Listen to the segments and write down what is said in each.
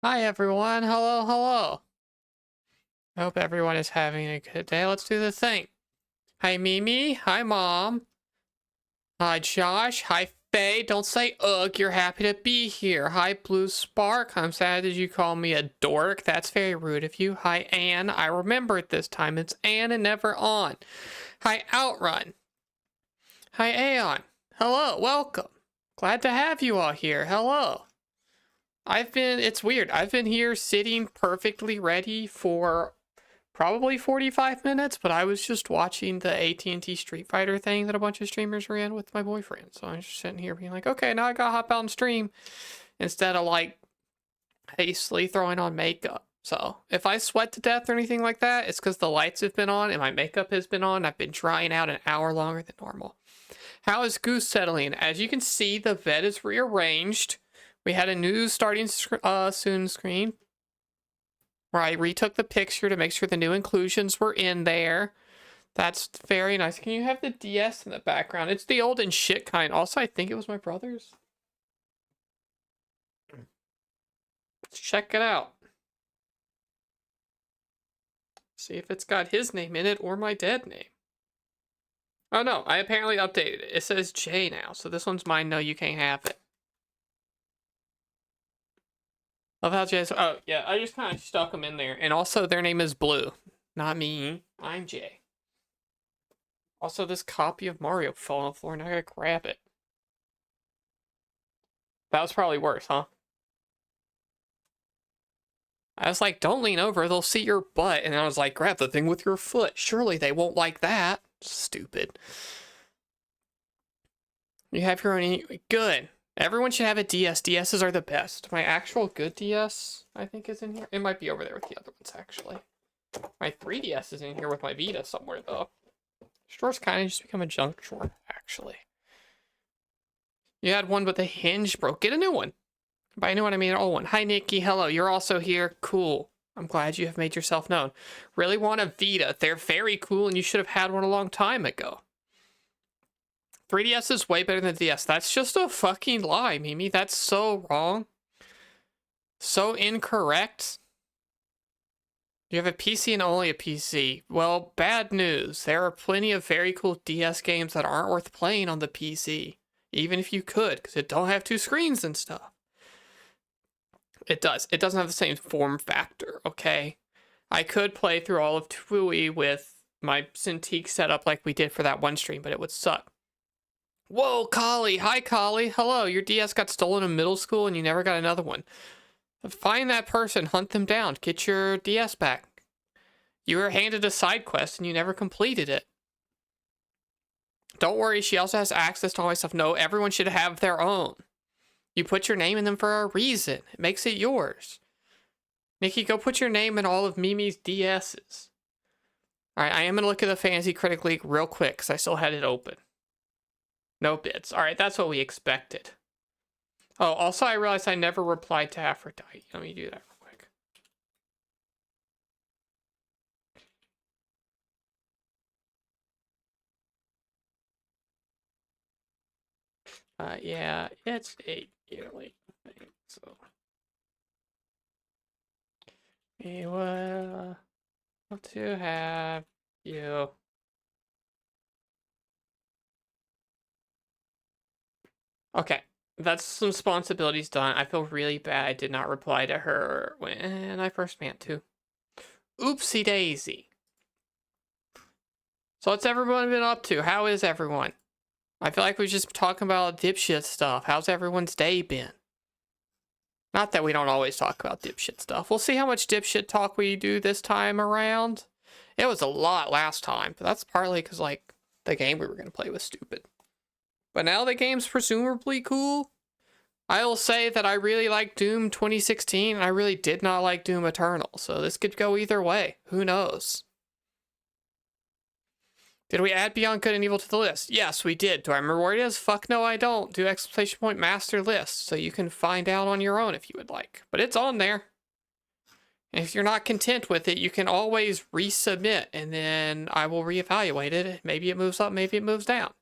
Hi everyone, hello, hello. I hope everyone is having a good day. Let's do the thing. Hi Mimi, hi Mom, hi Josh, hi Faye. Don't say ugh, you're happy to be here. Hi Blue Spark, I'm sad that you call me a dork. That's very rude of you. Hi Anne, I remember it this time. It's Anne and never on. Hi Outrun. Hi Aeon. Hello, welcome. Glad to have you all here. Hello. It's weird. I've been here sitting perfectly ready for probably 45 minutes, but I was just watching the AT&T Street Fighter thing that a bunch of streamers ran with my boyfriend. So I'm just sitting here being like, okay, now I gotta hop out and stream instead of like hastily throwing on makeup. So if I sweat to death or anything like that, it's because the lights have been on and my makeup has been on. I've been drying out an hour longer than normal. How is Goose settling? As you can see, the vet is rearranged. We had a new starting soon screen where I retook the picture to make sure the new inclusions were in there. That's very nice. Can you have the DS in the background? It's the old and shit kind. Also, I think it was my brother's. Let's check it out. See if it's got his name in it or my dead name. Oh no, I apparently updated it. It says J now, so this one's mine. No, you can't have it. Love how Jay's. Oh yeah, I just kind of stuck them in there. And also, their name is Blue, not me. I'm Jay. Also, this copy of Mario fell on the floor and I gotta grab it. That was probably worse, huh? I was like, don't lean over, they'll see your butt. And I was like, grab the thing with your foot. Surely they won't like that. Stupid. You have your own. Good. Everyone should have a DS. DSs are the best. My actual good DS, I think, is in here. It might be over there with the other ones, actually. My 3DS is in here with my Vita somewhere, though. Store's kind of just become a junk drawer, actually. You had one, but the hinge broke. Get a new one. By new one, I mean an old one. Hi, Nikki. Hello. You're also here. Cool. I'm glad you have made yourself known. Really want a Vita. They're very cool, and you should have had one a long time ago. 3DS is way better than DS. That's just a fucking lie, Mimi. That's so wrong. So incorrect. You have a PC and only a PC. Well, bad news. There are plenty of very cool DS games that aren't worth playing on the PC. Even if you could, because it don't have two screens and stuff. It does. It doesn't have the same form factor, okay? I could play through all of Tui with my Cintiq setup like we did for that one stream, but it would suck. Whoa, Collie. Hi, Collie. Hello. Your DS got stolen in middle school and you never got another one. Find that person, hunt them down, get your DS back. You were handed a side quest and you never completed it. Don't worry, she also has access to all my stuff. No, everyone should have their own. You put your name in them for a reason. It makes it yours. Nikki, go put your name in all of Mimi's DSs. Alright, I am going to look at the Fantasy Critic League real quick because I still had it open. No bids. Alright, that's what we expected. Oh, also I realized I never replied to Aphrodite. Let me do that real quick. Yeah, it's a yearly thing, so. We will want to have you. Okay, that's some responsibilities done. I feel really bad I did not reply to her when I first meant to. Oopsie daisy. So what's everyone been up to? How is everyone? I feel like we just talking about dipshit stuff. How's everyone's day been? Not that we don't always talk about dipshit stuff. We'll see how much dipshit talk we do this time around. It was a lot last time, but that's partly because, like, the game we were going to play was stupid. But now the game's presumably cool. I will say that I really like Doom 2016, and I really did not like Doom Eternal, so this could go either way. Who knows? Did we add Beyond Good and Evil to the list? Yes, we did. Do I remember where it is? Fuck no, I don't. Do exclamation point master list, so you can find out on your own if you would like. But it's on there. And if you're not content with it, you can always resubmit, and then I will reevaluate it. Maybe it moves up, maybe it moves down.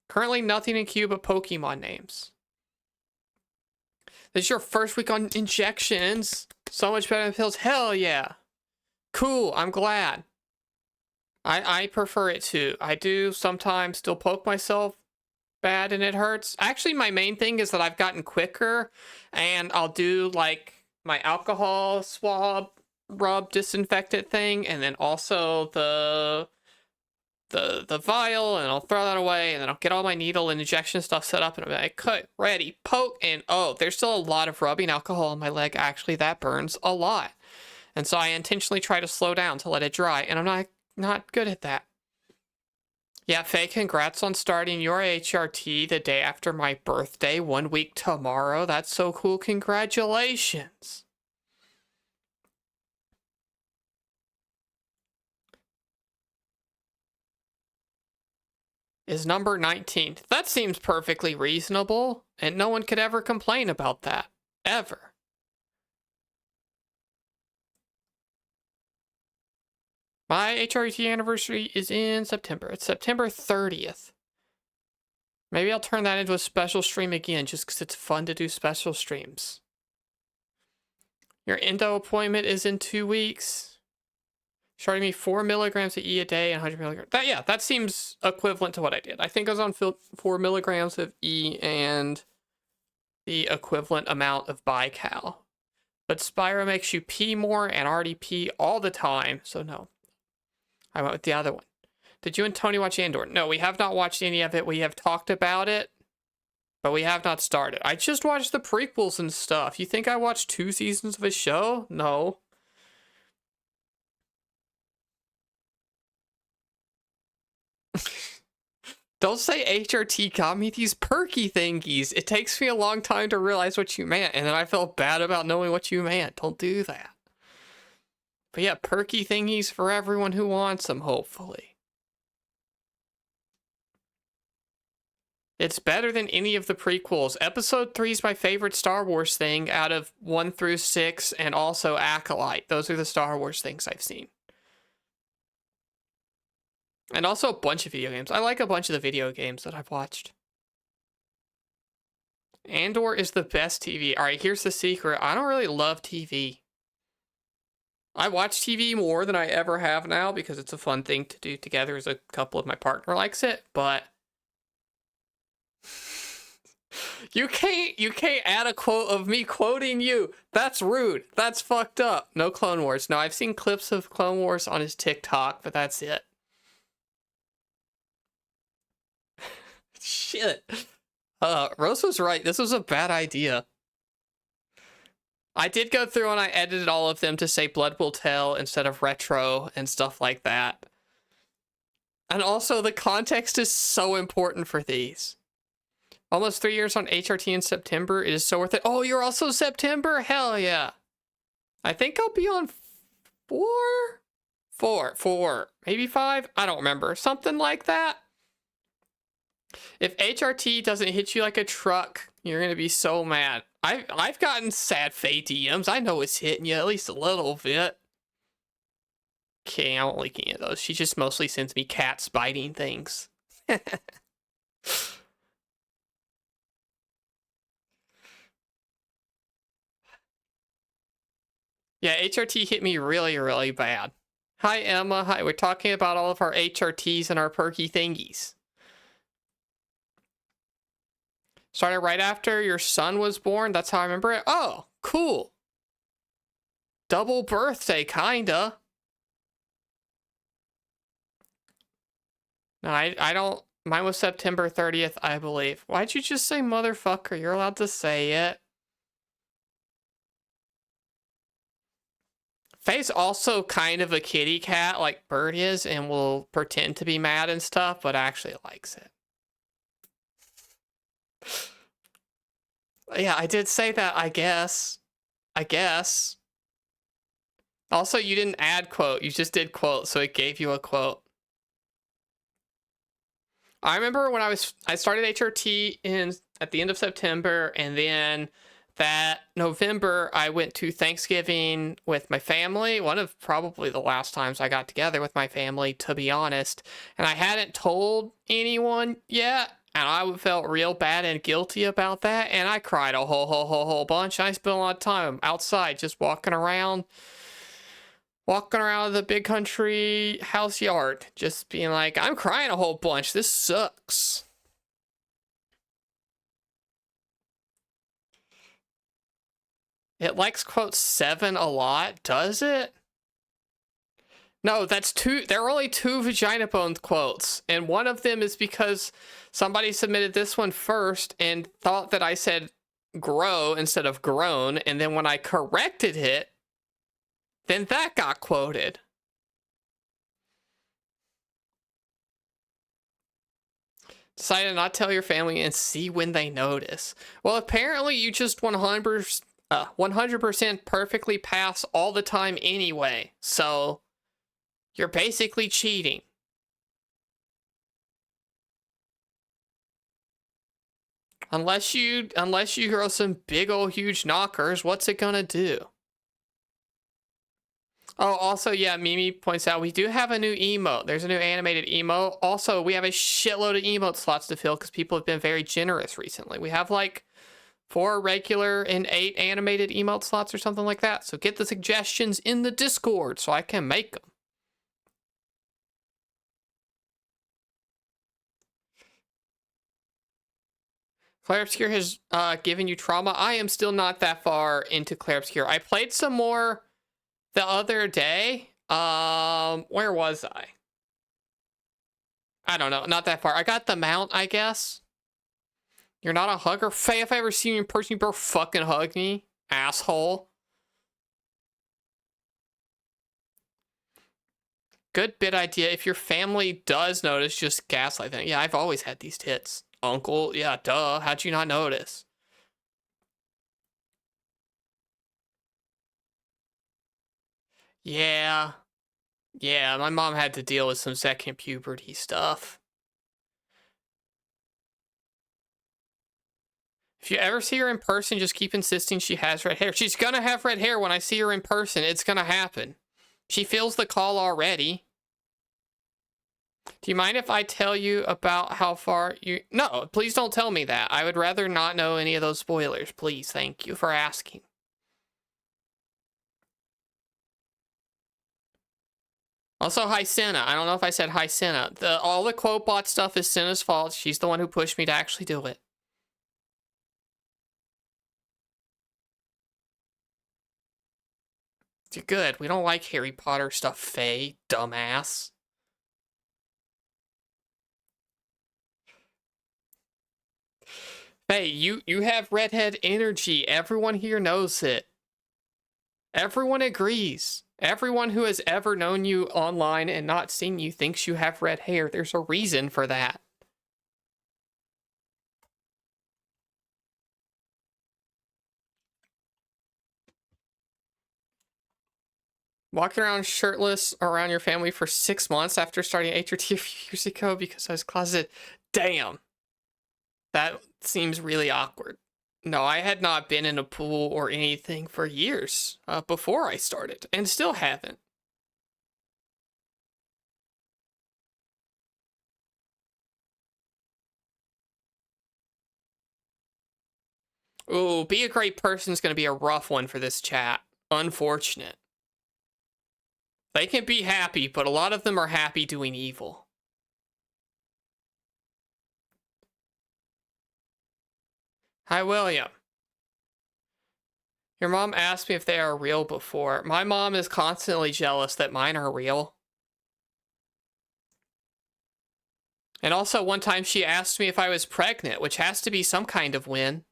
Currently nothing in queue but Pokemon names. This is your first week on injections. So much better than pills. Hell yeah. Cool, I'm glad. I prefer it too. I do sometimes still poke myself bad and it hurts. Actually, my main thing is that I've gotten quicker, and I'll do like my alcohol swab rub disinfectant thing, and then also the vial, and I'll throw that away, and then I'll get all my needle and injection stuff set up, and I'll be like, cut, ready, poke, and oh, there's still a lot of rubbing alcohol on my leg. Actually, that burns a lot. And so I intentionally try to slow down to let it dry, and I'm not good at that. Yeah, Faye, congrats on starting your HRT the day after my birthday, 1 week tomorrow. That's so cool. Congratulations. Is number 19. That seems perfectly reasonable, and no one could ever complain about that. Ever. My HRT anniversary is in September. It's September 30th. Maybe I'll turn that into a special stream again, just because it's fun to do special streams. Your endo appointment is in 2 weeks. Charging me 4 milligrams of E a day and 100 milligrams. That seems equivalent to what I did. I think I was on 4 milligrams of E and the equivalent amount of Bical. But Spyro makes you pee more, and already pee all the time, so no. I went with the other one. Did you and Tony watch Andor? No, we have not watched any of it. We have talked about it, but we have not started. I just watched the prequels and stuff. You think I watched 2 seasons of a show? No. Don't say HRT got me these perky thingies. It takes me a long time to realize what you meant, and then I felt bad about knowing what you meant. Don't do that. But yeah, perky thingies for everyone who wants them, hopefully. It's better than any of the prequels. Episode 3 is my favorite Star Wars thing out of 1 through 6, and also Acolyte. Those are the Star Wars things I've seen. And also a bunch of video games. I like a bunch of the video games that I've watched. Andor is the best TV. Alright, here's the secret. I don't really love TV. I watch TV more than I ever have now because it's a fun thing to do together as a couple. Of my partner likes it, but you can't add a quote of me quoting you. That's rude. That's fucked up. No Clone Wars. No, I've seen clips of Clone Wars on his TikTok, but that's it. Shit. Rose was right. This was a bad idea. I did go through and I edited all of them to say Blood Will Tell instead of retro and stuff like that. And also, the context is so important for these. Almost 3 years on HRT in September. It is so worth it. Oh, you're also September? Hell yeah. I think I'll be on 4, maybe 5. I don't remember. Something like that. If HRT doesn't hit you like a truck, you're going to be so mad. I've gotten sad Faye DMs. I know it's hitting you at least a little bit. Okay, I won't like any of those. She just mostly sends me cats biting things. Yeah, HRT hit me really, really bad. Hi, Emma. Hi, we're talking about all of our HRTs and our perky thingies. Started right after your son was born. That's how I remember it. Oh, cool. Double birthday, kinda. No, I don't. Mine was September 30th, I believe. Why'd you just say motherfucker? You're allowed to say it. Faye's also kind of a kitty cat, like Bird is, and will pretend to be mad and stuff, but actually likes it. Yeah, I did say that, I guess. Also, you didn't add quote, you just did quote, so it gave you a quote. I remember when I started HRT at the end of September, and then that November I went to Thanksgiving with my family. One of probably the last times I got together with my family, to be honest. And I hadn't told anyone yet. And I felt real bad and guilty about that, and I cried a whole bunch. I spent a lot of time outside just walking around the big country house yard, just being like, I'm crying a whole bunch. This sucks. It likes quote 7 a lot, does it? No, that's 2. There are only 2 vagina bone quotes, and one of them is because somebody submitted this one first and thought that I said grow instead of grown, and then when I corrected it, then that got quoted. Decided to not tell your family and see when they notice. Well, apparently you just 100% perfectly pass all the time anyway, so you're basically cheating. Unless you grow some big old huge knockers, what's it gonna do? Oh, also, yeah, Mimi points out we do have a new emote. There's a new animated emote. Also, we have a shitload of emote slots to fill because people have been very generous recently. We have like 4 regular and 8 animated emote slots or something like that. So get the suggestions in the Discord so I can make them. Claire Obscure has given you trauma. I am still not that far into Claire Obscure. I played some more the other day. Where was I? I don't know. Not that far. I got the mount, I guess. You're not a hugger? Faye, if I ever see you in person, you better fucking hug me, asshole. Good bit idea. If your family does notice, just gaslight them. Yeah, I've always had these tits. Uncle, yeah, duh. How'd you not notice? Yeah. Yeah, my mom had to deal with some second puberty stuff. If you ever see her in person, just keep insisting she has red hair. She's gonna have red hair when I see her in person. It's gonna happen. She feels the call already. Do you mind if I tell you about how far you... No, please don't tell me that. I would rather not know any of those spoilers. Please, thank you for asking. Also, hi, Senna. I don't know if I said hi, Senna. All the quote bot stuff is Senna's fault. She's the one who pushed me to actually do it. You're good. We don't like Harry Potter stuff, Faye. Dumbass. Hey, you have redhead energy. Everyone here knows it. Everyone agrees. Everyone who has ever known you online and not seen you thinks you have red hair. There's a reason for that. Walking around shirtless around your family for 6 months after starting HRT a few years ago because I was closeted. Damn. That seems really awkward. No, I had not been in a pool or anything for years before I started, and still haven't. Ooh, be a great person is going to be a rough one for this chat. Unfortunate. They can be happy, but a lot of them are happy doing evil. Hi, William. Your mom asked me if they are real before. My mom is constantly jealous that mine are real. And also, one time she asked me if I was pregnant, which has to be some kind of win.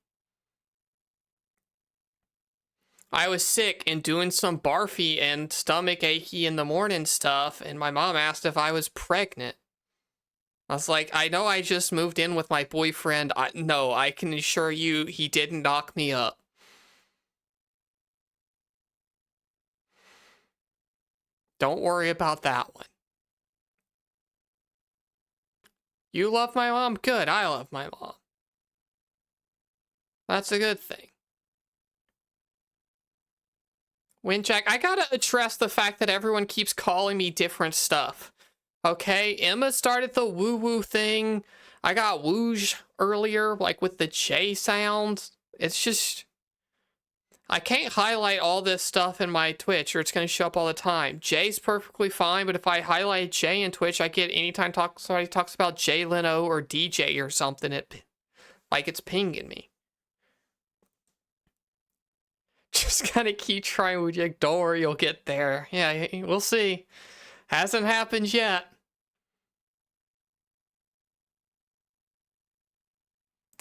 I was sick and doing some barfy and stomach achy in the morning stuff, and my mom asked if I was pregnant. I was like, I know I just moved in with my boyfriend. No, I can assure you he didn't knock me up. Don't worry about that one. You love my mom? Good, I love my mom. That's a good thing. Windjack, I gotta address the fact that everyone keeps calling me different stuff. Okay, Emma started the woo-woo thing. I got wooge earlier, like with the J sounds. It's just, I can't highlight all this stuff in my Twitch or it's going to show up all the time. J's perfectly fine, but if I highlight J in Twitch, I get anytime somebody talks about Jay Leno or DJ or something, like it's pinging me. Just gotta keep trying, wujak. Don't worry, you'll get there. Yeah, we'll see. Hasn't happened yet.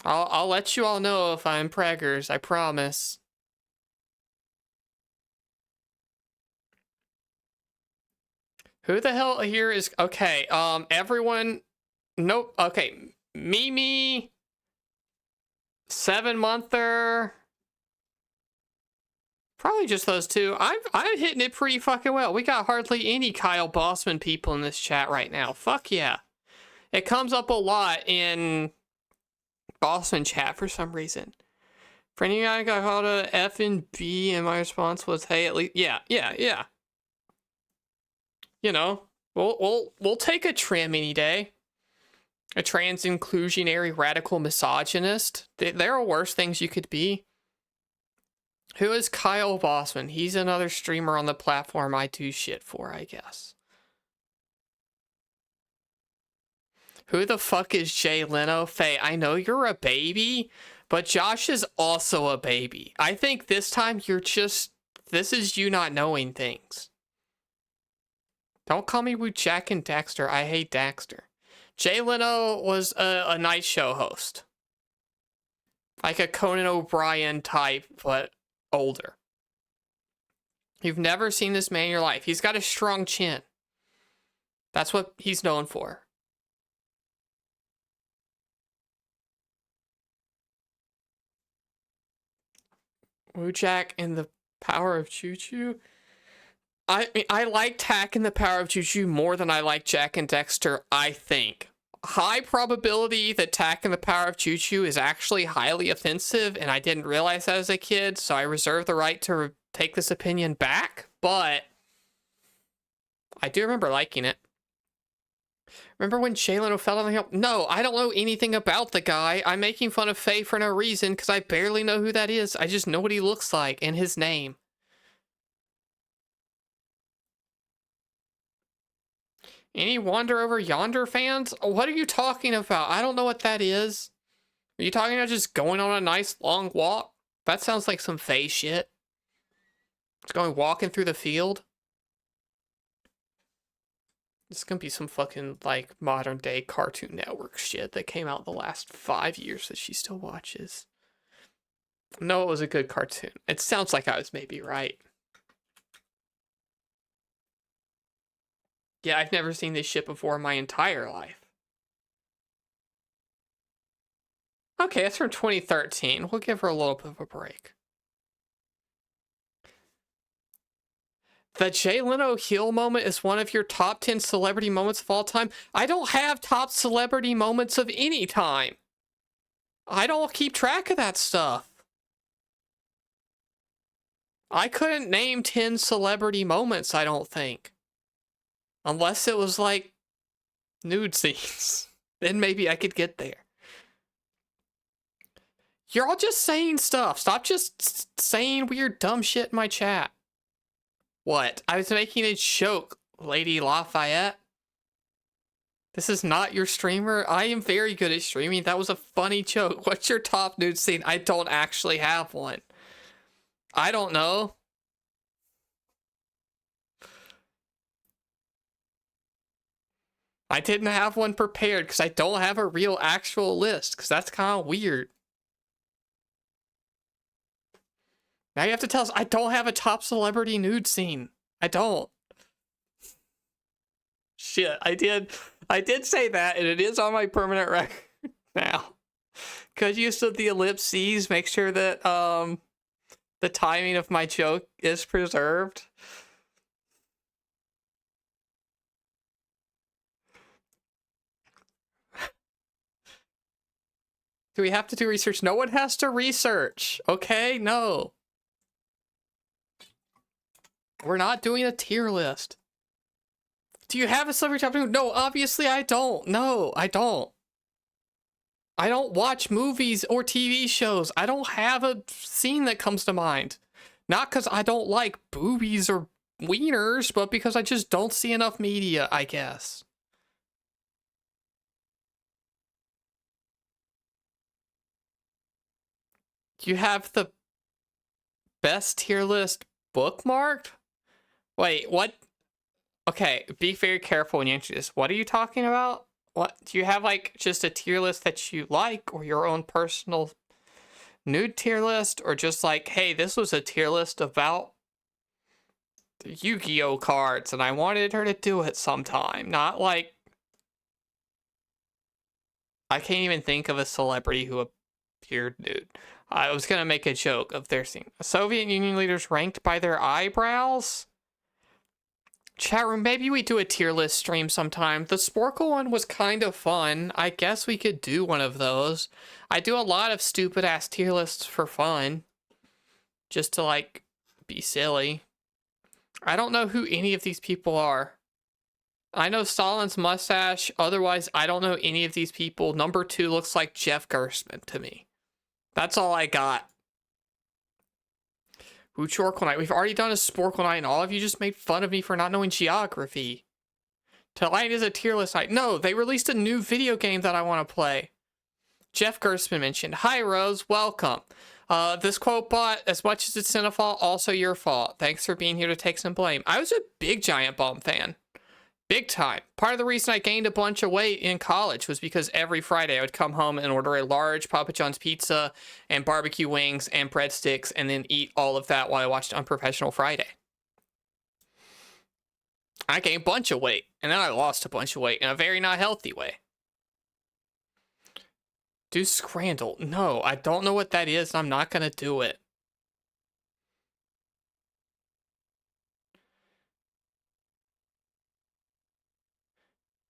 I'll let you all know if I'm preggers, I promise. Who the hell here is... Okay, everyone... Nope, okay. Mimi... 7-monther... Probably just those two. I'm hitting it pretty fucking well. We got hardly any Kyle Bossman people in this chat right now. Fuck yeah. It comes up a lot in Bossman chat for some reason. For any guy got called a F and B, and my response was, hey, at least... Yeah. You know, we'll take a trim any day. A trans inclusionary radical misogynist. There are worse things you could be. Who is Kyle Bossman? He's another streamer on the platform I do shit for, I guess. Who the fuck is Jay Leno? Faye, I know you're a baby, but Josh is also a baby. I think this time this is you not knowing things. Don't call me wujak and Dexter. I hate Dexter. Jay Leno was a night show host. Like a Conan O'Brien type, but older. You've never seen this man in your life. He's got a strong chin. That's what he's known for. Wujak and the Power of Choo Choo. I like Tak and the Power of Choo Choo more than I like Jack and Dexter, I think. High probability that Tak and the Power of Choo Choo is actually highly offensive, and I didn't realize that as a kid, so I reserve the right to take this opinion back, but I do remember liking it. Remember when Jay Leno fell on the hill? No, I don't know anything about the guy. I'm making fun of Faye for no reason, because I barely know who that is. I just know what he looks like and his name. Any Wander Over Yonder fans? What are you talking about? I don't know what that is. Are you talking about just going on a nice long walk? That sounds like some Faye shit. Just going walking through the field. This is gonna be some fucking, like, modern day Cartoon Network shit that came out the last 5 years that she still watches. No, it was a good cartoon. It sounds like I was maybe right. Yeah, I've never seen this shit before in my entire life. Okay, that's from 2013. We'll give her a little bit of a break. The Jay Leno heel moment is one of your top 10 celebrity moments of all time. I don't have top celebrity moments of any time. I don't keep track of that stuff. I couldn't name 10 celebrity moments, I don't think. Unless it was like nude scenes. Then maybe I could get there. You're all just saying stuff. Stop just saying weird dumb shit in my chat. What? I was making a joke, Lady Lafayette. This is not your streamer. I am very good at streaming. That was a funny joke. What's your top nude scene? I don't actually have one. I don't know. I didn't have one prepared because I don't have a real actual list, because that's kind of weird. Now you have to tell us I don't have a top celebrity nude scene. I don't. Shit, I did say that, and it is on my permanent record now. Good use of the ellipses. Make sure that the timing of my joke is preserved. Do we have to do research? No one has to research. Okay, no. We're not doing a tier list. Do you have a celebrity top 2? No, obviously I don't. No, I don't. I don't watch movies or TV shows. I don't have a scene that comes to mind. Not because I don't like boobies or wieners, but because I just don't see enough media, I guess. You have the best tier list bookmarked? Wait, what? Okay, be very careful when you answer this. What are you talking about? What? Do you have, like, just a tier list that you like, or your own personal nude tier list, or just like, hey, this was a tier list about the Yu-Gi-Oh cards, and I wanted her to do it sometime. Not like... I can't even think of a celebrity who appeared nude. I was gonna make a joke of their scene. Soviet Union leaders ranked by their eyebrows? Chat room, maybe we do a tier list stream sometime. The Sporkle one was kind of fun. I guess we could do one of those. I do a lot of stupid ass tier lists for fun. Just to, like, be silly. I don't know who any of these people are. I know Stalin's mustache. Otherwise, I don't know any of these people. Number 2 looks like Jeff Gerstmann to me. That's all I got. Wujak night. We've already done a Sporkle night, and all of you just made fun of me for not knowing geography. Tonight is a tier list night. No, they released a new video game that I want to play. Jeff Gerstmann mentioned, "Hi Rose, welcome. This quote bot, as much as it's Cinefault, also your fault. Thanks for being here to take some blame." I was a big Giant Bomb fan. Big time. Part of the reason I gained a bunch of weight in college was because every Friday I would come home and order a large Papa John's pizza and barbecue wings and breadsticks and then eat all of that while I watched Unprofessional Friday. I gained a bunch of weight, and then I lost a bunch of weight in a very not healthy way. Do Scrandle. No, I don't know what that is, and I'm not going to do it.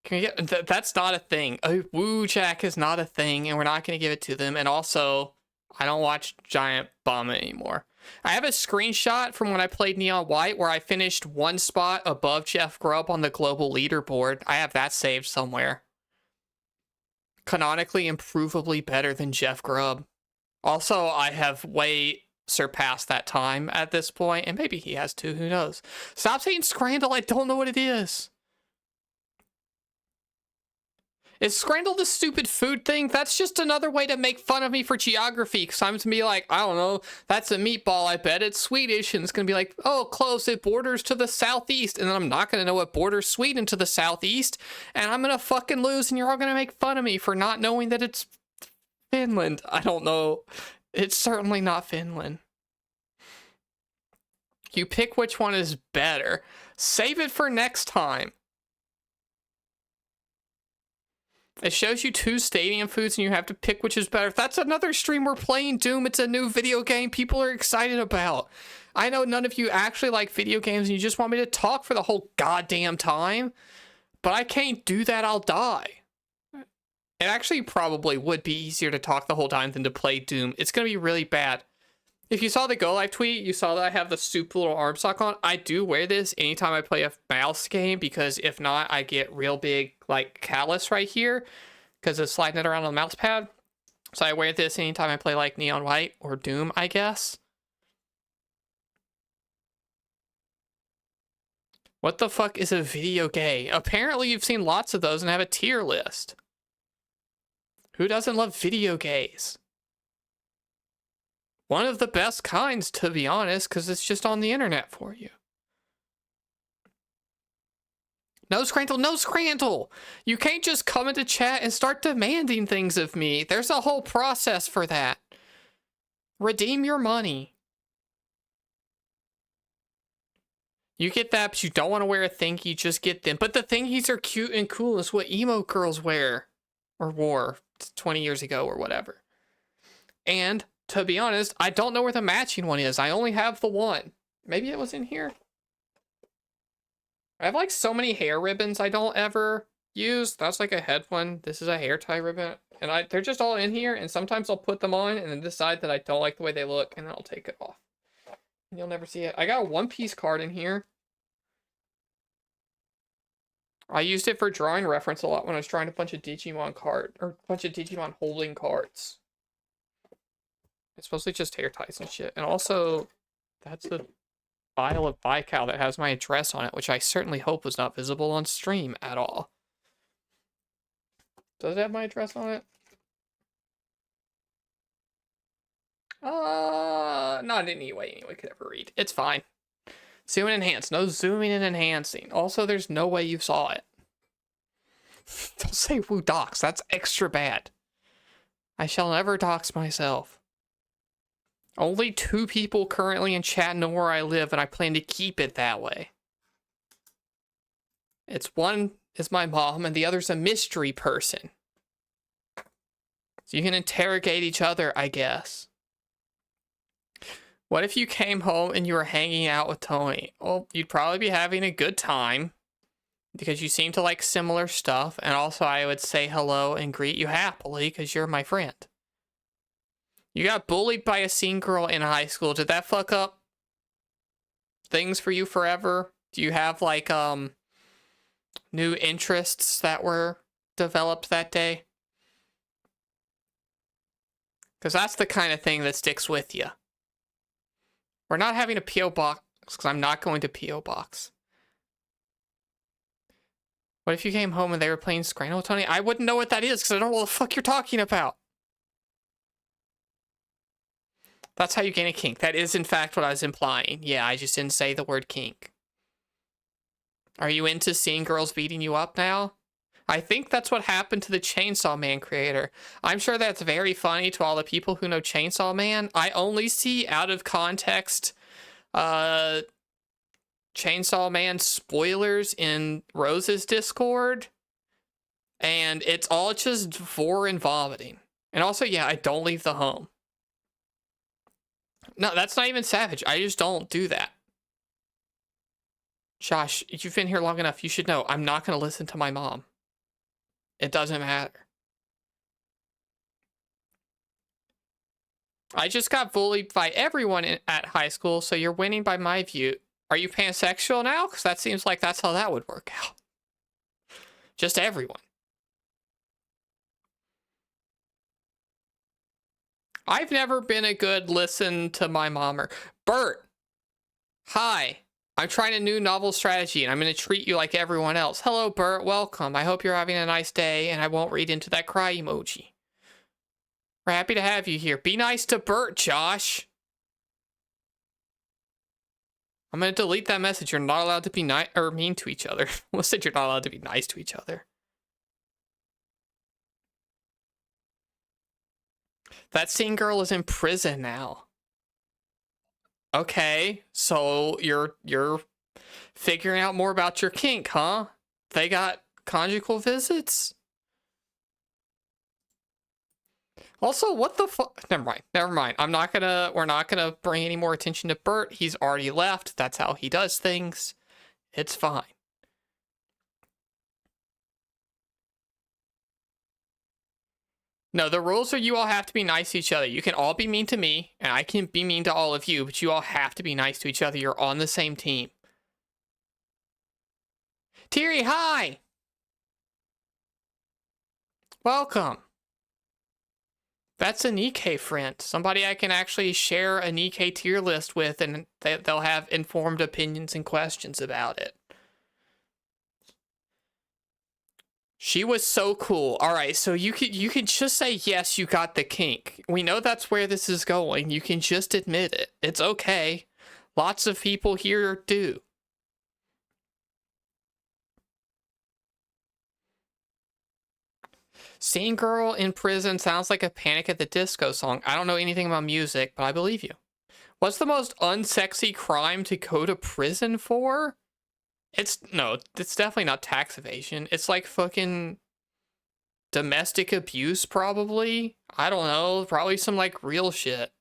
Can we get... That's not a thing. wujak is not a thing, and we're not going to give it to them. And also, I don't watch Giant Bomb anymore. I have a screenshot from when I played Neon White where I finished one spot above Jeff Grubb on the global leaderboard. I have that saved somewhere. Canonically, improvably better than Jeff Grubb. Also, I have way surpassed that time at this point, and maybe he has too, who knows. Stop saying Scrandle, I don't know what it is. Is Scrandle the stupid food thing? That's just another way to make fun of me for geography, because I'm going to be like, I don't know, that's a meatball, I bet it's Swedish, and it's going to be like, oh, close, it borders to the southeast, and then I'm not going to know what borders Sweden to the southeast, and I'm going to fucking lose, and you're all going to make fun of me for not knowing that it's Finland. I don't know. It's certainly not Finland. You pick which one is better. Save it for next time. It shows you 2 stadium foods and you have to pick which is better. That's another stream. We're playing Doom. It's a new video game people are excited about. I know none of you actually like video games and you just want me to talk for the whole goddamn time. But I can't do that. I'll die. It actually probably would be easier to talk the whole time than to play Doom. It's going to be really bad. If you saw the Go Live tweet, you saw that I have the super little arm sock on. I do wear this anytime I play a mouse game because if not, I get real big, like, callus right here because of sliding it around on the mouse pad. So I wear this anytime I play, like, Neon White or Doom, I guess. What the fuck is a video gay? Apparently you've seen lots of those and have a tier list. Who doesn't love video gays? One of the best kinds, to be honest, because it's just on the internet for you. No Scrandle, no Scrandle! You can't just come into chat and start demanding things of me. There's a whole process for that. Redeem your money. You get that, but you don't want to wear a thingy, you just get them. But the thingies are cute and cool. It's what emo girls wear. Or wore 20 years ago or whatever. And... to be honest, I don't know where the matching one is. I only have the one. Maybe it was in here. I have like so many hair ribbons I don't ever use. That's like a head one. This is a hair tie ribbon. And they're just all in here. And sometimes I'll put them on and then decide that I don't like the way they look. And then I'll take it off. And you'll never see it. I got a One Piece card in here. I used it for drawing reference a lot when I was drawing a bunch of Digimon holding cards. It's mostly just hair ties and shit. And also, that's the file of Baikal that has my address on it, which I certainly hope was not visible on stream at all. Does it have my address on it? Not in any way anyone could ever read. It's fine. Zoom and enhance. No zooming and enhancing. Also, there's no way you saw it. Don't say woo docs. That's extra bad. I shall never dox myself. Only 2 people currently in chat know where I live, and I plan to keep it that way. One is my mom, and the other's a mystery person. So you can interrogate each other, I guess. What if you came home and you were hanging out with Tony? Well, you'd probably be having a good time because you seem to like similar stuff. And also I would say hello and greet you happily because you're my friend. You got bullied by a scene girl in high school. Did that fuck up things for you forever? Do you have like new interests that were developed that day? Because that's the kind of thing that sticks with you. We're not having a P.O. box because I'm not going to P.O. box. What if you came home and they were playing Scrano with Tony? I wouldn't know what that is because I don't know what the fuck you're talking about. That's how you gain a kink. That is, in fact, what I was implying. Yeah, I just didn't say the word kink. Are you into seeing girls beating you up now? I think that's what happened to the Chainsaw Man creator. I'm sure that's very funny to all the people who know Chainsaw Man. I only see out of context Chainsaw Man spoilers in Rose's Discord. And it's all just vor and vomiting. And also, yeah, I don't leave the home. No, that's not even savage. I just don't do that. Josh, you've been here long enough. You should know I'm not going to listen to my mom. It doesn't matter. I just got bullied by everyone at high school, so you're winning by my view. Are you pansexual now? Because that seems like that's how that would work out. Just everyone. I've never been a good listen to my mommer. Bert, hi. I'm trying a new novel strategy, and I'm going to treat you like everyone else. Hello, Bert. Welcome. I hope you're having a nice day, and I won't read into that cry emoji. We're happy to have you here. Be nice to Bert, Josh. I'm going to delete that message. You're not allowed to be nice or mean to each other. Who said you're not allowed to be nice to each other? That scene girl is in prison now. Okay, so you're figuring out more about your kink, huh? They got conjugal visits? Also, what the fuck? Never mind. We're not gonna bring any more attention to Bert. He's already left. That's how he does things. It's fine. No, the rules are you all have to be nice to each other. You can all be mean to me, and I can be mean to all of you, but you all have to be nice to each other. You're on the same team. Tiri, hi! Welcome. That's a Nikkei friend. Somebody I can actually share a Nikkei tier list with, and they'll have informed opinions and questions about it. She was so cool. All right, so you can just say, yes, you got the kink. We know that's where this is going. You can just admit it. It's okay. Lots of people here do. Seeing girl in prison sounds like a Panic at the Disco song. I don't know anything about music, but I believe you. What's the most unsexy crime to go to prison for? It's definitely not tax evasion. It's like fucking domestic abuse, probably. I don't know. Probably some like real shit.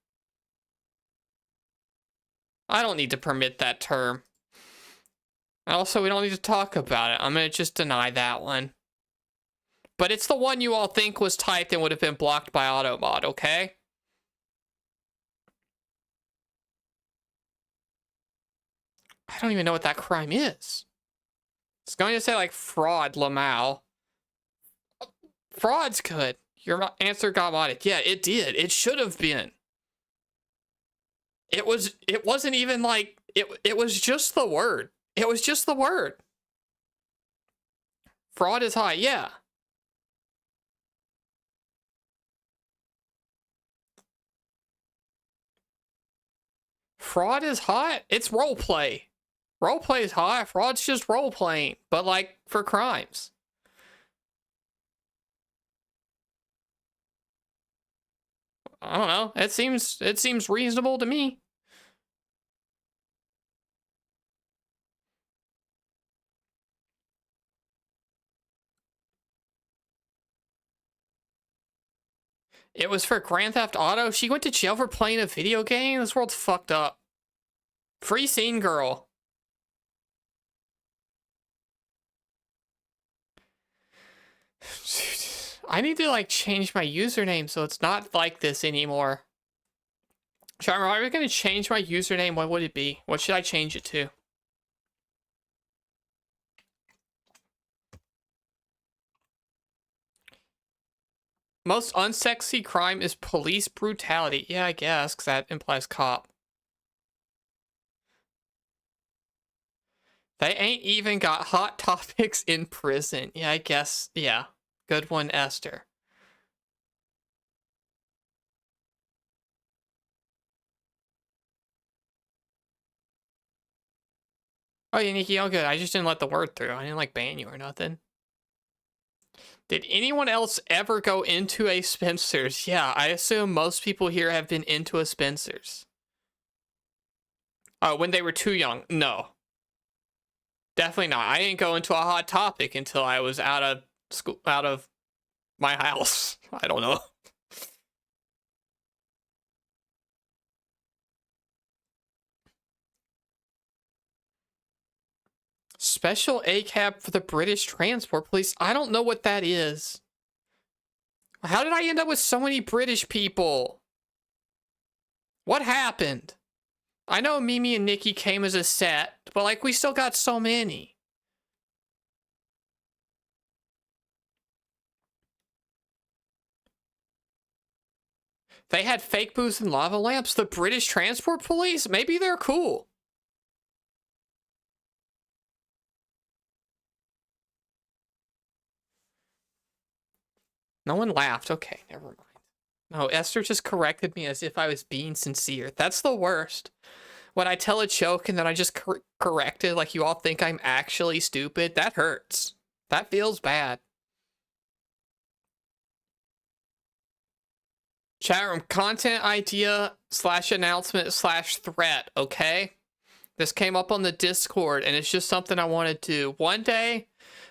I don't need to permit that term. And also, we don't need to talk about it. I'm gonna just deny that one. But it's the one you all think was typed and would have been blocked by AutoMod, okay? I don't even know what that crime is. It's going to say like fraud, Lamau. Fraud's good. Your answer got modded. Yeah, it did. It should have been. It wasn't even like, it was just the word. It was just the word. Fraud is high, yeah. Fraud is hot? It's roleplay. Roleplay is hot. Fraud's just role-playing, but like for crimes. I don't know. It seems reasonable to me. It was for Grand Theft Auto. She went to jail for playing a video game. This world's fucked up. Free scene girl. I need to like change my username so it's not like this anymore. Charmer, are we gonna change my username? What would it be? What should I change it to? Most unsexy crime is police brutality. Yeah, I guess, because that implies cop. They ain't even got hot topics in prison. Yeah, I guess. Yeah. Good one, Esther. Oh, yeah, Nikki, all good. I just didn't let the word through. I didn't like ban you or nothing. Did anyone else ever go into a Spencer's? Yeah, I assume most people here have been into a Spencer's. Oh, when they were too young? No. Definitely not. I didn't go into a hot topic until I was out of school, out of my house. I don't know. Special ACAB for the British Transport Police. I don't know what that is. How did I end up with so many British people? What happened? I know Mimi and Nikki came as a set, but like we still got so many. They had fake booths and lava lamps. The British Transport Police? Maybe they're cool. No one laughed. Okay, never mind. No, Esther just corrected me as if I was being sincere. That's the worst. When I tell a joke and then I just correct it like you all think I'm actually stupid, that hurts. That feels bad. Chat room, content idea / announcement / threat, okay? This came up on the Discord, and it's just something I want to do. One day,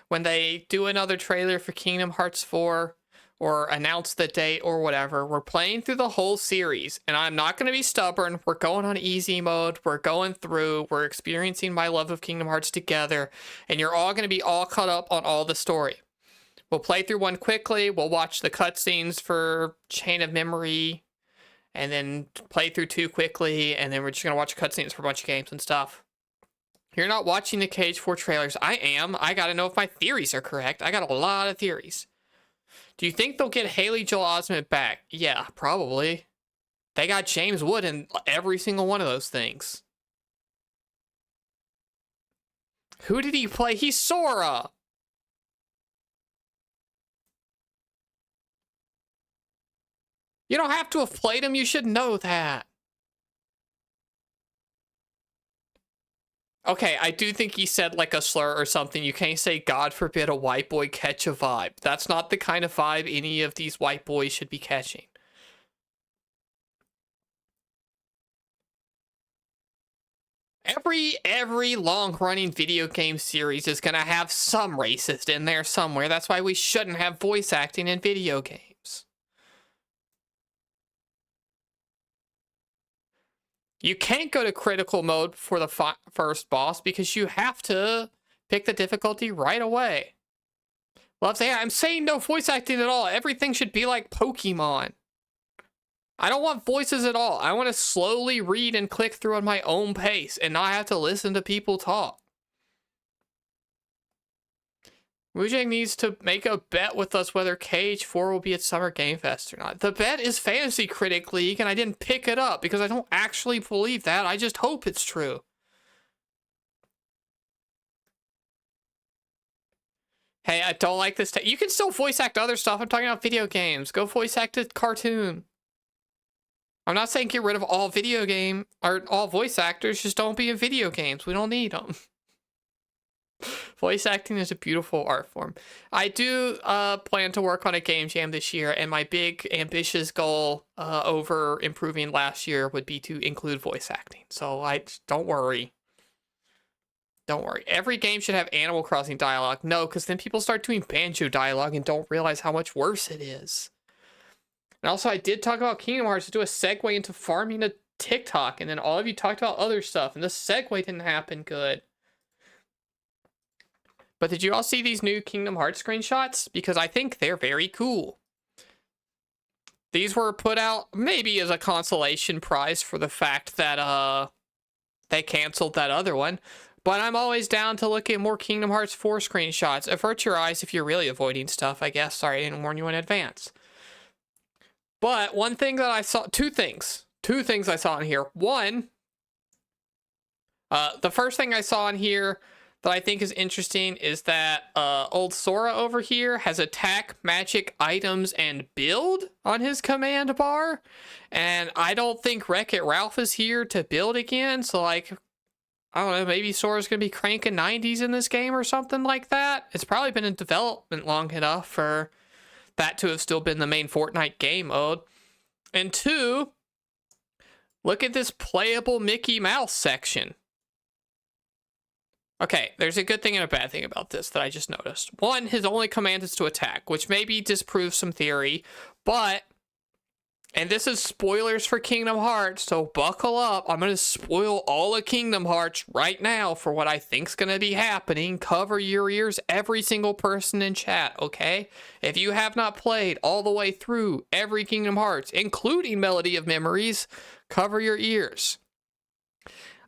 when they do another trailer for Kingdom Hearts 4, or announce the date or whatever, we're playing through the whole series, and I'm not going to be stubborn. We're going on easy mode. We're going through. We're experiencing my love of Kingdom Hearts together, and you're all going to be all caught up on all the story. We'll play through one quickly. We'll watch the cutscenes for Chain of Memory, and then play through 2 quickly, and then we're just going to watch cutscenes for a bunch of games and stuff. You're not watching the Cage 4 trailers. I am. I got to know if my theories are correct. I got a lot of theories. Do you think they'll get Haley Joel Osment back? Yeah, probably. They got James Wood in every single one of those things. Who did he play? He's Sora! You don't have to have played him. You should know that. Okay, I do think he said like a slur or something. You can't say, God forbid a white boy catch a vibe. That's not the kind of vibe any of these white boys should be catching. Every long-running video game series is gonna have some racist in there somewhere. That's why we shouldn't have voice acting in video games. You can't go to critical mode for the first boss because you have to pick the difficulty right away. Love saying, I'm saying no voice acting at all. Everything should be like Pokemon. I don't want voices at all. I want to slowly read and click through at my own pace and not have to listen to people talk. Wujak needs to make a bet with us whether KH4 will be at Summer Game Fest or not. The bet is Fantasy Critic League, and I didn't pick it up because I don't actually believe that. I just hope it's true. Hey, I don't like this. You can still voice act other stuff. I'm talking about video games. Go voice act a cartoon. I'm not saying get rid of all video game or all voice actors. Just don't be in video games. We don't need them. Voice acting is a beautiful art form. I do plan to work on a game jam this year, and my big ambitious goal over improving last year would be to include voice acting. So don't worry. Don't worry. Every game should have Animal Crossing dialogue. No, because then people start doing Banjo dialogue and don't realize how much worse it is. And also, I did talk about Kingdom Hearts to do a segue into farming a TikTok, and then all of you talked about other stuff, and the segue didn't happen good. But did you all see these new Kingdom Hearts screenshots? Because I think they're very cool. These were put out maybe as a consolation prize for the fact that they canceled that other one. But I'm always down to look at more Kingdom Hearts 4 screenshots. Avert your eyes if you're really avoiding stuff, I guess. Sorry, I didn't warn you in advance. But one thing that I saw, two things I saw in here. One, the first thing I saw in here that I think is interesting is that old Sora over here has attack, magic, items, and build on his command bar. And I don't think Wreck-It Ralph is here to build again. So, like, I don't know, maybe Sora's going to be cranking 90s in this game or something like that. It's probably been in development long enough for that to have still been the main Fortnite game mode. And two, look at this playable Mickey Mouse section. Okay, there's a good thing and a bad thing about this that I just noticed. One, his only command is to attack, which maybe disproves some theory, but, and this is spoilers for Kingdom Hearts, so buckle up. I'm going to spoil all of Kingdom Hearts right now for what I think's going to be happening. Cover your ears, every single person in chat, okay? If you have not played all the way through every Kingdom Hearts, including Melody of Memories, cover your ears.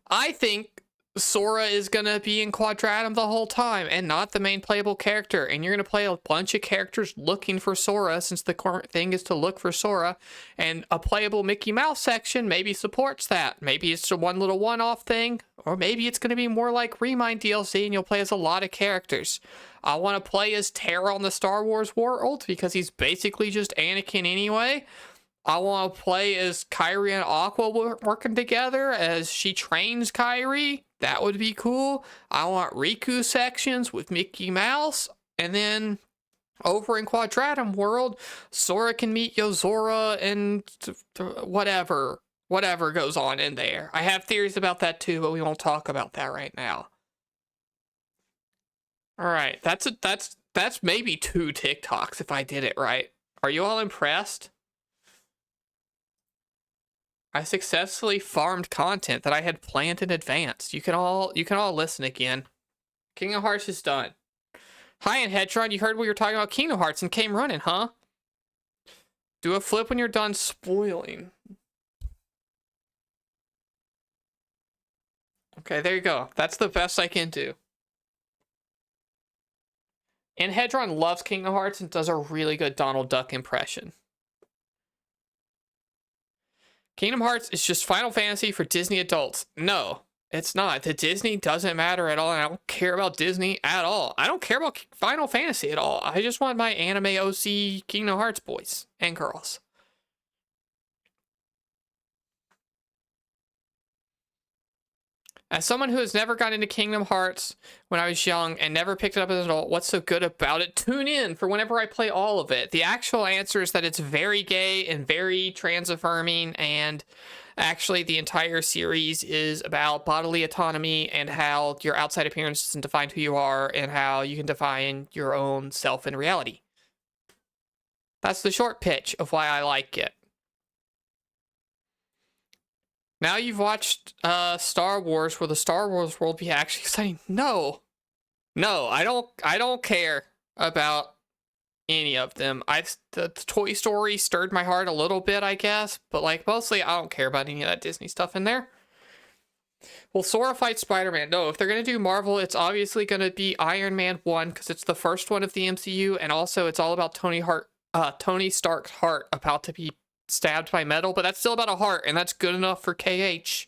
I think Sora is going to be in Quadratum the whole time and not the main playable character. And you're going to play a bunch of characters looking for Sora, since the current thing is to look for Sora. And a playable Mickey Mouse section maybe supports that. Maybe it's a one little one-off thing, or maybe it's going to be more like Remind DLC and you'll play as a lot of characters. I want to play as Terra on the Star Wars world because he's basically just Anakin anyway. I want to play as Kairi and Aqua working together as she trains Kairi. That would be cool. I want Riku sections with Mickey Mouse. And then over in Quadratum World, Sora can meet Yozora and whatever goes on in there. I have theories about that too, but we won't talk about that right now. All right, that's maybe 2 TikToks if I did it right. Are you all impressed? I successfully farmed content that I had planned in advance. You can all listen again. Kingdom Hearts is done. Hi, and Hedron, you heard we were talking about Kingdom Hearts and came running, huh? Do a flip when you're done spoiling. Okay, there you go. That's the best I can do. And Hedron loves Kingdom Hearts and does a really good Donald Duck impression. Kingdom Hearts is just Final Fantasy for Disney adults. No, it's not. The Disney doesn't matter at all, and I don't care about Disney at all. I don't care about Final Fantasy at all. I just want my anime OC Kingdom Hearts boys and girls. As someone who has never gotten into Kingdom Hearts when I was young and never picked it up as an adult, what's so good about it? Tune in for whenever I play all of it. The actual answer is that it's very gay and very trans-affirming, and actually the entire series is about bodily autonomy and how your outside appearance doesn't define who you are and how you can define your own self in reality. That's the short pitch of why I like it. Now you've watched Star Wars, will the Star Wars world be actually exciting? No, I don't care about any of them. The Toy Story stirred my heart a little bit, I guess, but like mostly I don't care about any of that Disney stuff in there. Will Sora fight Spider-Man? No, if they're going to do Marvel, it's obviously going to be Iron Man 1 because it's the first one of the MCU, and also it's all about Tony Stark's heart about to be stabbed by metal, but that's still about a heart, and that's good enough for KH.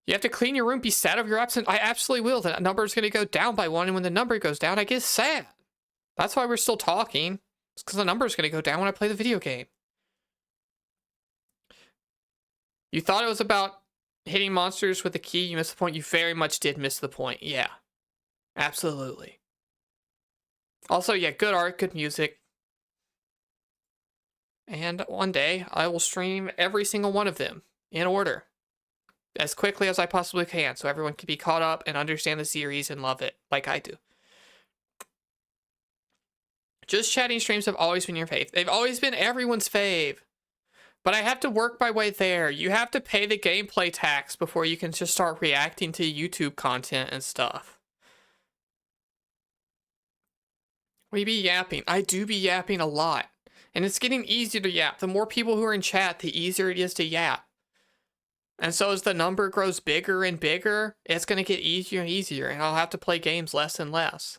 You have to clean your room, be sad of your absence. I absolutely will. The number is going to go down by 1, and when the number goes down, I get sad. That's why we're still talking. It's because the number is going to go down when I play the video game. You thought it was about hitting monsters with the key. You missed the point. You very much did miss the point. Yeah. Absolutely. Also, yeah, good art, good music. And one day, I will stream every single one of them in order. As quickly as I possibly can, so everyone can be caught up and understand the series and love it, like I do. Just chatting streams have always been your fave. They've always been everyone's fave. But I have to work my way there. You have to pay the gameplay tax before you can just start reacting to YouTube content and stuff. We be yapping. I do be yapping a lot. And it's getting easier to yap. The more people who are in chat, the easier it is to yap. And so as the number grows bigger and bigger, it's going to get easier and easier, and I'll have to play games less and less.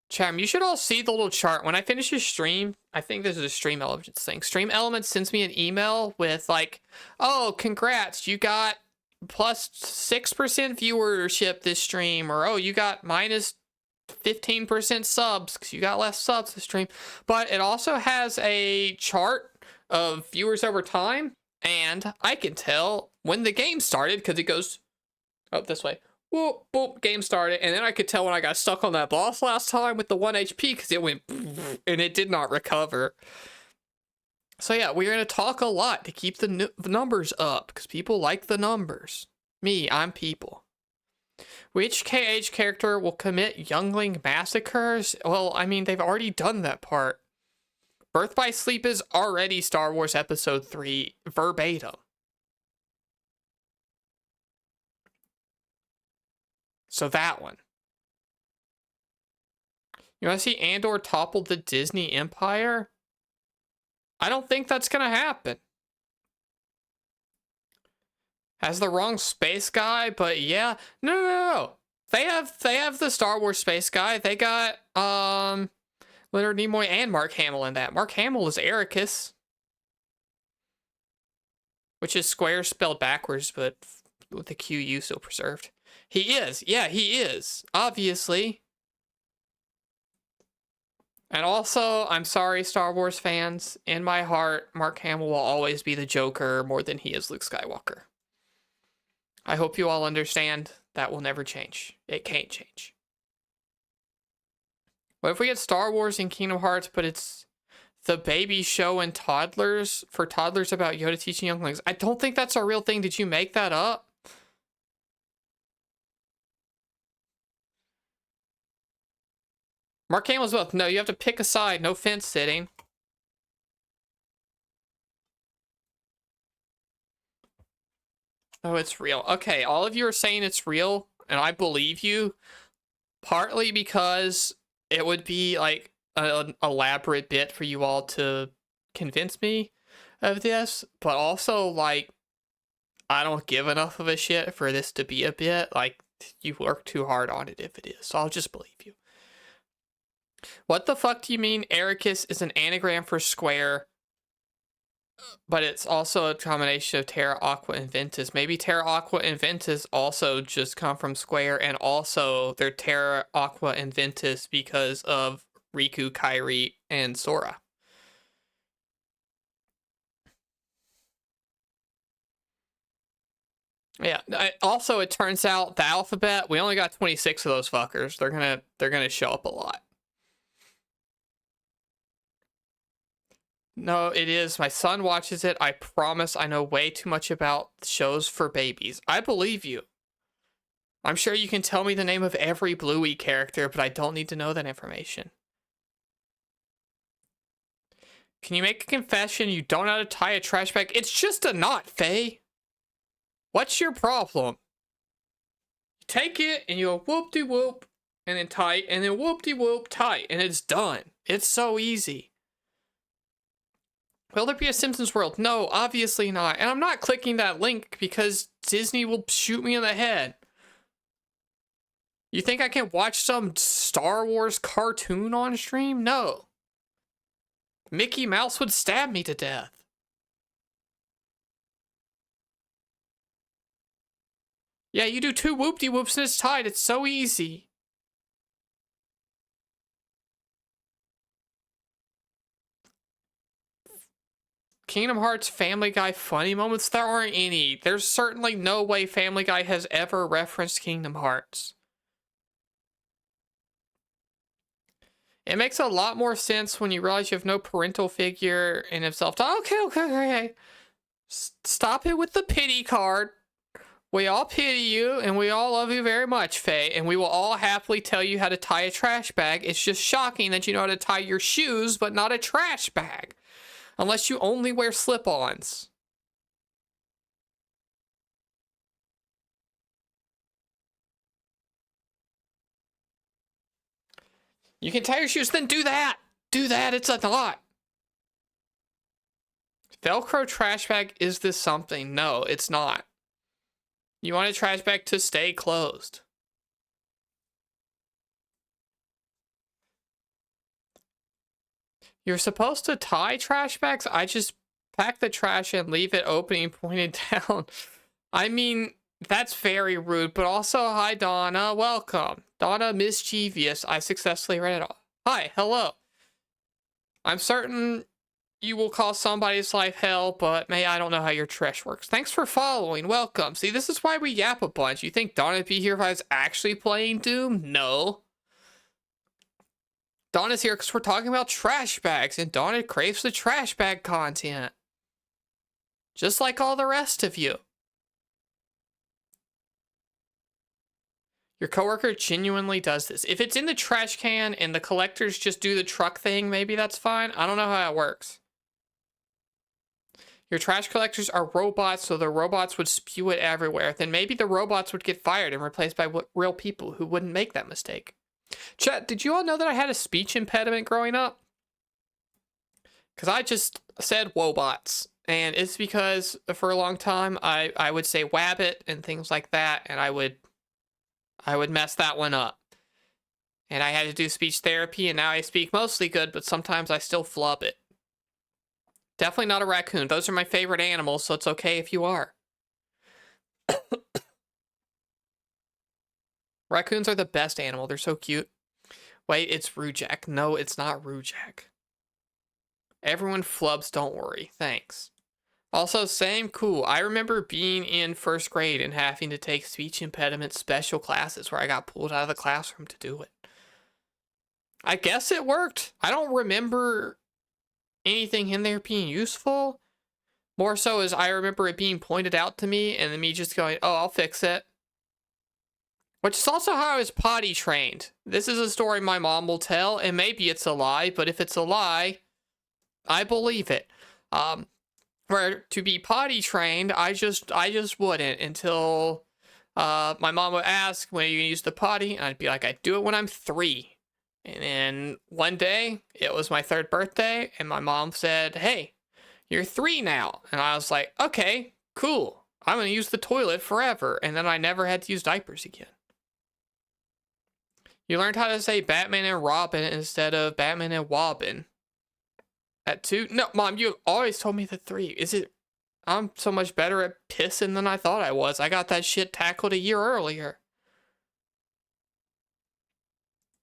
Cham, you should all see the little chart. When I finish your stream, I think this is a Stream Elements thing. Stream Elements sends me an email with like, oh, congrats, you got plus 6% viewership this stream, or oh, you got minus 15% subs because you got less subs this stream. But it also has a chart of viewers over time. And I can tell when the game started because it goes up this way. Whoop, boop, game started. And then I could tell when I got stuck on that boss last time with the 1 HP because it went and it did not recover. So yeah, we're going to talk a lot to keep the numbers up because people like the numbers. Me, I'm people. Which KH character will commit youngling massacres? Well, I mean, they've already done that part. Birth by Sleep is already Star Wars Episode 3 verbatim. So that one. You want to see Andor topple the Disney Empire? I don't think that's going to happen. Has the wrong space guy, but yeah. No. They have the Star Wars space guy. They got, Leonard Nimoy and Mark Hamill in that. Mark Hamill is Ericus, which is Square spelled backwards, but with the QU still preserved. He is. Yeah, he is. Obviously. And also, I'm sorry, Star Wars fans. In my heart, Mark Hamill will always be the Joker more than he is Luke Skywalker. I hope you all understand that will never change. It can't change. What if we get Star Wars and Kingdom Hearts, but it's the baby show and toddlers for toddlers about Yoda teaching younglings? I don't think that's a real thing. Did you make that up? Mark Hamill's both. No, you have to pick a side. No fence sitting. Oh, it's real. Okay, all of you are saying it's real, and I believe you. Partly because it would be like an elaborate bit for you all to convince me of this, but also like I don't give enough of a shit for this to be a bit. Like you work too hard on it if it is, so I'll just believe you. What the fuck do you mean Ericus is an anagram for Square, but it's also a combination of Terra, Aqua, and Ventus? Maybe Terra, Aqua, and Ventus also just come from Square, and also they're Terra, Aqua, and Ventus because of Riku, Kairi, and Sora. Yeah. Also, it turns out the alphabet, we only got 26 of those fuckers. They're gonna show up a lot. No, it is. My son watches it. I promise I know way too much about shows for babies. I believe you. I'm sure you can tell me the name of every Bluey character, but I don't need to know that information. Can you make a confession you don't know how to tie a trash bag? It's just a knot, Faye. What's your problem? You take it and you go whoop-de-whoop and then tight and then whoop-de-whoop tight and it's done. It's so easy. Will there be a Simpsons world? No, obviously not. And I'm not clicking that link because Disney will shoot me in the head. You think I can watch some Star Wars cartoon on stream? No. Mickey Mouse would stab me to death. Yeah, you do 2 whoop-de-whoops and it's tied. It's so easy. Kingdom Hearts Family Guy funny moments? There aren't any. There's certainly no way Family Guy has ever referenced Kingdom Hearts. It makes a lot more sense when you realize you have no parental figure and have self-talk. Okay. Stop it with the pity card. We all pity you, and we all love you very much, Faye, and we will all happily tell you how to tie a trash bag. It's just shocking that you know how to tie your shoes, but not a trash bag. Unless you only wear slip-ons. You can tie your shoes, then do that. Do that, it's a lot. Velcro trash bag, is this something? No, it's not. You want a trash bag to stay closed. You're supposed to tie trash bags? I just pack the trash and leave it open and pointed down. I mean, that's very rude, but also, hi Donna, welcome. Donna Mischievous, I successfully read it all. Hi, hello. I'm certain you will call somebody's life hell, but I don't know how your trash works. Thanks for following, welcome. See, this is why we yap a bunch. You think Donna'd be here if I was actually playing Doom? No. Donna's here because we're talking about trash bags, and Donna craves the trash bag content. Just like all the rest of you. Your coworker genuinely does this. If it's in the trash can and the collectors just do the truck thing, maybe that's fine. I don't know how it works. Your trash collectors are robots, so the robots would spew it everywhere. Then maybe the robots would get fired and replaced by real people who wouldn't make that mistake. Chat, did you all know that I had a speech impediment growing up? Because I just said wobots. And it's because for a long time I would say wabbit and things like that, and I would mess that one up. And I had to do speech therapy, and now I speak mostly good, but sometimes I still flub it. Definitely not a raccoon. Those are my favorite animals, so it's okay if you are. Raccoons are the best animal. They're so cute. Wait, it's wujak. No, it's not wujak. Everyone flubs, don't worry. Thanks. Also, same cool. I remember being in first grade and having to take speech impediment special classes where I got pulled out of the classroom to do it. I guess it worked. I don't remember anything in there being useful. More so as I remember it being pointed out to me and then me just going, oh, I'll fix it. Which is also how I was potty trained. This is a story my mom will tell, and maybe it's a lie, but if it's a lie, I believe it. Where to be potty trained, I just wouldn't until my mom would ask, when you use the potty, and I'd be like, I do it when I'm 3. And then one day, it was my 3rd birthday, and my mom said, hey, you're 3 now. And I was like, okay, cool. I'm going to use the toilet forever. And then I never had to use diapers again. You learned how to say Batman and Robin instead of Batman and Wobbin. At 2? No, Mom, you always told me the 3. Is it? I'm so much better at pissing than I thought I was. I got that shit tackled a year earlier.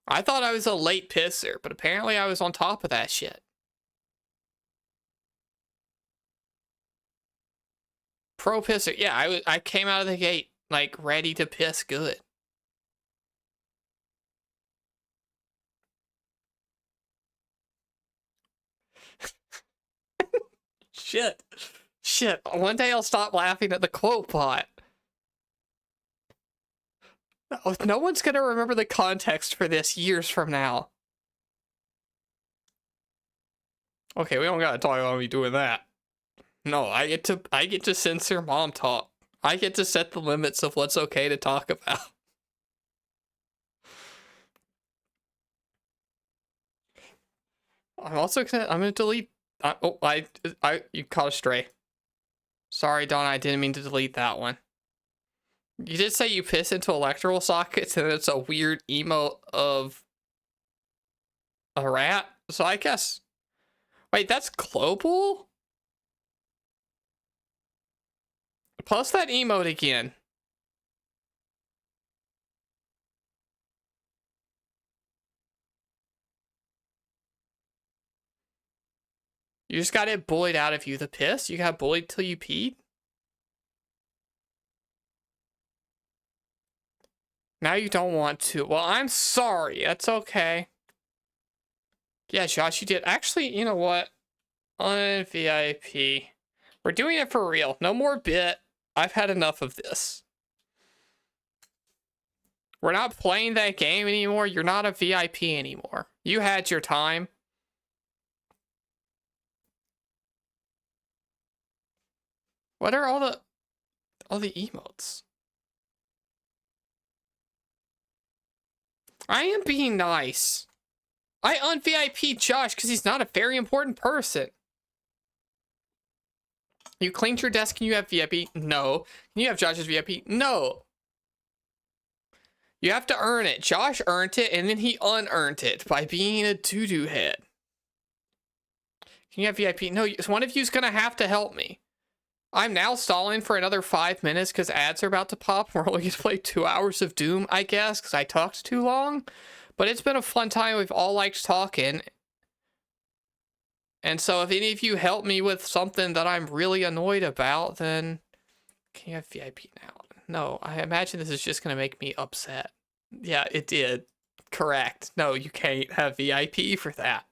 I thought I was a late pisser, but apparently I was on top of that shit. Pro pisser. Yeah, I came out of the gate, like, ready to piss good. Shit. One day I'll stop laughing at the quote bot. No one's gonna remember the context for this years from now. Okay, we don't gotta talk about me doing that. No, I get to censor mom talk. I get to set the limits of what's okay to talk about. I'm gonna delete You caught a stray. Sorry, Donna, I didn't mean to delete that one. You did say you piss into electrical sockets, and it's a weird emote of a rat. So I guess. Wait, that's global? Post that emote again. You just got it bullied out of you. The piss? You got bullied till you peed? Now you don't want to. Well, I'm sorry. That's okay. Yeah, Josh, you did. Actually, you know what? On VIP. We're doing it for real. No more bit. I've had enough of this. We're not playing that game anymore. You're not a VIP anymore. You had your time. What are all the emotes? I am being nice. I un-VIP Josh because he's not a very important person. You cleaned your desk and you have VIP? No. Can you have Josh's VIP? No. You have to earn it. Josh earned it and then he unearned it by being a doo-doo head. Can you have VIP? No, one of you's gonna have to help me. I'm now stalling for another 5 minutes because ads are about to pop. We're only going to play 2 hours of Doom, I guess, because I talked too long. But it's been a fun time. We've all liked talking. And so if any of you help me with something that I'm really annoyed about, then can you have VIP now? No, I imagine this is just going to make me upset. Yeah, it did. Correct. No, you can't have VIP for that.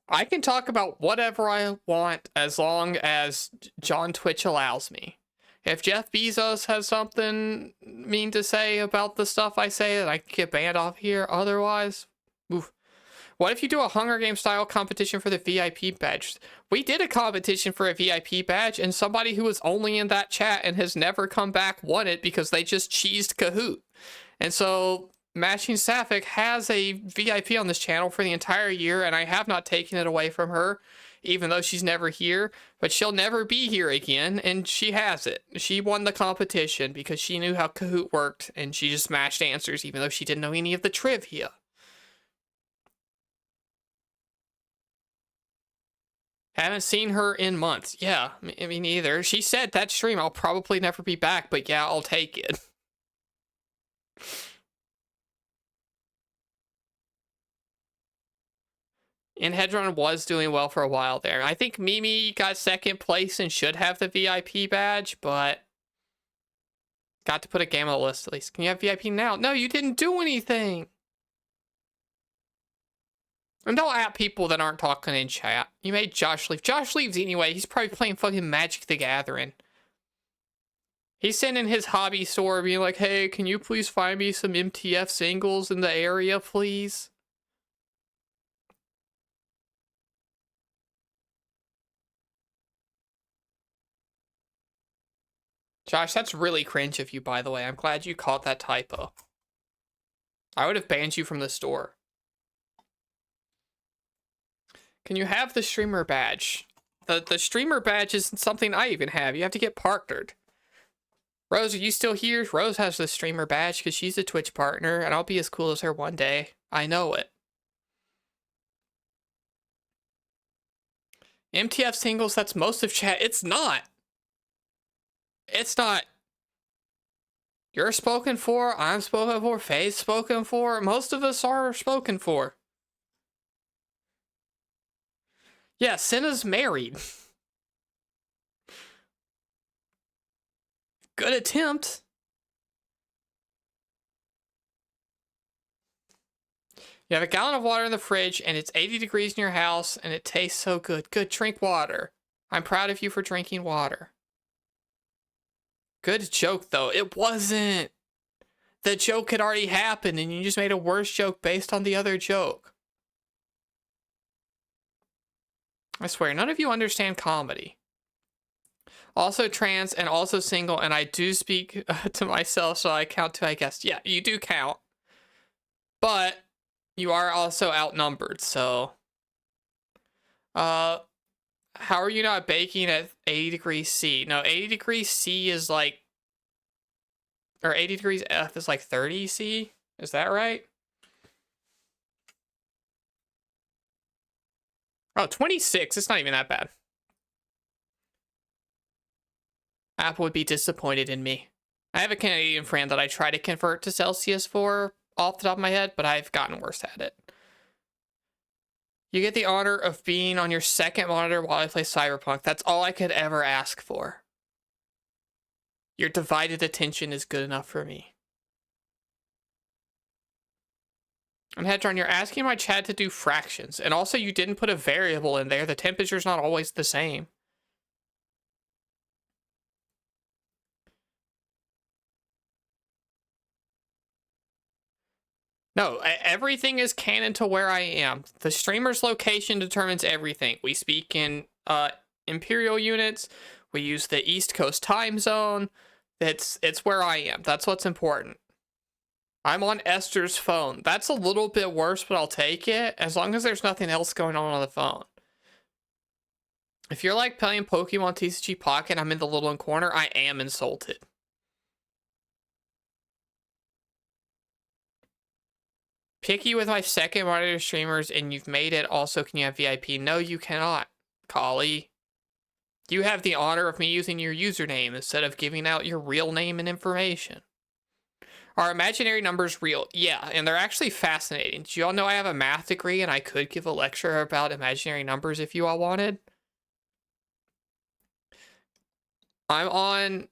I can talk about whatever I want as long as John Twitch allows me. If Jeff Bezos has something mean to say about the stuff I say, that I can get banned off here. Otherwise, oof. What if you do a Hunger Games style competition for the VIP badge? We did a competition for a VIP badge, and somebody who was only in that chat and has never come back won it because they just cheesed Kahoot. And so Mashing Sapphic has a VIP on this channel for the entire year, and I have not taken it away from her, even though she's never here. But she'll never be here again, and she has it. She won the competition because she knew how Kahoot worked, and she just matched answers, even though she didn't know any of the trivia. Haven't seen her in months. Yeah, me neither. She said that stream, I'll probably never be back, but yeah, I'll take it. And Hedron was doing well for a while there. I think Mimi got second place and should have the VIP badge, but got to put a game on the list at least. Can you have VIP now? No, you didn't do anything. And don't at people that aren't talking in chat. You made Josh leave. Josh leaves anyway. He's probably playing fucking Magic the Gathering. He's sitting in his hobby store being like, hey, can you please find me some MTF singles in the area, please? Josh, that's really cringe of you, by the way. I'm glad you caught that typo. I would have banned you from the store. Can you have the streamer badge? The streamer badge isn't something I even have. You have to get partnered. Rose, are you still here? Rose has the streamer badge because she's a Twitch partner, and I'll be as cool as her one day. I know it. MTF singles, that's most of chat. It's not. It's not. You're spoken for, I'm spoken for, Faye's spoken for. Most of us are spoken for. Yeah, Senna's married. Good attempt. You have a gallon of water in the fridge, and it's 80 degrees in your house, and it tastes so good. Good, drink water. I'm proud of you for drinking water. Good joke, though. It wasn't. The joke had already happened, and you just made a worse joke based on the other joke. I swear, none of you understand comedy. Also trans and also single, and I do speak to myself, so I count too, I guess. Yeah, you do count. But you are also outnumbered, so Uh, how are you not baking at 80 degrees C? No, 80 degrees C is like, or 80 degrees F is like 30 C. Is that right? Oh, 26. It's not even that bad. Apple would be disappointed in me. I have a Canadian friend that I try to convert to Celsius for off the top of my head, but I've gotten worse at it. You get the honor of being on your second monitor while I play Cyberpunk. That's all I could ever ask for. Your divided attention is good enough for me. And Hedron, you're asking my chat to do fractions. And also you didn't put a variable in there. The temperature's not always the same. No, everything is canon to where I am. The streamer's location determines everything. We speak in imperial units. We use the East Coast time zone. It's where I am. That's what's important. I'm on Esther's phone. That's a little bit worse, but I'll take it as long as there's nothing else going on the phone. If you're like playing Pokemon TCG Pocket, I'm in the little corner, I am insulted. Picky with my second monitor streamers and you've made it. Also, can you have VIP? No, you cannot, Kali. You have the honor of me using your username instead of giving out your real name and information. Are imaginary numbers real? Yeah, and they're actually fascinating. Do you all know I have a math degree and I could give a lecture about imaginary numbers if you all wanted? I'm on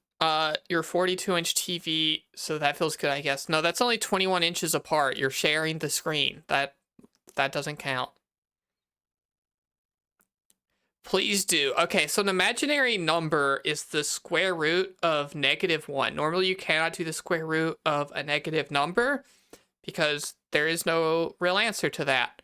your 42-inch TV, so that feels good, I guess. No, that's only 21 inches apart. You're sharing the screen. That doesn't count. Please do. Okay, so an imaginary number is the square root of -1. Normally you cannot do the square root of a negative number because there is no real answer to that.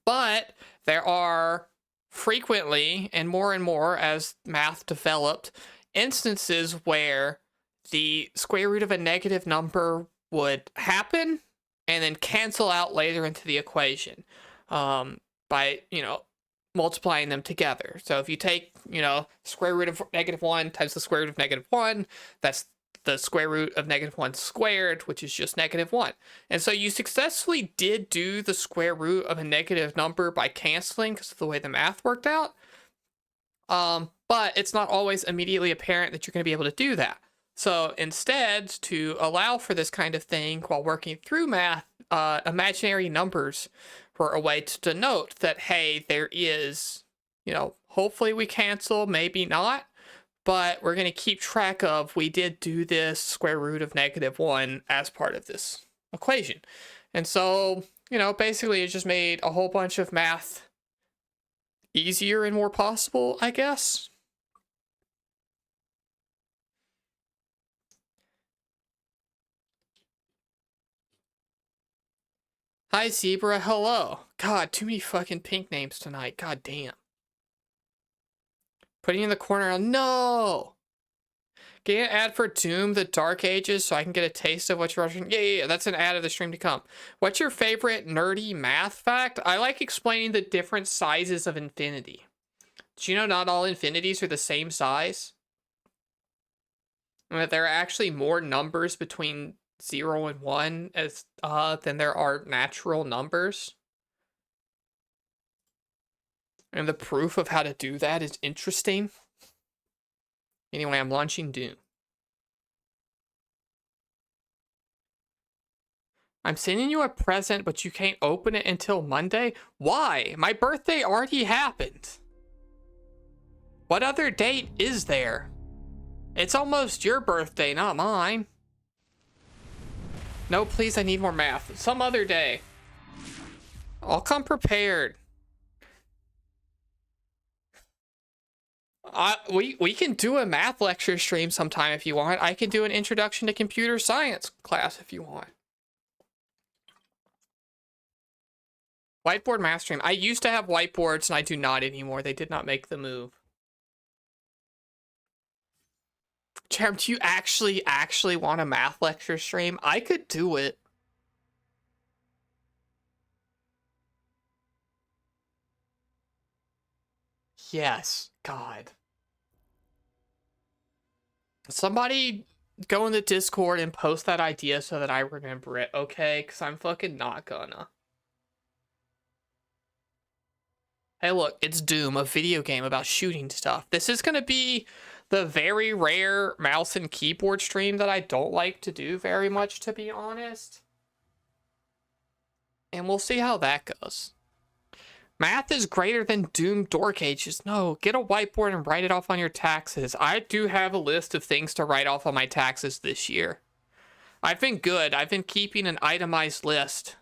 But there are frequently, and more as math developed, instances where the square root of a negative number would happen and then cancel out later into the equation by, multiplying them together. So if you take, square root of -1 times the square root of -1, that's the square root of -1 squared, which is just -1. And so you successfully did do the square root of a negative number by canceling because of the way the math worked out. But it's not always immediately apparent that you're going to be able to do that. So instead, to allow for this kind of thing while working through math, imaginary numbers were a way to denote that, hey, there is, hopefully we cancel, maybe not, but we're going to keep track of, we did do this square root of -1 as part of this equation. And so, basically it just made a whole bunch of math easier and more possible, I guess. Hi, Zebra. Hello. God, too many fucking pink names tonight. God damn. Putting in the corner. No! Getting an ad for Doom, the Dark Ages, so I can get a taste of what you're watching. Yeah. That's an ad of the stream to come. What's your favorite nerdy math fact? I like explaining the different sizes of infinity. Do you know not all infinities are the same size? And that there are actually more numbers between 0 and 1 as than there are natural numbers. And the proof of how to do that is interesting. Anyway, I'm launching Doom. I'm sending you a present, but you can't open it until Monday? Why? My birthday already happened. What other date is there? It's almost your birthday, not mine. No, please, I need more math. Some other day. I'll come prepared. We can do a math lecture stream sometime if you want. I can do an introduction to computer science class if you want. Whiteboard math stream. I used to have whiteboards and I do not anymore. They did not make the move. Jerem, do you actually want a math lecture stream? I could do it. Yes. God. Somebody go in the Discord and post that idea so that I remember it, okay? Because I'm fucking not gonna. Hey, look, it's Doom, a video game about shooting stuff. This is gonna be the very rare mouse and keyboard stream that I don't like to do very much, to be honest. And we'll see how that goes. Math is greater than Doom door gauges. No, get a whiteboard and write it off on your taxes. I do have a list of things to write off on my taxes this year. I've been good. I've been keeping an itemized list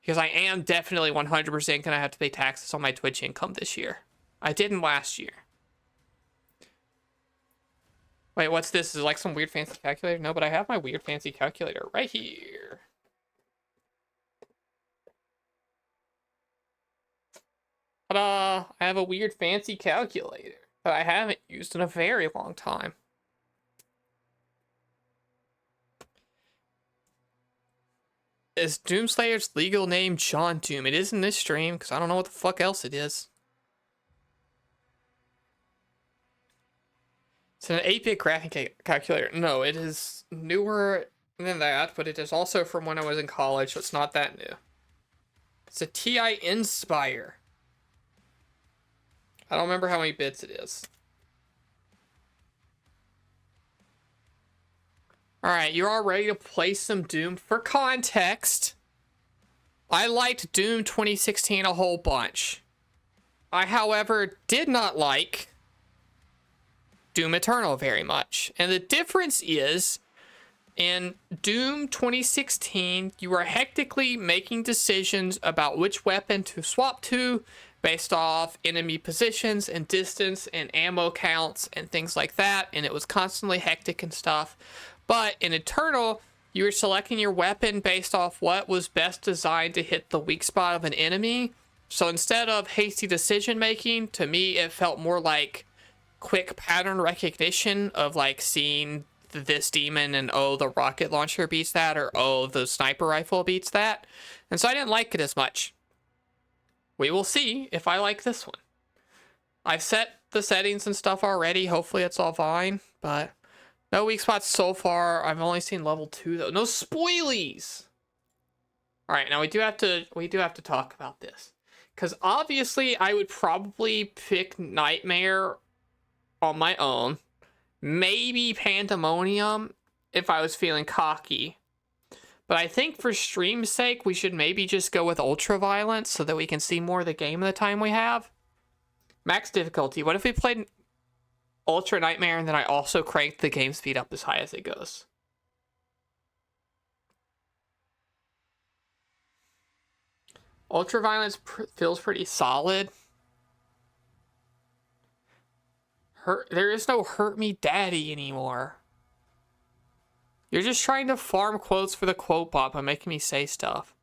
because I am definitely 100% going to have to pay taxes on my Twitch income this year. I didn't last year. Wait, what's this? Is it like some weird fancy calculator? No, but I have my weird fancy calculator right here. Ta-da! I have a weird fancy calculator that I haven't used in a very long time. Is Doomslayer's legal name John Doom? It is in this stream, because I don't know what the fuck else it is. It's an 8-bit graphic calculator. No, it is newer than that, but it is also from when I was in college, so it's not that new. It's a TI Inspire. I don't remember how many bits it is. Alright, you're all ready to play some Doom. For context, I liked Doom 2016 a whole bunch. I, however, did not like Doom Eternal very much. And the difference is, in Doom 2016, you are hectically making decisions about which weapon to swap to based off enemy positions and distance and ammo counts and things like that. And it was constantly hectic and stuff. But in Eternal, you were selecting your weapon based off what was best designed to hit the weak spot of an enemy. So instead of hasty decision making, to me, it felt more like quick pattern recognition of like seeing this demon and oh, the rocket launcher beats that, or oh, the sniper rifle beats that. And so I didn't like it as much. We will see if I like this one. I've set the settings and stuff already. Hopefully it's all fine, but no weak spots so far. I've only seen level 2 though. No spoilies. All right, now we do have to talk about this, because obviously I would probably pick Nightmare on my own, maybe Pandemonium if I was feeling cocky. But I think for stream's sake, we should maybe just go with Ultraviolence so that we can see more of the game in the time we have. Max difficulty. What if we played Ultra Nightmare and then I also cranked the game speed up as high as it goes? Ultraviolence feels pretty solid. There is no Hurt Me Daddy anymore. You're just trying to farm quotes for the quote bot by making me say stuff.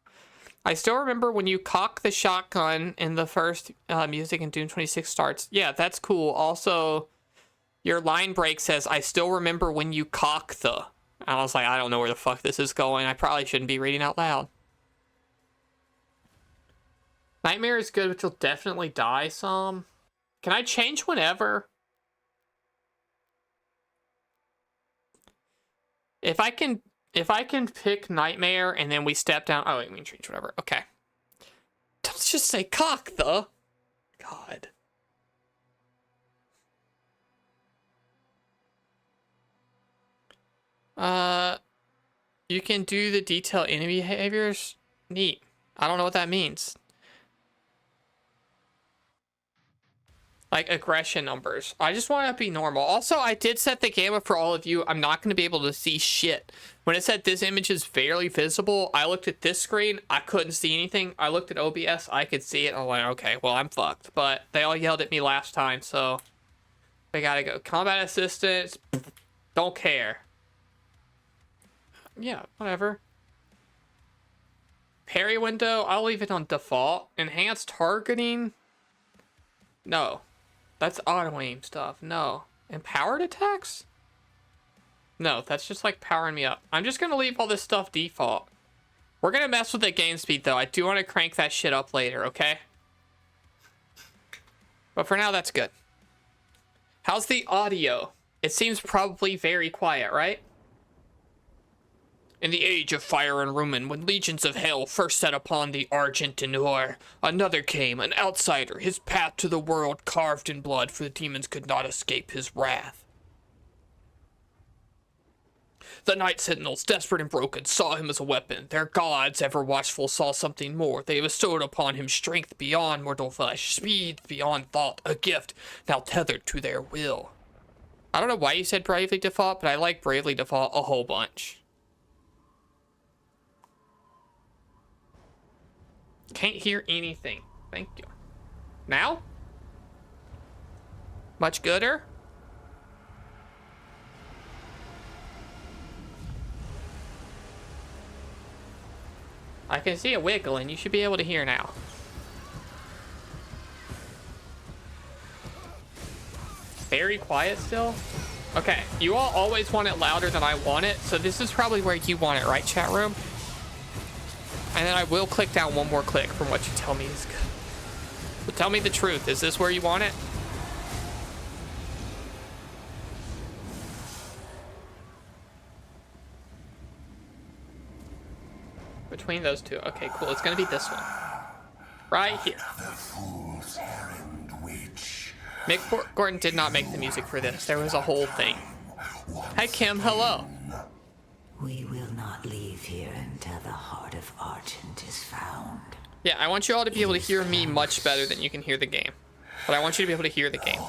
I still remember when you cock the shotgun in the first music in Doom 26 starts. Yeah, that's cool. Also, your line break says, I still remember when you cock the... And I was like, I don't know where the fuck this is going. I probably shouldn't be reading out loud. Nightmare is good, but you'll definitely die some. Can I change whenever? If I can pick Nightmare and then we step down... Oh, wait, we can change whatever. Okay. Don't just say cock the... God. You can do the detail enemy behaviors? Neat. I don't know what that means. Like aggression numbers. I just want it to be normal. Also, I did set the game up for all of you. I'm not going to be able to see shit. When it said this image is barely visible, I looked at this screen. I couldn't see anything. I looked at OBS. I could see it. I'm like, okay, well, I'm fucked. But they all yelled at me last time, so we gotta go. Combat assistance. Don't care. Yeah, whatever. Parry window. I'll leave it on default. Enhanced targeting. No. That's auto-aim stuff. No. Empowered attacks? No, that's just like powering me up. I'm just going to leave all this stuff default. We're going to mess with the game speed, though. I do want to crank that shit up later, okay? But for now, that's good. How's the audio? It seems probably very quiet, right? In the age of fire and ruin, when legions of hell first set upon the Argentinor, another came, an outsider, his path to the world carved in blood, for the demons could not escape his wrath. The night sentinels, desperate and broken, saw him as a weapon. Their gods, ever watchful, saw something more. They bestowed upon him strength beyond mortal flesh, speed beyond thought, a gift now tethered to their will. I don't know why you said Bravely Default, but I like Bravely Default a whole bunch. Can't hear anything. Thank you. Now? Much gooder? I can see it wiggling. You should be able to hear now. Very quiet still. Okay, you all always want it louder than I want it, so this is probably where you want it, right, chat room? And then I will click down one more click from what you tell me is good. But tell me the truth. Is this where you want it? Between those two. Okay, cool. It's gonna be this one. Right here. Mick Gordon did not make the music for this. There was a whole thing. Hi, Kim. Hello. We will not leave here until the heart of Argent is found. Yeah, I want you all to be able to hear me much better than you can hear the game. But I want you to be able to hear the game.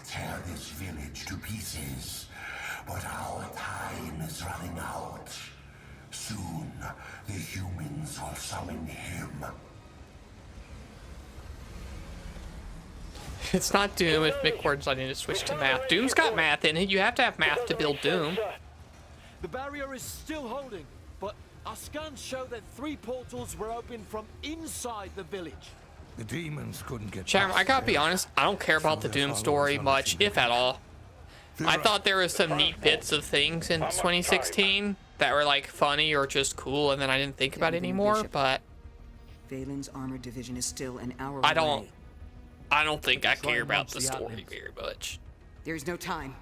Tear this village to pieces, but our time is running out. Soon, the humans will summon him. It's not Doom if Mick Gordon's not to switch to math. Doom's got math in it. You have to have math to build Doom. The barrier is still holding, but our scans show that 3 portals were open from inside the village. The demons couldn't get Sharon, I gotta be honest, I don't care about the Doom story much, if at all. I thought there was some neat bits of things in 2016 that were like funny or just cool, and then I didn't think about it anymore, but Valen's armored division is still an hour I away. don't think I care about the story very much. There's no time.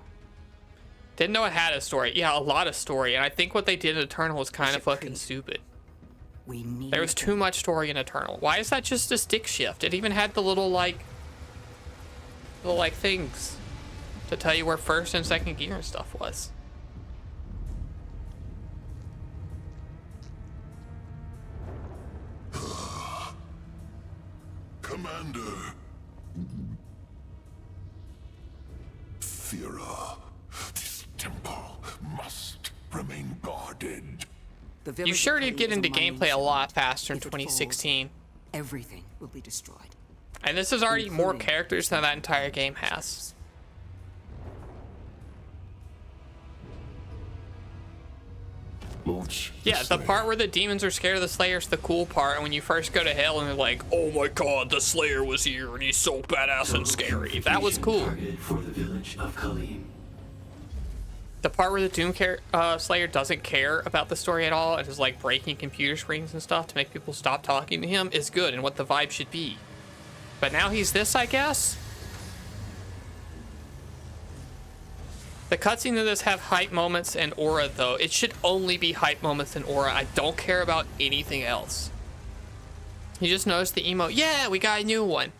Didn't know it had a story. Yeah, a lot of story, and I think what they did in Eternal was kind of fucking stupid. We need There was too much story in Eternal. Why is that just a stick shift? It even had the little things to tell you where first and second gear and stuff was. Commander. Fira, this temple must remain guarded. The You village sure of did get Kali is into a mining gameplay a zone. lot faster in If it falls, 2016. everything will be destroyed. And this is already more Including characters than that entire game has. Yeah, the part where the demons are scared of the Slayer is the cool part, and when you first go to hell and they're like, oh my god, the Slayer was here and he's so badass and scary. That was cool. For the village of Kalim. The part where the Doom Slayer doesn't care about the story at all and is like breaking computer screens and stuff to make people stop talking to him is good and what the vibe should be. But now he's this, I guess? The cutscenes of this have hype moments and aura, though. It should only be hype moments and aura. I don't care about anything else. You just noticed the emote. Yeah, we got a new one.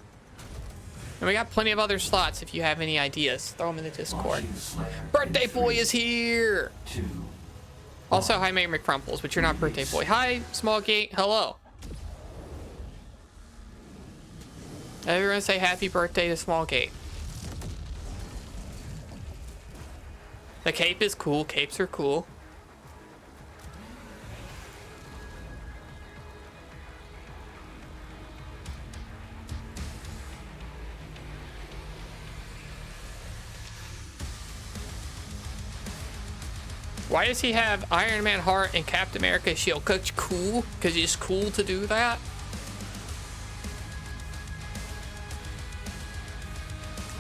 And we got plenty of other slots if you have any ideas. Throw them in the Discord. Birthday Boy is here! Also, hi, Mary McCrumples, but you're not Birthday Boy. Hi, Small Gate. Hello. Everyone say happy birthday to Small Gate. The cape is cool. Capes are cool. Why does he have Iron Man heart and Captain America shield? Cause cool? Cause it's cool to do that?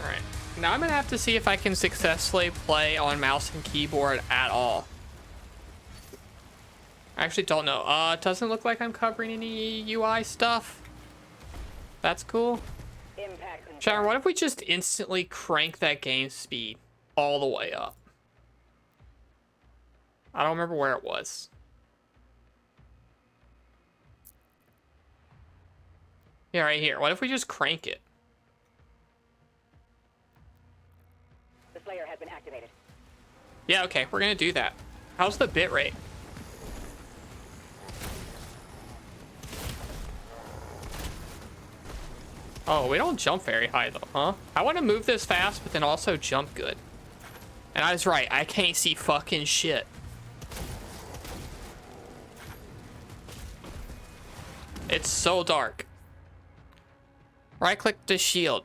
Alright. Now I'm gonna have to see if I can successfully play on mouse and keyboard at all. I actually don't know. It doesn't look like I'm covering any UI stuff. That's cool. Sharon, what if we just instantly crank that game speed all the way up? I don't remember where it was. Yeah, right here. What if we just crank it? The Slayer has been activated. Yeah, okay, we're gonna do that. How's the bit rate? Oh, we don't jump very high though, huh? I want to move this fast, but then also jump good. And I was right, I can't see fucking shit. It's so dark. Right click to shield.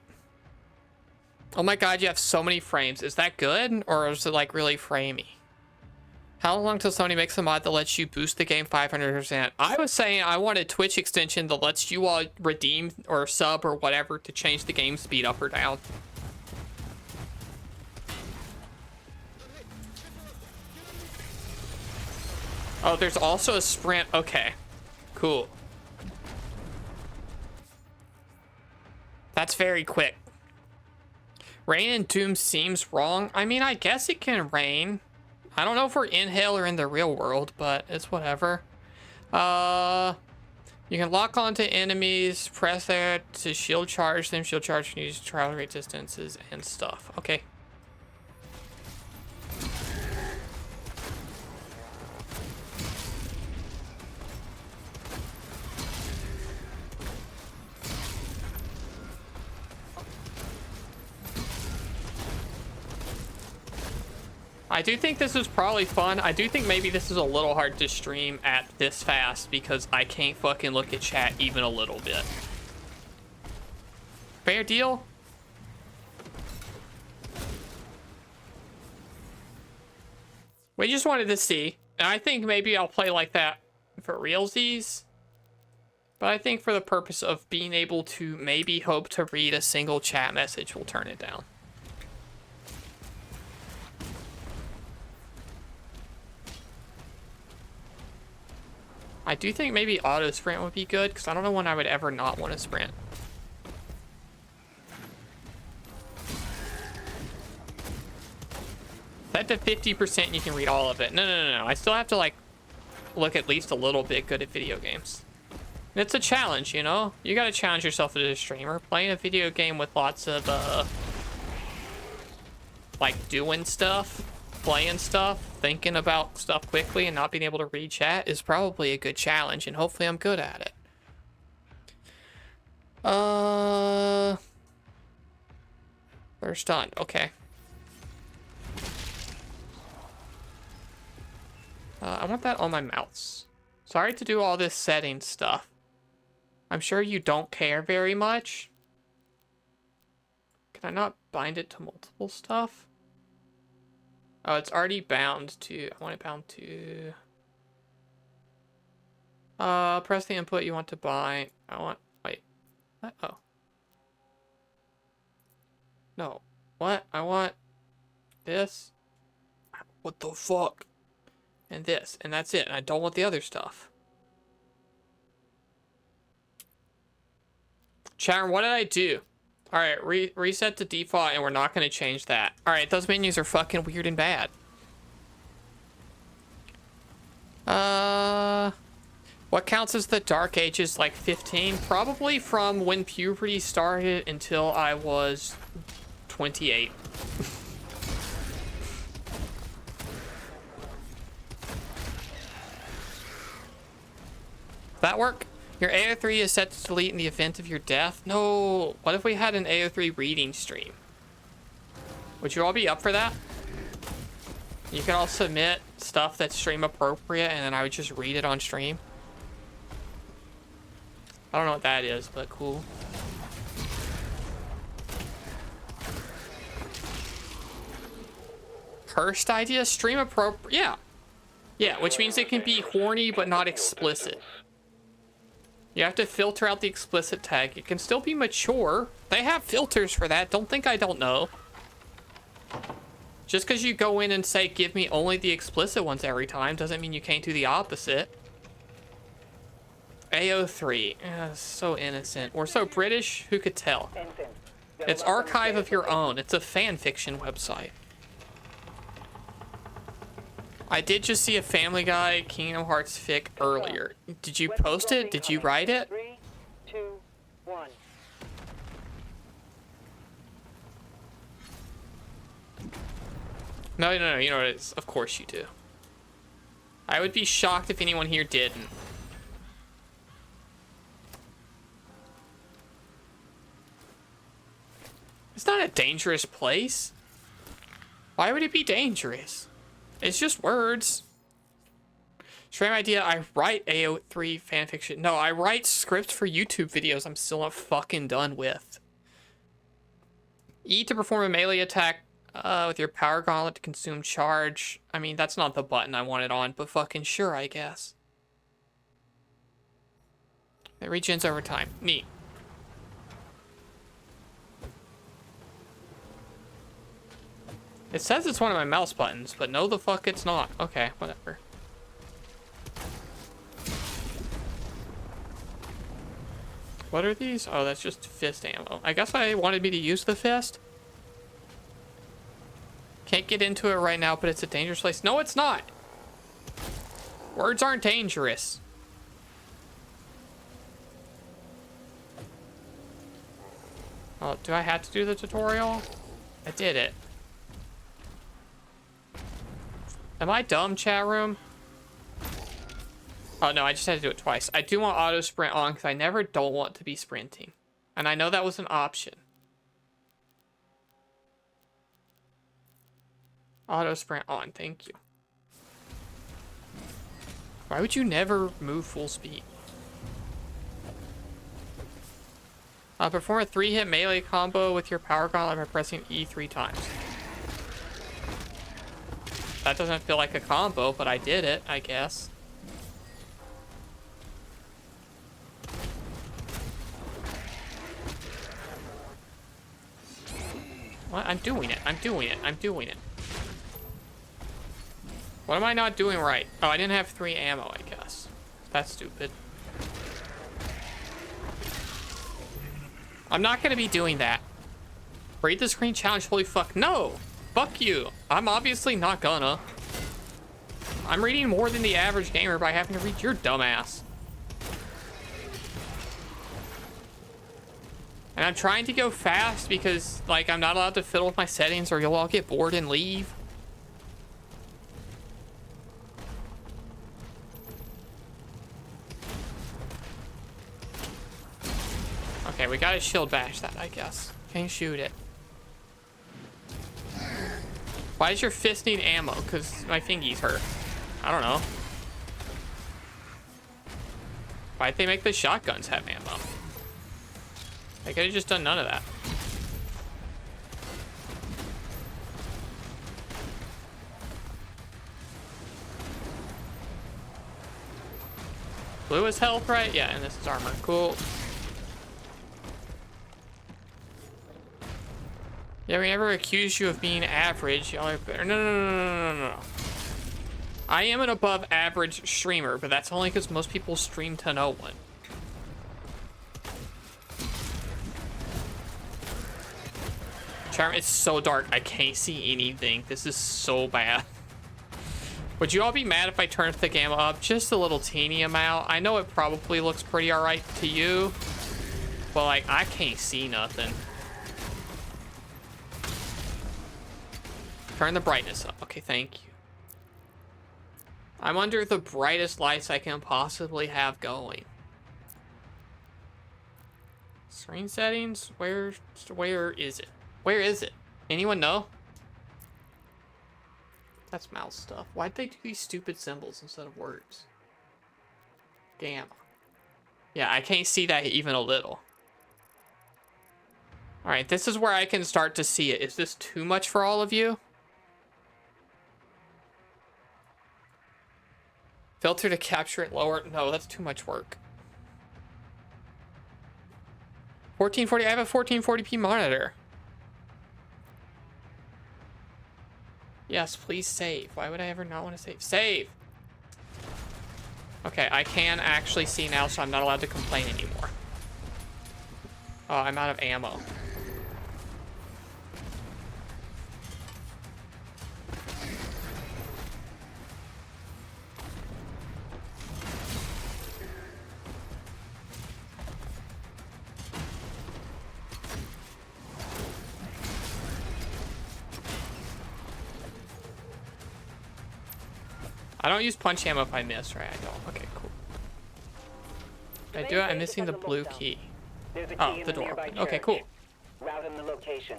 Oh my god, you have so many frames. Is that good? Or is it like really framey? How long till somebody makes a mod that lets you boost the game 500%? I was saying I want a Twitch extension that lets you all redeem or sub or whatever to change the game speed up or down. Oh, there's also a sprint. Okay, cool. That's very quick. Rain and Doom seems wrong. I mean, I guess it can rain. I don't know if we're in hell or in the real world, but it's whatever. You can lock onto enemies, press there to shield charge them. Shield charge can use travel rate distances and stuff. Okay. I do think this is probably fun. I do think maybe this is a little hard to stream at this fast because I can't fucking look at chat even a little bit. Fair deal? We just wanted to see. And I think maybe I'll play like that for realsies. But I think for the purpose of being able to maybe hope to read a single chat message, we'll turn it down. I do think maybe auto sprint would be good because I don't know when I would ever not want to sprint. Set to 50% and you can read all of it. No. I still have to like look at least a little bit good at video games. And it's a challenge, you know? You gotta challenge yourself as a streamer. Playing a video game with lots of like doing stuff, playing stuff, thinking about stuff quickly and not being able to read chat is probably a good challenge, and hopefully I'm good at it. They're stunned. Okay. I want that on my mouse. Sorry to do all this setting stuff. I'm sure you don't care very much. Can I not bind it to multiple stuff? Oh, it's already bound to... I want it bound to... press the input you want to bind. I want... Wait. What? Oh. No. What? I want... this. What the fuck? And this. And that's it. And I don't want the other stuff. Sharon, what did I do? Alright, reset to default, and we're not going to change that. Alright, those menus are fucking weird and bad. What counts as the Dark Ages, like 15? Probably from when puberty started until I was 28. That work? Your AO3 is set to delete in the event of your death? No. What if we had an AO3 reading stream? Would you all be up for that? You can all submit stuff that's stream appropriate and then I would just read it on stream. I don't know what that is, but cool. Cursed idea? Stream appropriate? Yeah. Yeah, which means it can be horny but not explicit. You have to filter out the explicit tag. It can still be mature. They have filters for that. Don't think I don't know. Just because you go in and say, give me only the explicit ones every time, doesn't mean you can't do the opposite. AO3. So innocent. We're so British, who could tell? Ensign, It's Archive of Your Own. It's a fan fiction website. I did just see a Family Guy Kingdom Hearts fic earlier. Did you post it? Did you write it? 3, 2, 1. No, you know what it is. Of course you do. I would be shocked if anyone here didn't. It's not a dangerous place. Why would it be dangerous? It's just words. Stream idea, I write AO3 fanfiction. No, I write scripts for YouTube videos I'm still not fucking done with. E to perform a melee attack with your power gauntlet to consume charge. I mean, that's not the button I wanted on, but fucking sure, I guess. It regens over time. Neat. It says it's one of my mouse buttons, but no the fuck it's not. Okay, whatever. What are these? Oh, that's just fist ammo. I guess I wanted me to use the fist. Can't get into it right now, but it's a dangerous place. No, it's not. Words aren't dangerous. Oh, do I have to do the tutorial? I did it. Am I dumb, chat room? Oh, no, I just had to do it twice. I do want auto sprint on because I never don't want to be sprinting. And I know that was an option. Auto sprint on, thank you. Why would you never move full speed? Perform a 3-hit melee combo with your power gauntlet by pressing E 3 times. That doesn't feel like a combo, but I did it, I guess. What? I'm doing it. I'm doing it. I'm doing it. What am I not doing right? Oh, I didn't have 3 ammo, I guess. That's stupid. I'm not gonna be doing that. Read the screen challenge, holy fuck. No! Fuck you. I'm obviously not gonna. I'm reading more than the average gamer by having to read your dumbass. And I'm trying to go fast because, like, I'm not allowed to fiddle with my settings or you'll all get bored and leave. Okay, we gotta shield bash that, I guess. Can't shoot it. Why does your fist need ammo? Because my fingies hurt. I don't know. Why'd they make the shotguns have ammo? They could have just done none of that. Blue is health, right? Yeah, and this is armor. Cool. Yeah, we never accused you of being average. Y'all are better. No. I am an above average streamer, but that's only because most people stream to no one. Charm, it's so dark. I can't see anything. This is so bad. Would you all be mad if I turned the gamma up just a little teeny amount? I know it probably looks pretty alright to you, but like, I can't see nothing. Turn the brightness up. Okay, thank you. I'm under the brightest lights I can possibly have going. Screen settings? Where is it? Where is it? Anyone know? That's mouse stuff. Why'd they do these stupid symbols instead of words? Gamma. Yeah, I can't see that even a little. Alright, this is where I can start to see it. Is this too much for all of you? Filter to capture it lower. No, that's too much work. 1440. I have a 1440p monitor. Yes, please save. Why would I ever not want to save? Save! Okay, I can actually see now, so I'm not allowed to complain anymore. Oh, I'm out of ammo. I don't use punch ammo if I miss, right? I don't. Okay, cool. Did I do it? I'm missing the blue key. There's a key Oh, in the door nearby open. Okay, church. cool. Route and the location.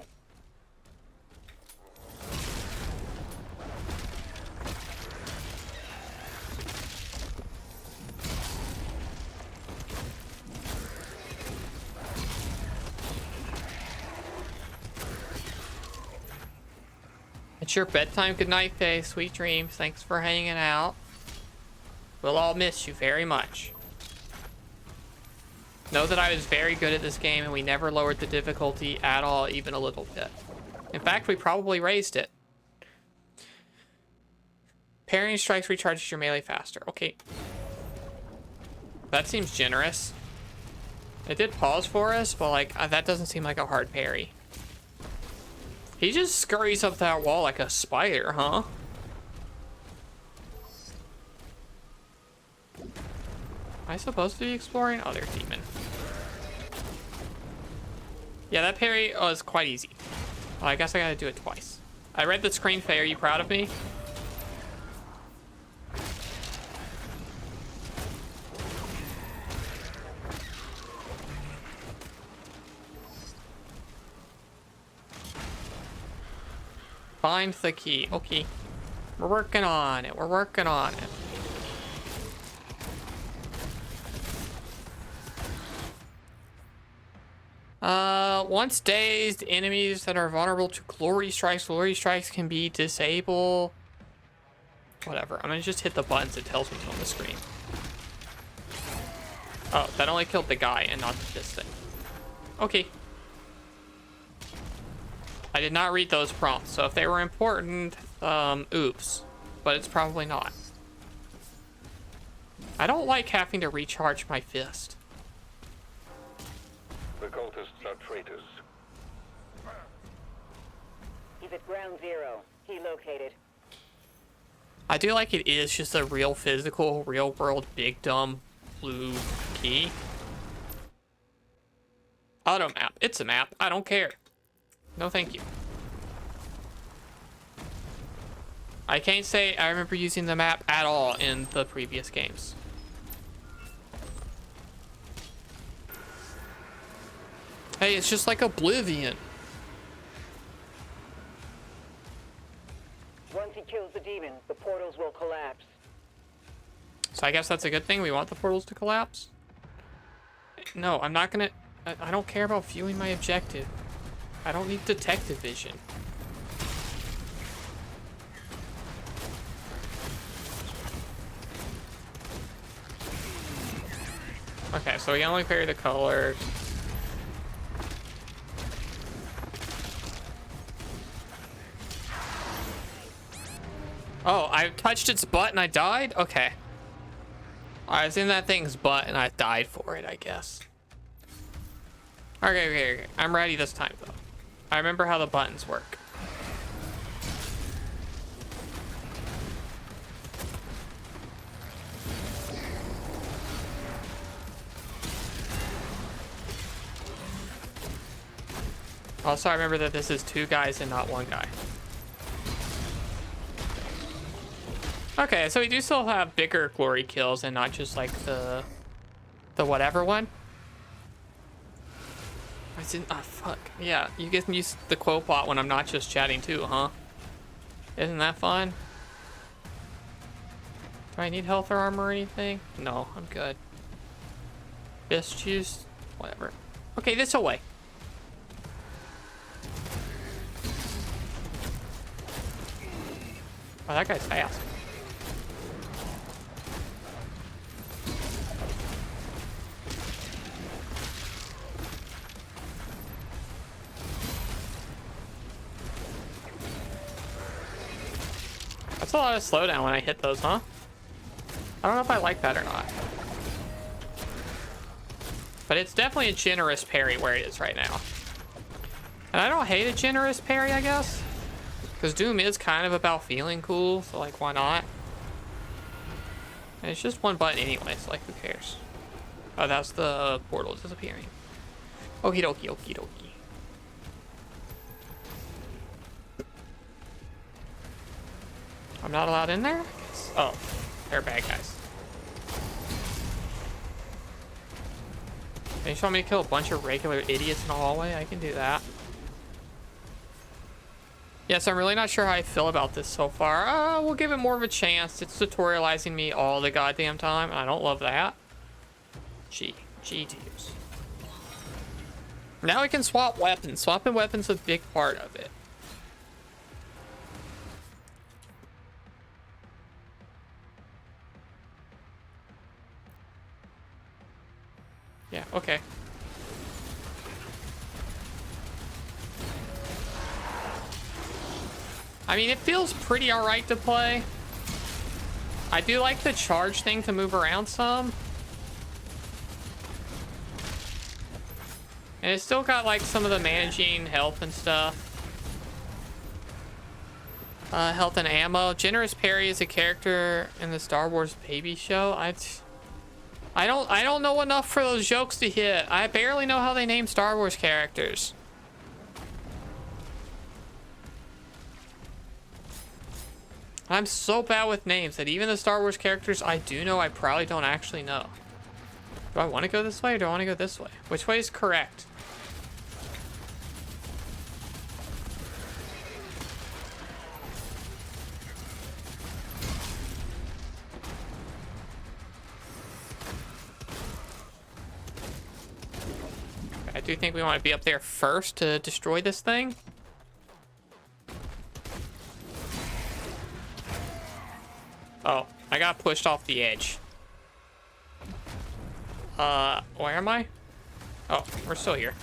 It's your bedtime. Good night, Faye. Sweet dreams. Thanks for hanging out. We'll all miss you very much. Know that I was very good at this game and we never lowered the difficulty at all, even a little bit. In fact, we probably raised it. Parrying strikes recharges your melee faster. Okay. That seems generous. It did pause for us, but like, that doesn't seem like a hard parry. He just scurries up that wall like a spider, huh? Am I supposed to be exploring? Oh, there's demon. Yeah, that parry was quite easy. Well, I guess I gotta do it twice. I read the screen, Faye. Are you proud of me? Find the key. Okay. We're working on it. We're working on it. Once dazed, enemies that are vulnerable to glory strikes can be disabled. Whatever. I'm gonna just hit the buttons it tells me on the screen. Oh, that only killed the guy and not this thing. Okay. I did not read those prompts, so if they were important, oops. But it's probably not. I don't like having to recharge my fist. The cultists are traitors. He's at ground zero. He located. I do like it is just a real physical, real world, big dumb blue key. Auto map. It's a map. I don't care. No, thank you. I can't say I remember using the map at all in the previous games. Hey, it's just like Oblivion. Once he kills the demon, the portals will collapse. So I guess that's a good thing. We want the portals to collapse. No, I'm not gonna... I don't care about viewing my objective. I don't need detective vision. Okay, so we only parry the colors. Oh, I touched its butt and I died? Okay. I was in that thing's butt and I died for it, I guess. Okay. I'm ready this time, though. I remember how the buttons work. Also, I remember that this is 2 guys and not 1 guy. Okay, so we do still have bigger glory kills and not just like the whatever one. I didn't. Ah, fuck. Yeah, you get to use the quote bot when I'm not just chatting too, huh? Isn't that fun? Do I need health or armor or anything? No, I'm good. Just choose whatever. Okay, this away. Oh, that guy's fast. That's a lot of slowdown when I hit those, huh? I don't know if I like that or not. But it's definitely a generous parry where it is right now. And I don't hate a generous parry, I guess. Because Doom is kind of about feeling cool, so like, why not? And it's just 1 button anyway, so like, who cares? Oh, that's the portal disappearing. Okie dokie, okie dokie. I'm not allowed in there, I guess. Oh, they're bad guys. Can you just want me to kill a bunch of regular idiots in the hallway? I can do that. Yes, I'm really not sure how I feel about this so far. We'll give it more of a chance. It's tutorializing me all the goddamn time, and I don't love that. G tears. Now we can swap weapons. Swapping weapons is a big part of it. Yeah, okay. I mean, it feels pretty alright to play. I do like the charge thing to move around some. And it's still got like some of the managing health and stuff. Health and ammo. Generous Perry is a character in the Star Wars baby show. I don't know enough for those jokes to hit. I barely know how they name Star Wars characters. I'm so bad with names that even the Star Wars characters I do know, I probably don't actually know. Do I want to go this way or do I want to go this way? Which way is correct? I do think we want to be up there first to destroy this thing. Oh, I got pushed off the edge. Where am I? Oh, we're still here.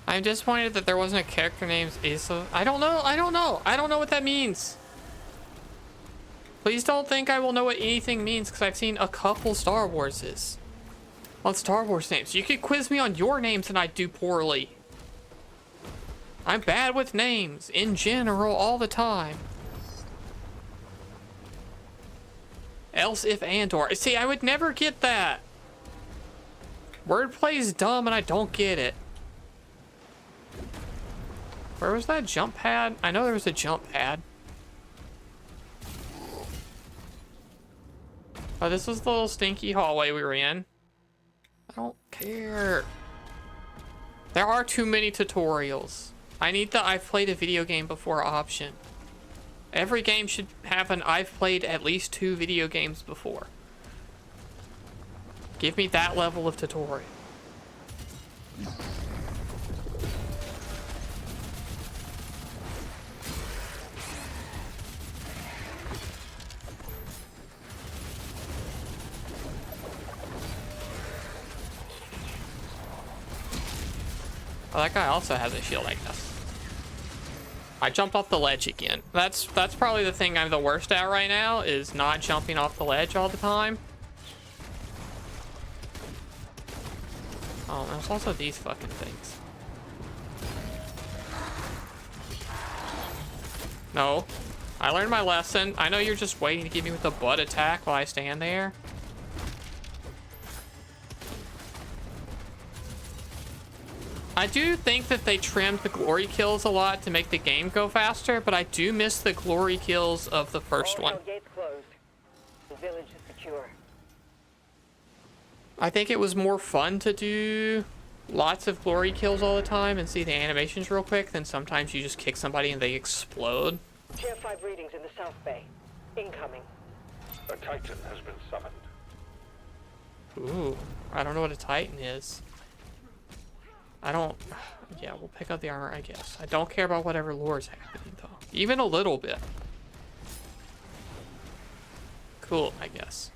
I'm disappointed that there wasn't a character named Asa. I don't know what that means. Please don't think I will know what anything means because I've seen a couple Star Warses on Star Wars names. You could quiz me on your names and I'd do poorly. I'm bad with names in general all the time. Else if Andor. See, I would never get that. Wordplay is dumb and I don't get it. Where was that jump pad? I know there was a jump pad. Oh, this was the little stinky hallway we were in. I don't care. There are too many tutorials. I need the I've played a video game before option. Every game should have an I've played at least 2 video games before. Give me that level of tutorial. Oh, that guy also has a shield, I guess. I jumped off the ledge again. That's probably the thing I'm the worst at right now, is not jumping off the ledge all the time. Oh, there's also these fucking things. No. I learned my lesson. I know you're just waiting to get me with a butt attack while I stand there. I do think that they trimmed the glory kills a lot to make the game go faster, but I do miss the glory kills of the first one. All gates closed. The village is secure. I think it was more fun to do lots of glory kills all the time and see the animations real quick than sometimes you just kick somebody and they explode. Tier 5 readings in the South Bay. Incoming. A Titan has been summoned. Ooh, I don't know what a Titan is. I don't... Yeah, we'll pick up the armor, I guess. I don't care about whatever lore is happening, though. Even a little bit. Cool, I guess.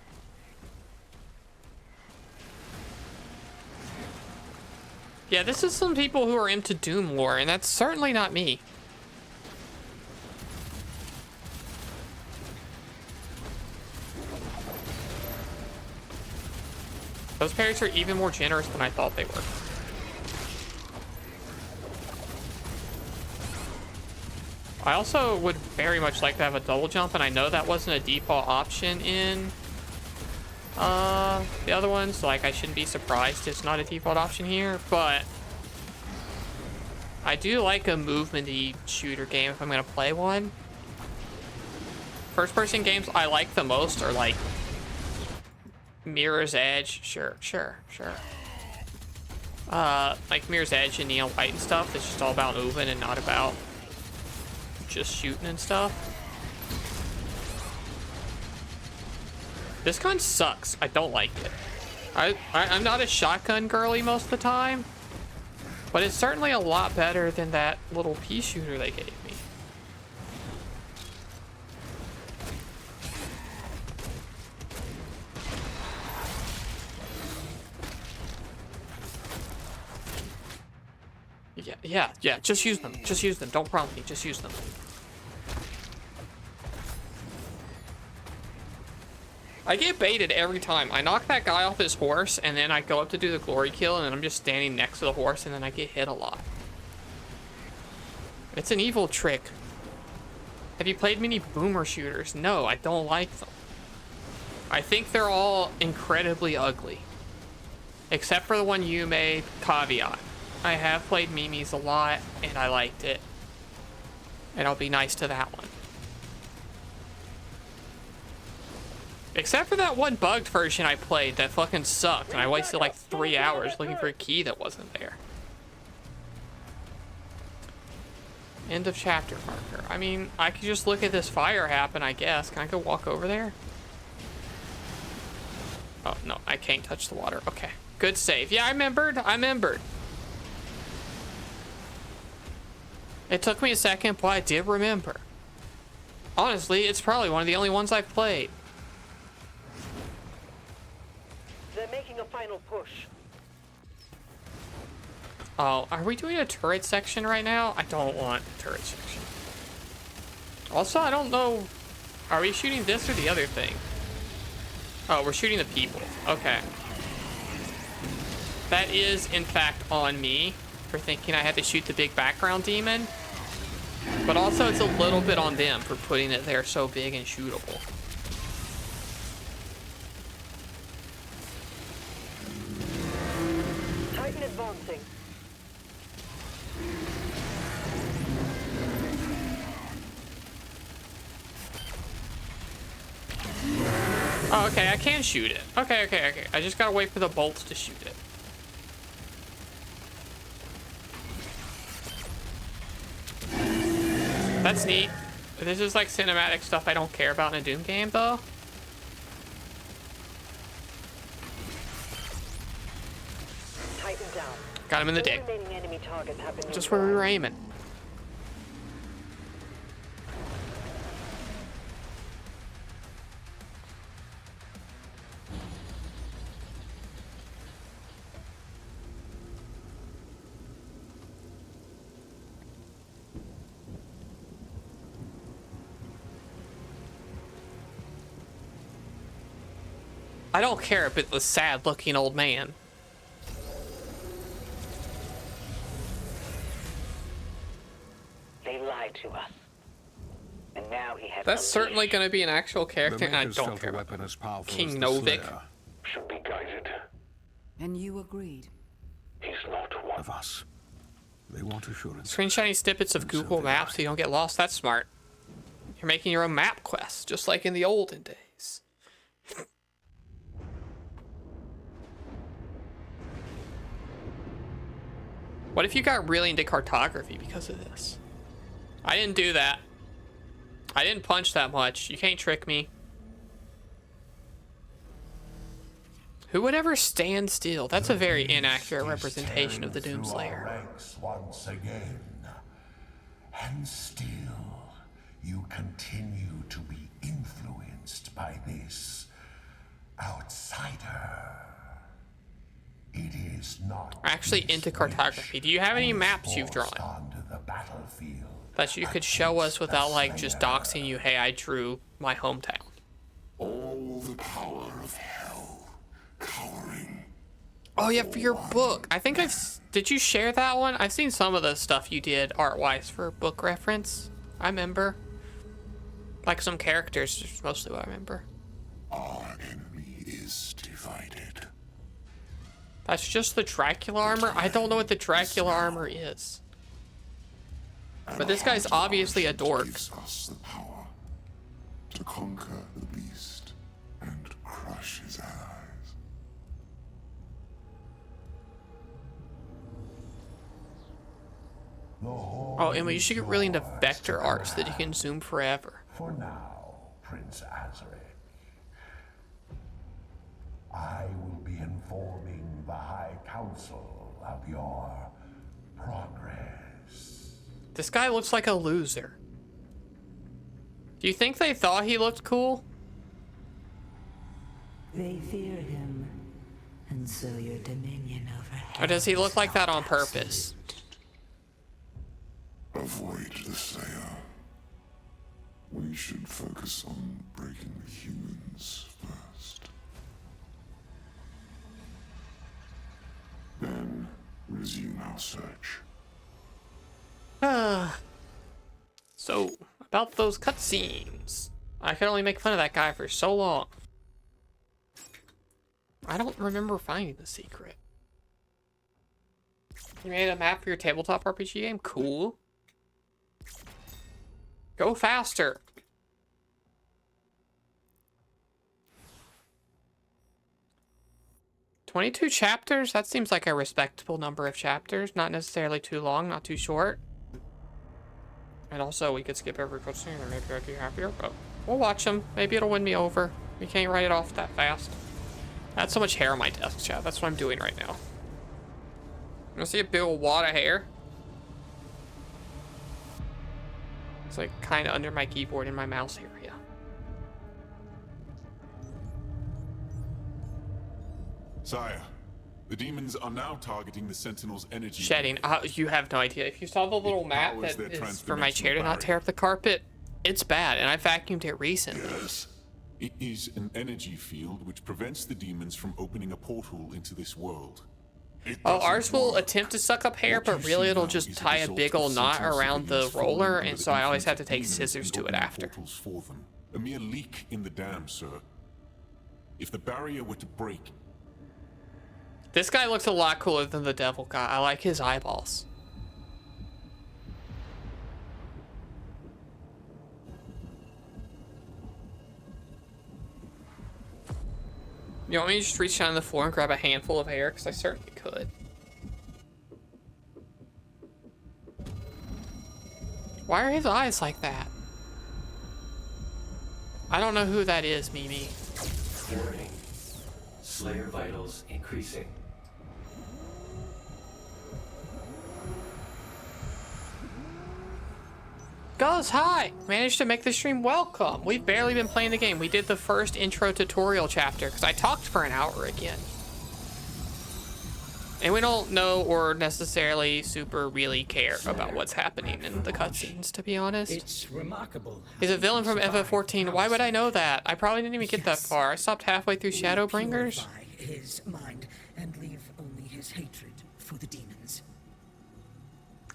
Yeah, this is some people who are into Doom lore, and that's certainly not me. Those parries are even more generous than I thought they were. I also would very much like to have a double jump, and I know that wasn't a default option in the other ones. Like, I shouldn't be surprised it's not a default option here, but I do like a movement-y shooter game if I'm gonna play one. First-person games I like the most are like Mirror's Edge, sure. Like Mirror's Edge and Neon White and stuff. It's just all about moving and not about just shooting and stuff. This gun sucks. I don't like it. I'm not a shotgun girly most of the time, but it's certainly a lot better than that little pea shooter they gave me. Yeah, just use them. Just use them. Don't prompt me. Just use them. I get baited every time. I knock that guy off his horse, and then I go up to do the glory kill, and then I'm just standing next to the horse, and then I get hit a lot. It's an evil trick. Have you played many boomer shooters? No, I don't like them. I think they're all incredibly ugly. Except for the one you made, Caveat. I have played Mimi's a lot, and I liked it. And I'll be nice to that one. Except for that one bugged version I played that fucking sucked, and I wasted like 3 hours looking for a key that wasn't there. End of chapter marker. I mean, I could just look at this fire happen, I guess. Can I go walk over there? Oh, no, I can't touch the water. Okay, good save. Yeah, I remembered. It took me a second, but I did remember. Honestly, it's probably one of the only ones I've played. They're making a final push. Oh, are we doing a turret section right now? I don't want a turret section. Also, I don't know. Are we shooting this or the other thing? Oh, we're shooting the people. Okay. That is, in fact, on me for thinking I had to shoot the big background demon. But also, it's a little bit on them for putting it there so big and shootable. Titan advancing. Oh, okay, I can shoot it. Okay. I just gotta wait for the bolts to shoot it. That's neat. This is like cinematic stuff I don't care about in a Doom game, though. Titan down. Got him in the All dick. remaining enemy targets have been Just where we were neutralized. aiming. I don't care if it's a sad-looking old man. They lied to us. And now he has That's certainly going to be an actual character, and I don't care about King Novik. Should be guided. And you agreed. He's not one Of us. They want assurance. Screenshotting snippets of Google Maps so you don't get lost. That's smart. You're making your own map quests, just like in the olden days. What if you got really into cartography because of this? I didn't do that. I didn't punch that much. You can't trick me. Who would ever stand still? That's a very inaccurate representation of the Doomslayer. Ranks once again. And still, you continue to be influenced by this outsider. It is not Actually into cartography. Do you have any maps you've drawn onto the battlefield that you could show us without like just doxing you? Hey, I drew my hometown. all the power of hell cowering. Oh yeah, for your book. I think did you share that one? I've seen some of the stuff you did art-wise for book reference. I remember. Like some characters, is mostly what I remember. Our enemy is divided. That's just the Dracula armor? I don't know what the Dracula armor is. But this guy's obviously a dork. Gives us the power to conquer the beast and crush his allies. Oh, Emma, you should get really into vector art so that you can zoom forever. For now, Prince Azaric, I will be informing the High Council of your progress. This guy looks like a loser. Do you think they thought he looked cool? They fear him, and so your dominion over him. Or does he look like that on purpose? Avoid the Slayer. We should focus on breaking the humans first. Then resume our search. So, about those cutscenes. I could only make fun of that guy for so long. I don't remember finding the secret. You made a map for your tabletop RPG game? Cool. Go faster. "22 chapters? That seems like a respectable number of chapters. Not necessarily too long, not too short. And also, we could skip every cutscene and maybe I'd be happier, but we'll watch them. Maybe it'll win me over. We can't write it off that fast. I had so much hair on my desk, chat. That's what I'm doing right now. You see a big old wad of hair? It's like kind of under my keyboard in my mouse area. Sire, the demons are now targeting the Sentinel's energy. Shedding. You have no idea. If you saw the little map that is for my chair to not tear up the carpet, it's bad, and I vacuumed it recently. Yes. It is an energy field which prevents the demons from opening a portal into this world. Oh, ours will attempt to suck up hair, but really it'll just tie a big old knot around the roller, and so I always have to take scissors to it after. For them. A mere leak in the dam, sir. If the barrier were to break... This guy looks a lot cooler than the devil guy. I like his eyeballs. You want me to just reach down on the floor and grab a handful of hair? Because I certainly could. Why are his eyes like that? I don't know who that is, Mimi. Warning. Slayer vitals increasing. Gus, hi! Managed to make the stream. Welcome! We've barely been playing the game. We did the first intro tutorial chapter because I talked for an hour again. And we don't know or necessarily super really care about what's happening in the cutscenes, to be honest. It's remarkable. He's a villain from FF14. Why would I know that? I probably didn't even get that far. I stopped halfway through Shadowbringers. Purify his mind and leave only his hatred for the demons.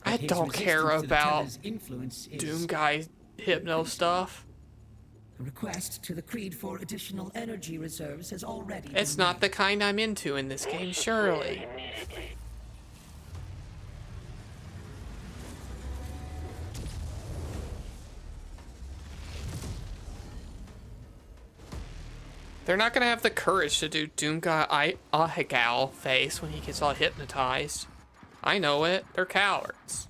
I His don't care resistance to the about Teller's influence is Doom Guy hypno stuff. The request to the Creed for additional energy reserves has already It's been not the kind I'm into in this game, surely. They're not gonna have the courage to do Doomguy Ahigal face when he gets all hypnotized. I know it. They're cowards.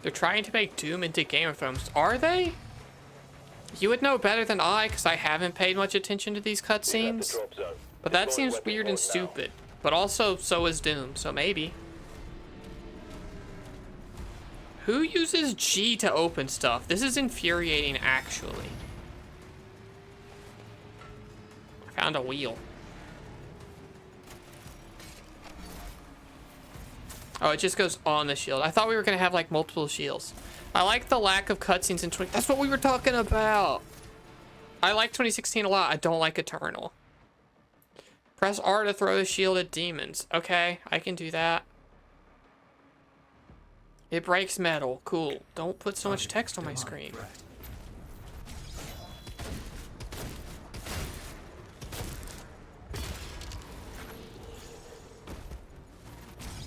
They're trying to make Doom into Game of Thrones. Are they? You would know better than I, because I haven't paid much attention to these cutscenes. But that seems weird and stupid. But also, so is Doom, so maybe. Who uses G to open stuff? This is infuriating, actually. I found a wheel. Oh, it just goes on the shield. I thought we were gonna have like multiple shields. I like the lack of cutscenes in 20. That's what we were talking about. I like 2016 a lot. I don't like Eternal. Press R to throw the shield at demons. Okay, I can do that. It breaks metal. Cool. Don't put so much text on my screen.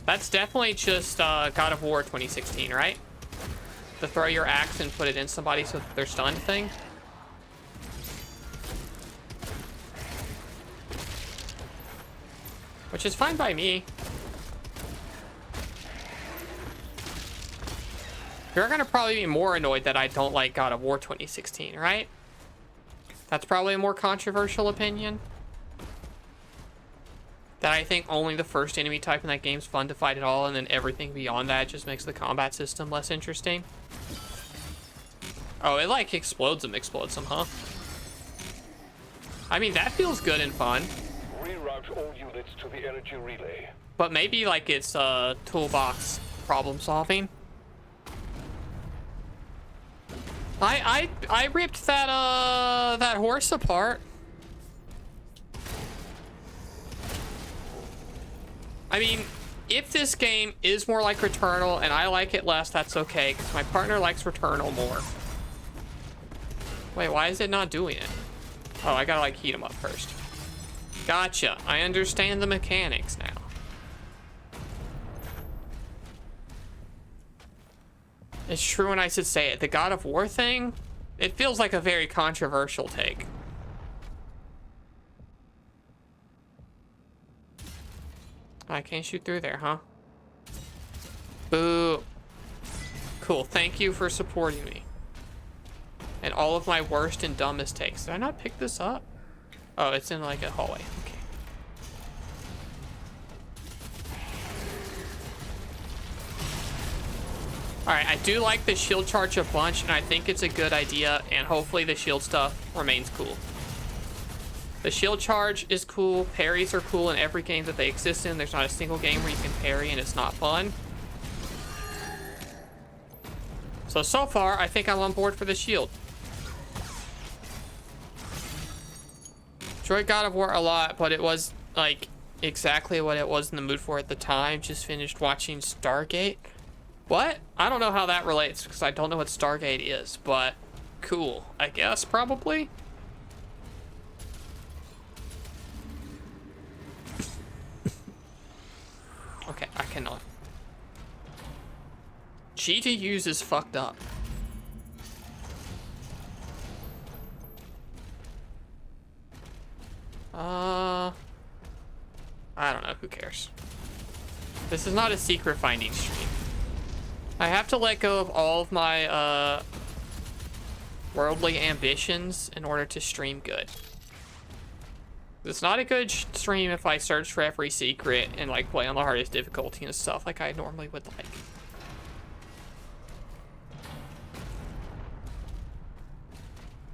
That's definitely just God of War 2016, right? To throw your axe and put it in somebody so that they're stunned thing. Which is fine by me. You're gonna probably be more annoyed that I don't like God of War 2016, right? That's probably a more controversial opinion. That I think only the first enemy type in that game's fun to fight at all, and then everything beyond that just makes the combat system less interesting. Oh, it like explodes them, huh? I mean, that feels good and fun. Reroute all units to the energy relay. But maybe like it's toolbox problem solving. I ripped that that horse apart. I mean, if this game is more like Returnal and I like it less, that's okay, because my partner likes Returnal more. Wait, why is it not doing it? Oh, I gotta like heat them up first. Gotcha. I understand the mechanics now. It's true when I should say it. The God of War thing, it feels like a very controversial take. I can't shoot through there, huh? Boo. Cool, thank you for supporting me. And all of my worst and dumbest takes. Did I not pick this up? Oh, it's in like a hallway. Okay. Alright, I do like the shield charge a bunch, and I think it's a good idea, and hopefully the shield stuff remains cool. The shield charge is cool, parries are cool in every game that they exist in. There's not a single game where you can parry and it's not fun. So far, I think I'm on board for the shield. Enjoyed God of War a lot, but it was like exactly what it was in the mood for at the time. Just finished watching Stargate. What? I don't know how that relates because I don't know what Stargate is, but cool, I guess, probably. Okay, I cannot. G to use is fucked up. I don't know, who cares? This is not a secret finding stream. I have to let go of all of my worldly ambitions in order to stream good. It's not a good stream if I search for every secret and like play on the hardest difficulty and stuff like I normally would like.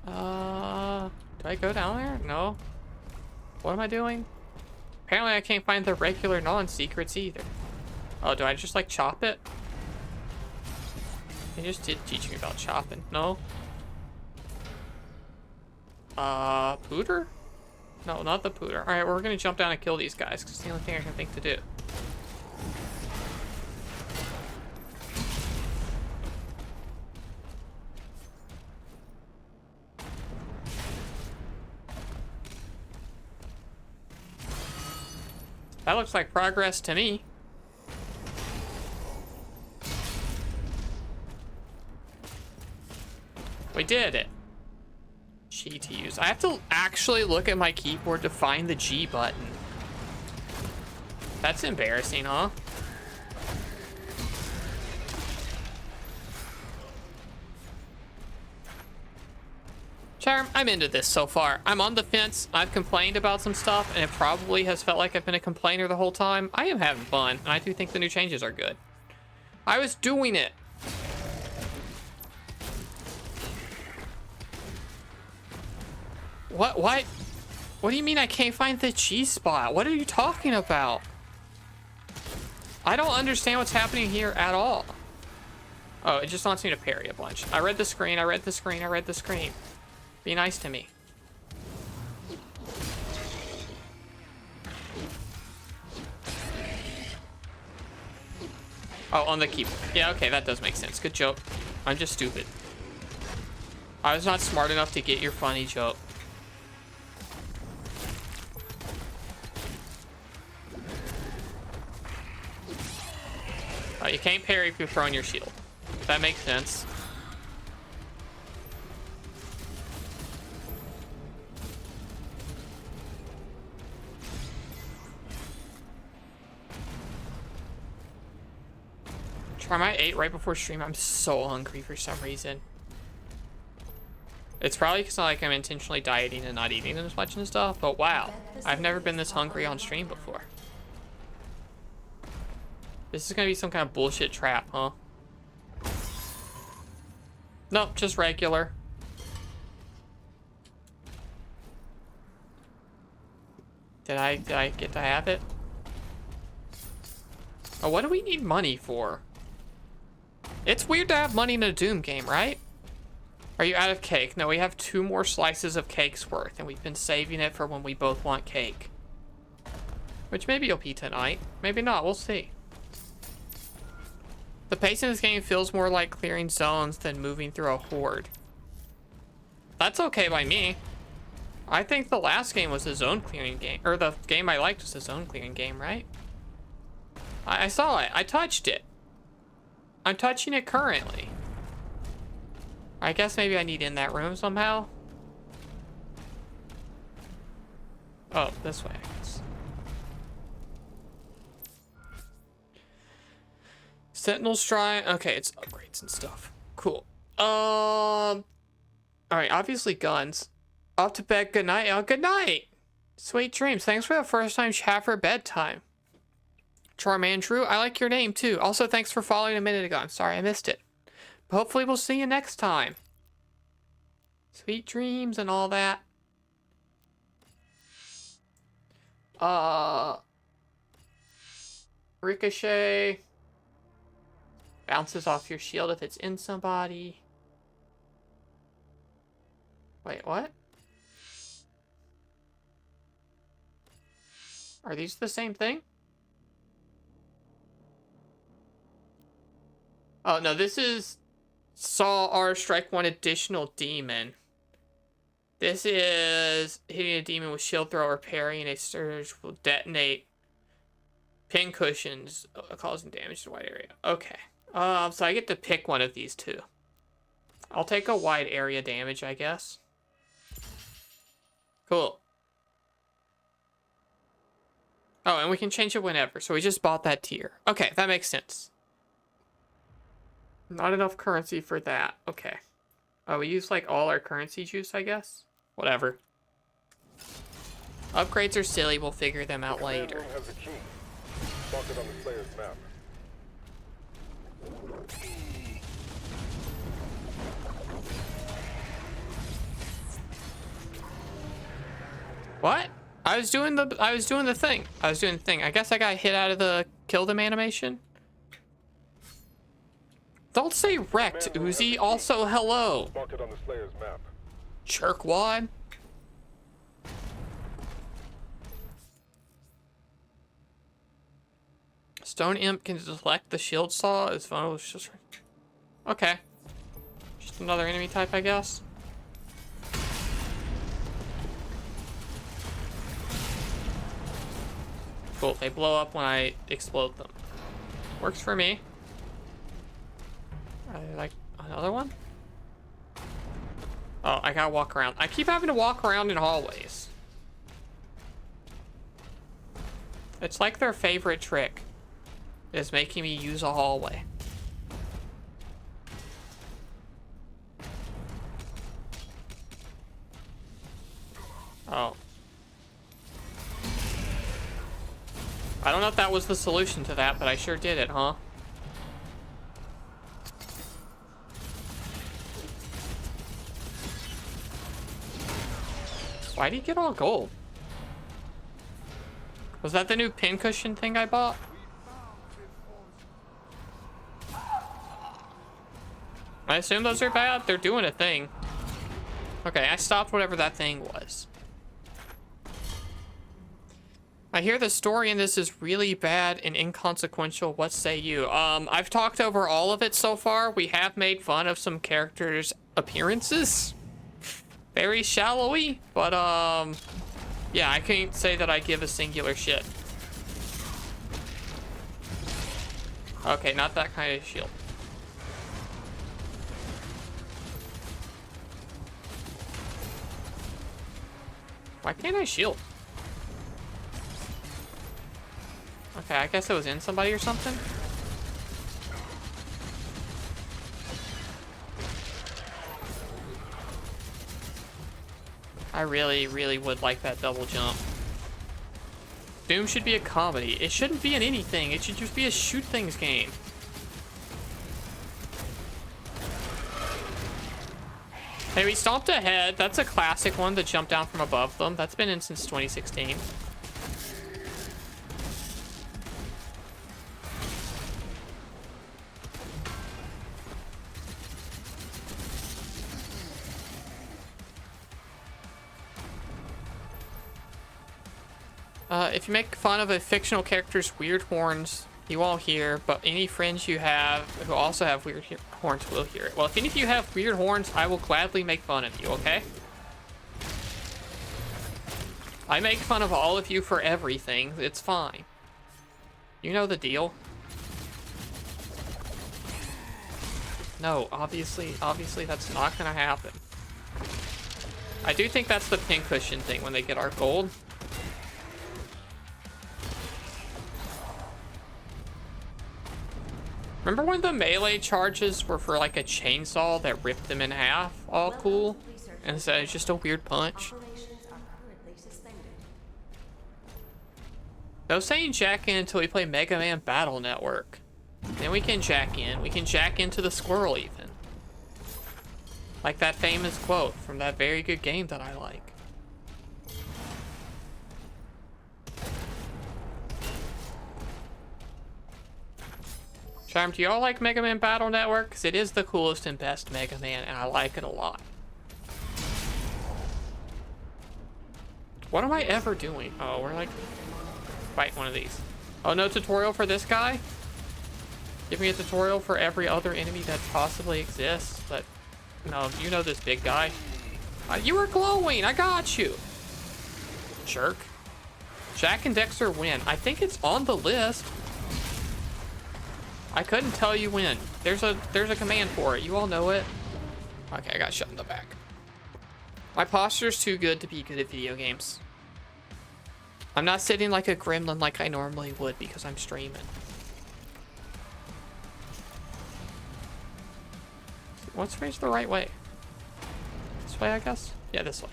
Do I go down there? No. What am I doing? Apparently I can't find the regular non-secrets either. Oh, do I just like chop it? They just did teach me about chopping. No? Pooter? No, not the pooter. Alright, we're gonna jump down and kill these guys, because it's the only thing I can think to do. That looks like progress to me. We did it. G to use. I have to actually look at my keyboard to find the G button. That's embarrassing, huh? Charm, I'm into this so far. I'm on the fence. I've complained about some stuff, and it probably has felt like I've been a complainer the whole time. I am having fun, and I do think the new changes are good. I was doing it. What? What do you mean I can't find the G spot? What are you talking about? I don't understand what's happening here at all. Oh, it just wants me to parry a bunch. I read the screen, I read the screen, I read the screen. Be nice to me. Oh, on the keyboard. Yeah, okay, that does make sense. Good joke. I'm just stupid. I was not smart enough to get your funny joke. Oh, you can't parry if you're throwing your shield. That makes sense. Try my 8 right before stream. I'm so hungry for some reason. It's probably because like I'm intentionally dieting and not eating as much and stuff, but wow. I've never been this hungry on stream before. This is gonna be some kind of bullshit trap, huh? Nope, just regular. Did I get to have it? Oh, what do we need money for? It's weird to have money in a Doom game, right? Are you out of cake? No, we have 2 more slices of cake's worth, and we've been saving it for when we both want cake. Which maybe you'll be tonight. Maybe not, we'll see. The pace in this game feels more like clearing zones than moving through a horde. That's okay by me. I think the last game was a zone clearing game. Or the game I liked was a zone clearing game, right? I saw it. I touched it. I'm touching it currently. I guess maybe I need in that room somehow. Oh, this way, I guess. Sentinel Strike. Okay, it's upgrades and stuff. Cool. Alright, obviously guns. Off to bed. Good night. Oh, good night. Sweet dreams. Thanks for the first time chat for bedtime. Charmandrew, I like your name too. Also, thanks for following a minute ago. I'm sorry I missed it. But hopefully we'll see you next time. Sweet dreams and all that. Ricochet. Bounces off your shield if it's in somebody. Wait, what? Are these the same thing? Oh, no, this is Saw R Strike 1 additional demon. This is hitting a demon with shield throw or parry, and a surge will detonate pin cushions, causing damage to a wide area. Okay. So I get to pick one of these two. I'll take a wide area damage, I guess. Cool. Oh, and we can change it whenever, so we just bought that tier. Okay, that makes sense. Not enough currency for that. Okay. Oh, we use like all our currency juice, I guess? Whatever. Upgrades are silly, we'll figure them out later. Has a key. Mark it on the player's map. What? I was doing the thing. I guess I got hit out of the kill them animation. Don't say wrecked, Uzi. Also, hello. Mark it on the Slayer's map. Jerkwad. Stone Imp can deflect the shield saw as vulnerable. Okay. Just another enemy type, I guess. Cool. They blow up when I explode them. Works for me. Are they like another one? Oh, I gotta walk around. I keep having to walk around in hallways. It's like their favorite trick is making me use a hallway. Oh. I don't know if that was the solution to that, but I sure did it, huh? Why'd he get all gold? Was that the new pincushion thing I bought? I assume those are bad? They're doing a thing. Okay, I stopped whatever that thing was. I hear the story in this is really bad and inconsequential. What say you? I've talked over all of it so far. We have made fun of some characters' appearances. Very shallowy, but, yeah, I can't say that I give a singular shit. Okay, not that kind of shield. Why can't I shield? Okay, I guess it was in somebody or something. I really, really would like that double jump. Doom should be a comedy. It shouldn't be in anything. It should just be a shoot things game. Hey, we stomped ahead. That's a classic one to jump down from above them. That's been in since 2016. If you make fun of a fictional character's weird horns, you won't hear, but any friends you have who also have weird horns will hear it. Well, if any of you have weird horns, I will gladly make fun of you, okay? I make fun of all of you for everything. It's fine. You know the deal. No, obviously that's not gonna happen. I do think that's the pincushion thing when they get our gold. Remember when the melee charges were for like a chainsaw that ripped them in half? All cool. And so it's just a weird punch. No saying jack in until we play Mega Man Battle Network. Then we can jack in. We can jack into the squirrel even. Like that famous quote from that very good game that I like. Charm, do y'all like Mega Man Battle Network? Because it is the coolest and best Mega Man, and I like it a lot. What am I ever doing? Oh, we're like fight one of these. Oh, no tutorial for this guy? Give me a tutorial for every other enemy that possibly exists. But no, you know this big guy. You were glowing. I got you. Jerk. Jack and Dexter win. I think it's on the list. I couldn't tell you when. There's a command for it. You all know it. Okay, I got shot in the back. My posture's too good to be good at video games. I'm not sitting like a gremlin like I normally would because I'm streaming. What's face the right way? This way, I guess? Yeah, this way.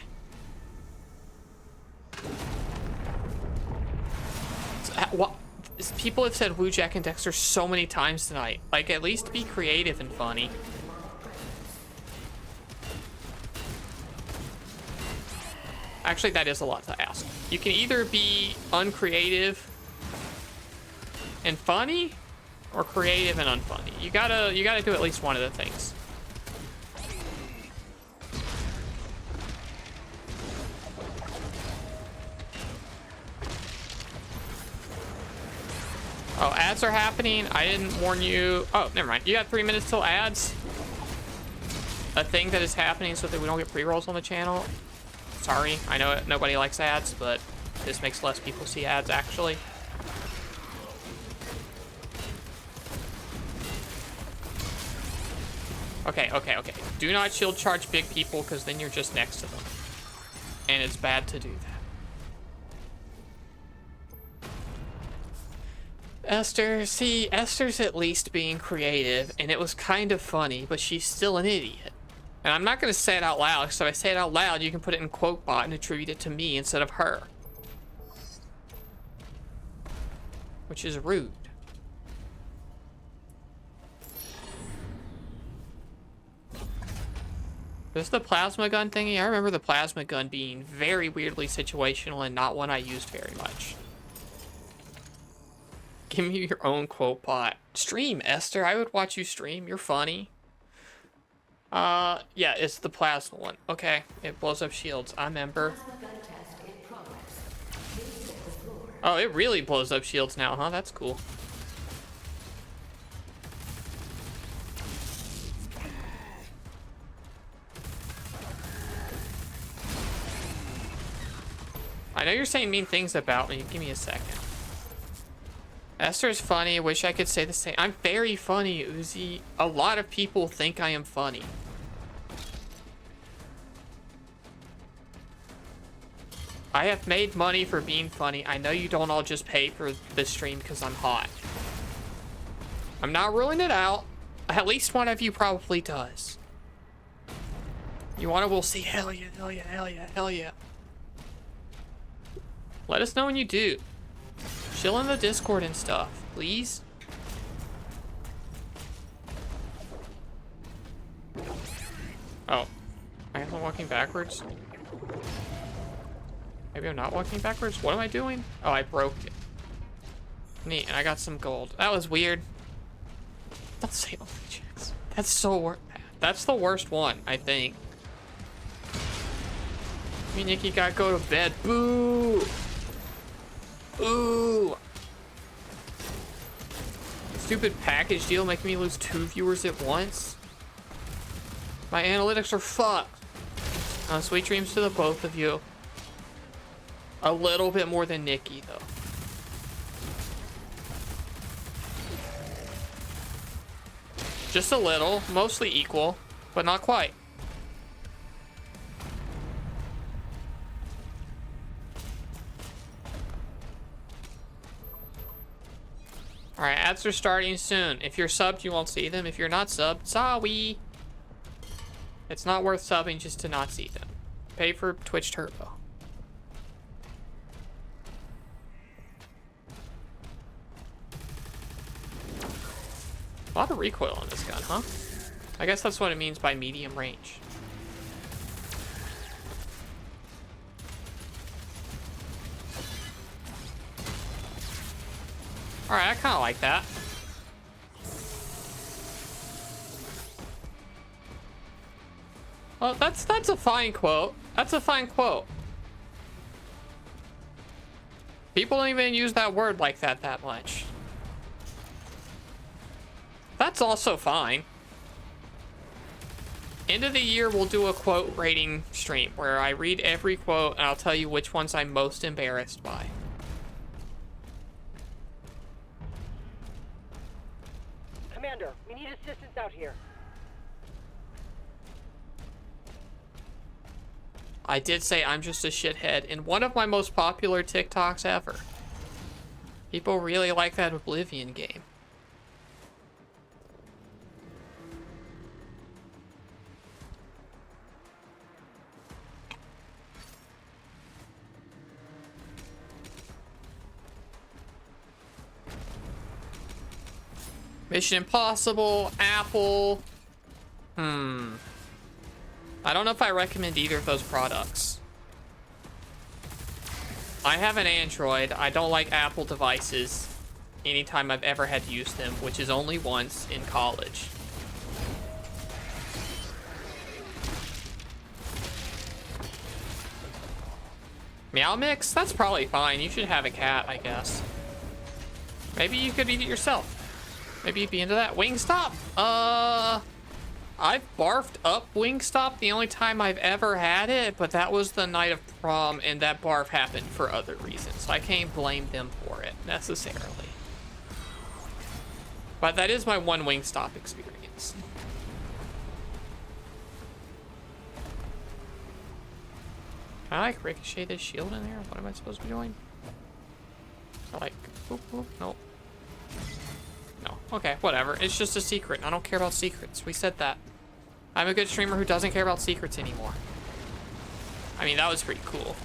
What? People have said Wujak and Dexter so many times tonight. Like, at least be creative and funny. Actually, that is a lot to ask. You can either be uncreative and funny, or creative and unfunny. You gotta do at least one of the things. Oh, ads are happening. I didn't warn you. Oh, never mind. You got 3 minutes till ads. A thing that is happening so that we don't get pre-rolls on the channel. Sorry, I know nobody likes ads, but this makes less people see ads, actually. Okay. Do not shield charge big people, because then you're just next to them. And it's bad to do that. Esther, see, Esther's at least being creative, and it was kind of funny, but she's still an idiot. And I'm not going to say it out loud, because if I say it out loud, you can put it in quote bot and attribute it to me instead of her. Which is rude. This is the plasma gun thingy. I remember the plasma gun being very weirdly situational and not one I used very much. Give me your own quote bot. Stream, Esther. I would watch you stream. You're funny. Yeah, it's the plasma one. Okay, it blows up shields. I remember. Oh, it really blows up shields now, huh? That's cool. I know you're saying mean things about me. Give me a second. Esther's funny. Wish I could say the same. I'm very funny, Uzi. A lot of people think I am funny. I have made money for being funny. I know you don't all just pay for the stream because I'm hot. I'm not ruling it out. At least one of you probably does. You want to? We'll see. Hell yeah, hell yeah, hell yeah, hell yeah. Let us know when you do. Chill in the Discord and stuff, please. Oh. I guess I'm walking backwards. Maybe I'm not walking backwards? What am I doing? Oh, I broke it. Neat, and I got some gold. That was weird. Don't say only checks. That's so that's the worst one, I think. Me and Nikki gotta go to bed. Boo! Ooh! Stupid package deal making me lose 2 viewers at once. My analytics are fucked. Sweet dreams to the both of you. A little bit more than Nikki, though. Just a little, mostly equal, but not quite. Alright, ads are starting soon. If you're subbed, you won't see them. If you're not subbed, sorry. It's not worth subbing just to not see them. Pay for Twitch Turbo. A lot of recoil on this gun, huh? I guess that's what it means by medium range. Alright, I kind of like that. Well, that's a fine quote. That's a fine quote. People don't even use that word like that much. That's also fine. End of the year, we'll do a quote rating stream where I read every quote and I'll tell you which ones I'm most embarrassed by. Commander, we need assistance out here. I did say I'm just a shithead in one of my most popular TikToks ever. People really like that Oblivion game. Mission Impossible, Apple. I don't know if I recommend either of those products. I have an Android. I don't like Apple devices anytime I've ever had to use them, which is only once in college. Meow Mix? That's probably fine. You should have a cat, I guess. Maybe you could eat it yourself. Maybe you'd be into that. Wingstop? I've barfed up Wingstop the only time I've ever had it, but that was the night of prom, and that barf happened for other reasons, so I can't blame them for it, necessarily. But that is my one Wingstop experience. Can I, like, ricochet this shield in there? What am I supposed to be doing? So, like, boop, boop, nope. No. Okay, whatever. It's just a secret. I don't care about secrets. We said that. I'm a good streamer who doesn't care about secrets anymore. I mean, that was pretty cool.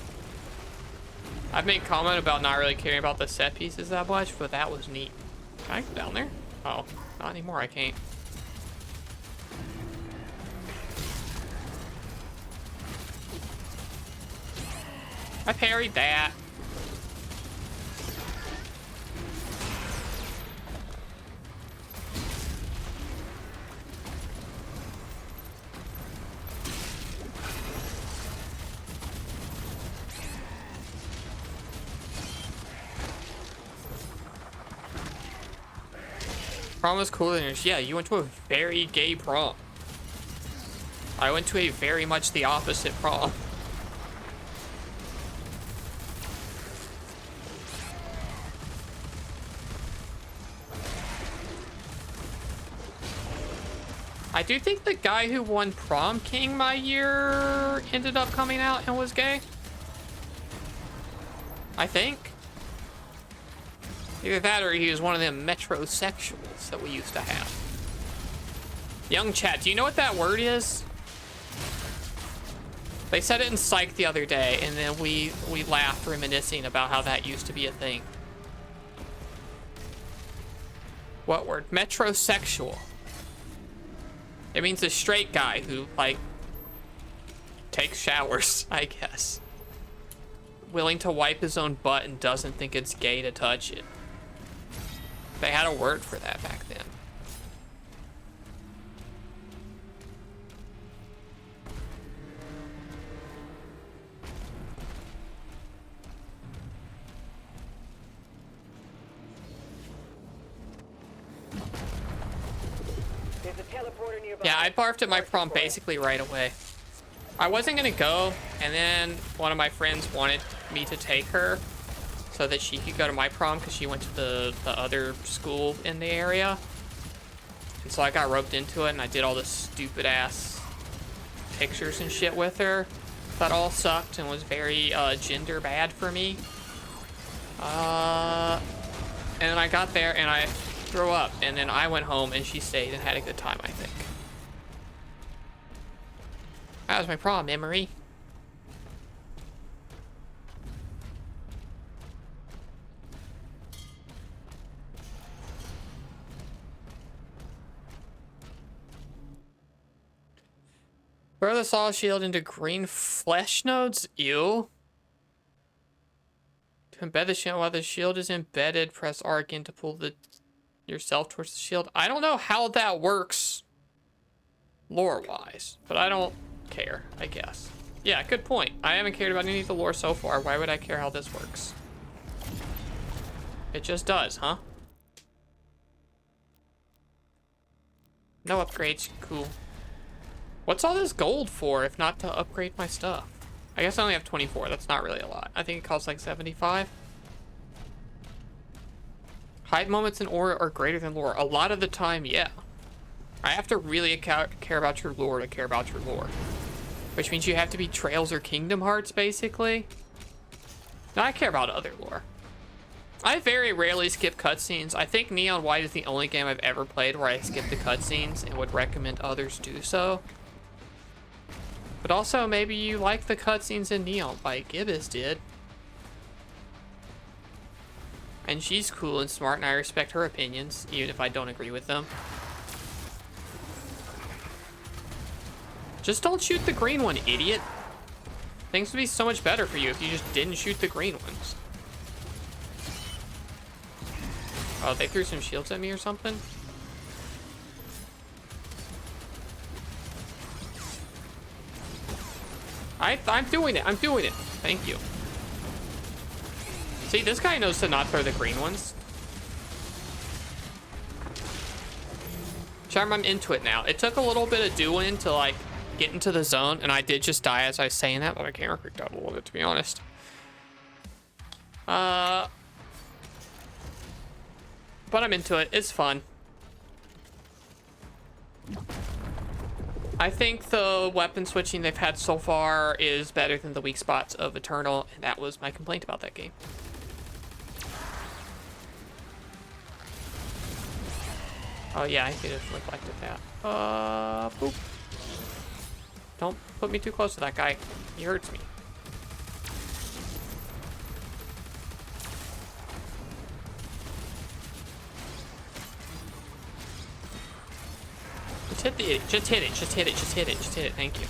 I've made comment about not really caring about the set pieces that much, but that was neat. Can I go down there? Oh, not anymore. I can't. I parried that. Prom was cooler than yours. Yeah, you went to a very gay prom. I went to a very much the opposite prom. I do think the guy who won prom king my year ended up coming out and was gay. I think. Either that or he was one of them metrosexuals that we used to have. Young chat, do you know what that word is? They said it in Psych the other day, and then we laughed reminiscing about how that used to be a thing. What word? Metrosexual. It means a straight guy who, like, takes showers, I guess. Willing to wipe his own butt and doesn't think it's gay to touch it. They had a word for that back then. There's a teleporter nearby. Yeah, I barfed at my prom basically right away. I wasn't gonna go, and then one of my friends wanted me to take her so that she could go to my prom because she went to the other school in the area. And so I got roped into it, and I did all this stupid ass pictures and shit with her. That all sucked and was very gender bad for me. And then I got there and I threw up, and then I went home and she stayed and had a good time, I think. That was my prom memory. Throw the saw shield into green flesh nodes? Ew. To embed the shield while the shield is embedded, press R again to pull yourself towards the shield. I don't know how that works lore-wise, but I don't care, I guess. Yeah, good point. I haven't cared about any of the lore so far. Why would I care how this works? It just does, huh? No upgrades. Cool. What's all this gold for if not to upgrade my stuff? I guess I only have 24. That's not really a lot. I think it costs like 75. Hype moments in aura are greater than lore. A lot of the time, yeah. I have to really care about your lore to care about your lore. Which means you have to be Trails or Kingdom Hearts, basically. No, I care about other lore. I very rarely skip cutscenes. I think Neon White is the only game I've ever played where I skip the cutscenes and would recommend others do so. But also, maybe you like the cutscenes in Neon, like Gibbous did. And she's cool and smart, and I respect her opinions, even if I don't agree with them. Just don't shoot the green one, idiot. Things would be so much better for you if you just didn't shoot the green ones. Oh, they threw some shields at me or something? I'm doing it. I'm doing it. Thank you. See, this guy knows to not throw the green ones. Charm, I'm into it now. It took a little bit of doing to, like, get into the zone, and I did just die as I was saying that, but my camera creaked out a little bit, to be honest. But I'm into it. It's fun. I think the weapon switching they've had so far is better than the weak spots of Eternal, and that was my complaint about that game. Oh yeah, I could have neglected that. Boop. Don't put me too close to that guy. He hurts me. Just hit it, just hit it, just hit it, just hit it, just hit it, thank you.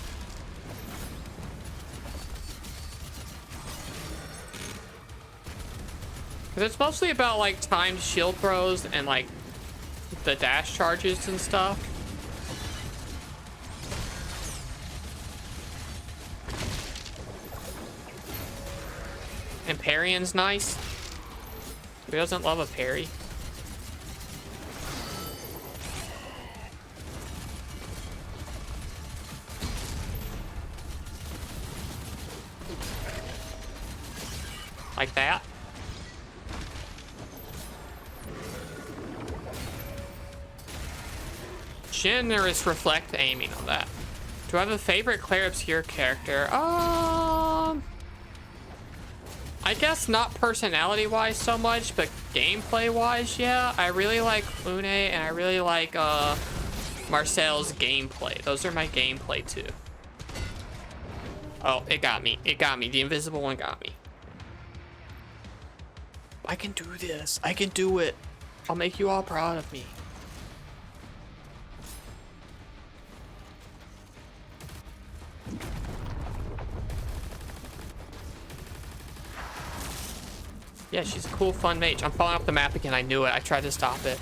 Because it's mostly about, like, timed shield throws and, like, the dash charges and stuff. And parrying's nice. Who doesn't love a parry? Like that. Generous reflect aiming on that. Do I have a favorite Claire Obscure character? I guess not personality-wise so much, but gameplay-wise, yeah. I really like Une, and I really like Marcel's gameplay. Those are my gameplay too. Oh, it got me. It got me. The invisible one got me. I can do this. I can do it. I'll make you all proud of me. Yeah, she's a cool, fun mage. I'm falling off the map again. I knew it. I tried to stop it.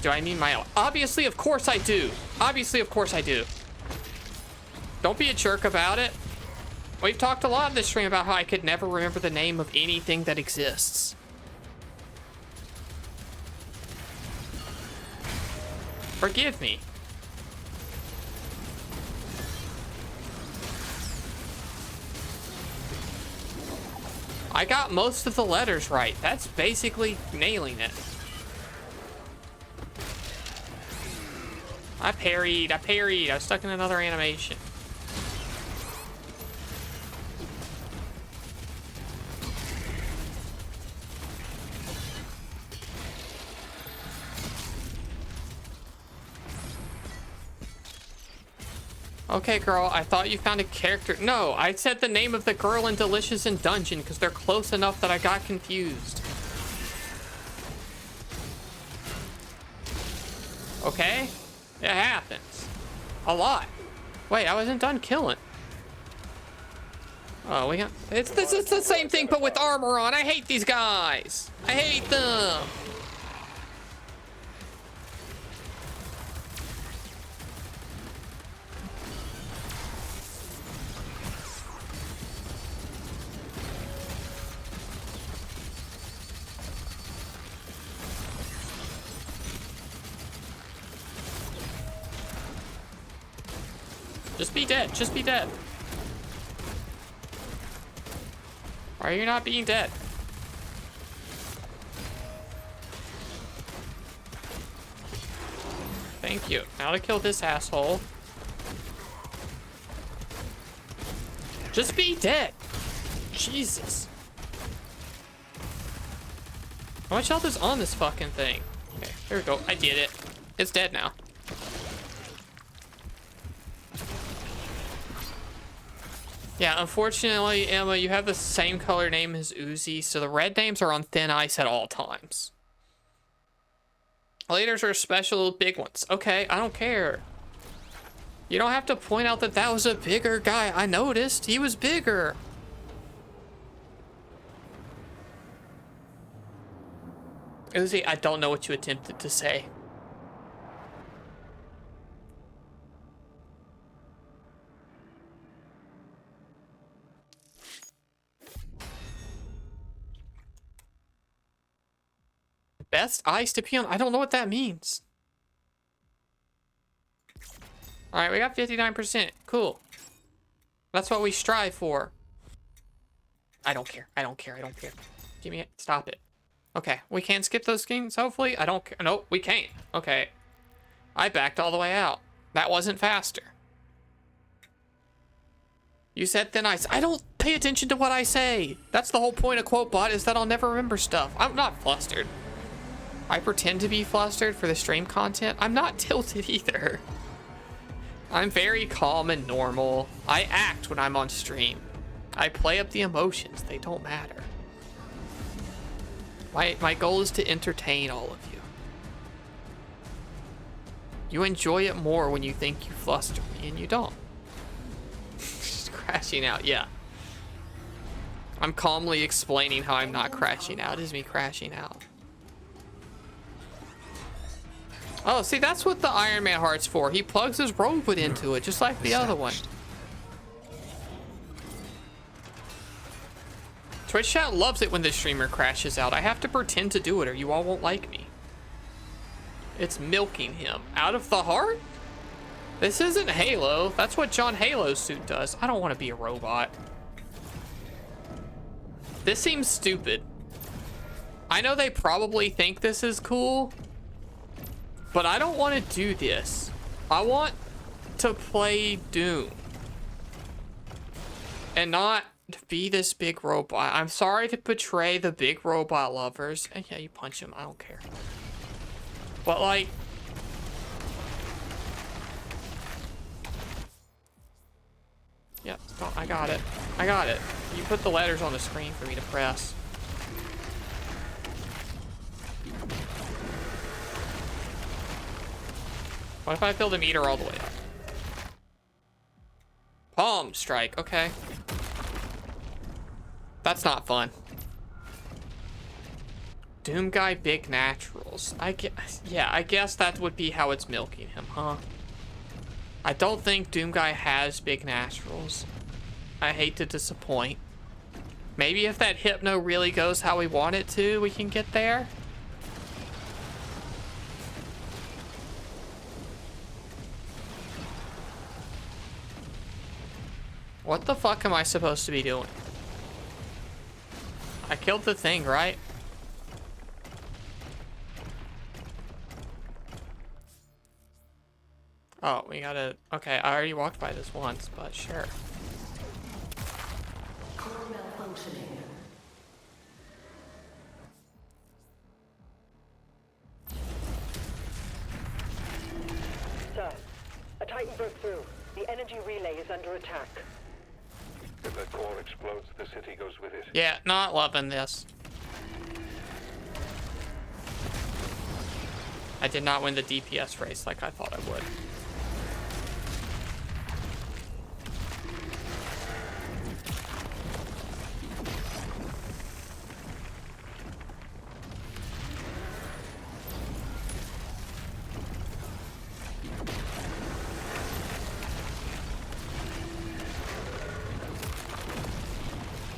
Do I need my... Obviously, of course I do. Obviously, of course I do. Don't be a jerk about it. We've talked a lot in this stream about how I could never remember the name of anything that exists. Forgive me. I got most of the letters right. That's basically nailing it. I parried. I was stuck in another animation. Okay, girl, I thought you found a character. No, I said the name of the girl in Delicious in Dungeon because they're close enough that I got confused. Okay? It happens. A lot. Wait, I wasn't done killing. Oh, we got... It's the same thing, but with armor on. I hate these guys. I hate them. Just be dead. Just be dead. Why are you not being dead? Thank you. Now to kill this asshole. Just be dead. Jesus. How much health is on this fucking thing? Okay, there we go. I did it. It's dead now. Yeah, unfortunately, Emma, you have the same color name as Uzi, so the red names are on thin ice at all times. Leaders are special big ones. Okay, I don't care. You don't have to point out that that was a bigger guy. I noticed. He was bigger. Uzi, I don't know what you attempted to say. Best ice to pee on? I don't know what that means. All right, we got 59%. Cool. That's what we strive for. I don't care. I don't care. I don't care. Give me it. Stop it. Okay, we can skip those games, hopefully. I don't care. Nope, we can't. Okay. I backed all the way out. That wasn't faster. You said thin ice. I don't pay attention to what I say. That's the whole point of QuoteBot, is that I'll never remember stuff. I'm not flustered. I pretend to be flustered for the stream content. I'm not tilted either. I'm very calm and normal. I act when I'm on stream. I play up the emotions. They don't matter. My goal is to entertain all of you. You enjoy it more when you think you fluster me, and you don't. Just crashing out, yeah. I'm calmly explaining how I'm not crashing out. It is me crashing out. Oh, see, that's what the Iron Man heart's for. He plugs his robot into it, just like the other one. Twitch chat loves it when the streamer crashes out. I have to pretend to do it or you all won't like me. It's milking him. Out of the heart? This isn't Halo. That's what John Halo's suit does. I don't want to be a robot. This seems stupid. I know they probably think this is cool, but I don't want to do this. I want to play Doom and not be this big robot. I'm sorry to betray the big robot lovers. And yeah, you punch him. I don't care. But like, yeah, oh, I got it. I got it. You put the letters on the screen for me to press. What if I fill the meter all the way up? Palm strike, okay. That's not fun. Doom guy big naturals. I guess that would be how it's milking him, huh? I don't think Doom guy has big naturals. I hate to disappoint. Maybe if that hypno really goes how we want it to, we can get there. What the fuck am I supposed to be doing? I killed the thing, right? Oh, we gotta... Okay, I already walked by this once, but sure. Core malfunctioning. Sir, a Titan broke through. The energy relay is under attack. If that core explodes, the city goes with it. Yeah, not loving this. I did not win the DPS race like I thought I would.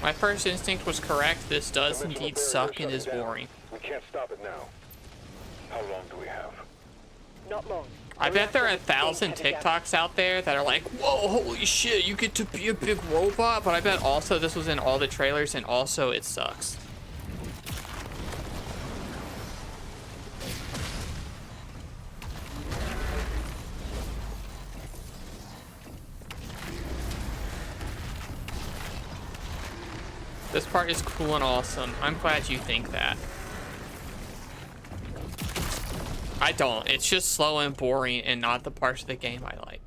My first instinct was correct. This does indeed suck and is boring. We can't stop it now. How long do we have? Not long. I bet there are 1,000 TikToks out there that are like, whoa, holy shit, you get to be a big robot. But I bet also this was in all the trailers and also it sucks. This part is cool and awesome. I'm glad you think that. I don't. It's just slow and boring and not the parts of the game I like.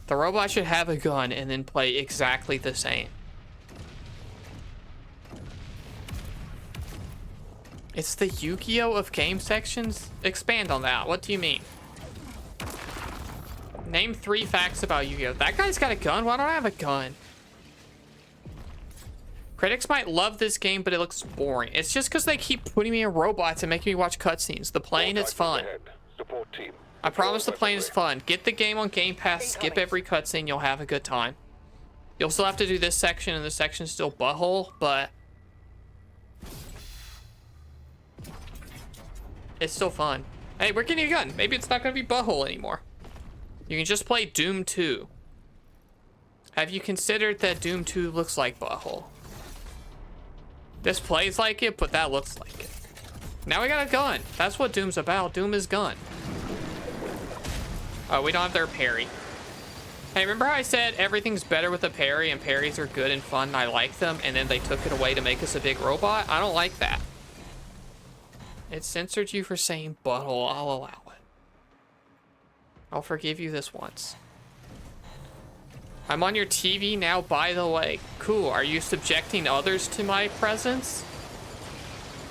The robot should have a gun and then play exactly the same. It's the Yu-Gi-Oh! Of game sections? Expand on that. What do you mean? Name 3 facts about Yu-Gi-Oh! That guy's got a gun? Why don't I have a gun? Critics might love this game, but it looks boring. It's just because they keep putting me in robots and making me watch cutscenes. The playing is fun. I promise the playing is fun. Get the game on Game Pass, skip every cutscene, you'll have a good time. You'll still have to do this section, and this section's still butthole, but it's still fun. Hey, we're getting a gun. Maybe it's not going to be butthole anymore. You can just play Doom 2. Have you considered that Doom 2 looks like butthole? This plays like it, but that looks like it. Now we got a gun. That's what Doom's about. Doom is gun. Oh, we don't have their parry. Hey, remember how I said everything's better with a parry and parries are good and fun and I like them, and then they took it away to make us a big robot? I don't like that. It censored you for saying butthole. I'll allow it. I'll forgive you this once. I'm on your TV now, by the way. Cool. Are you subjecting others to my presence?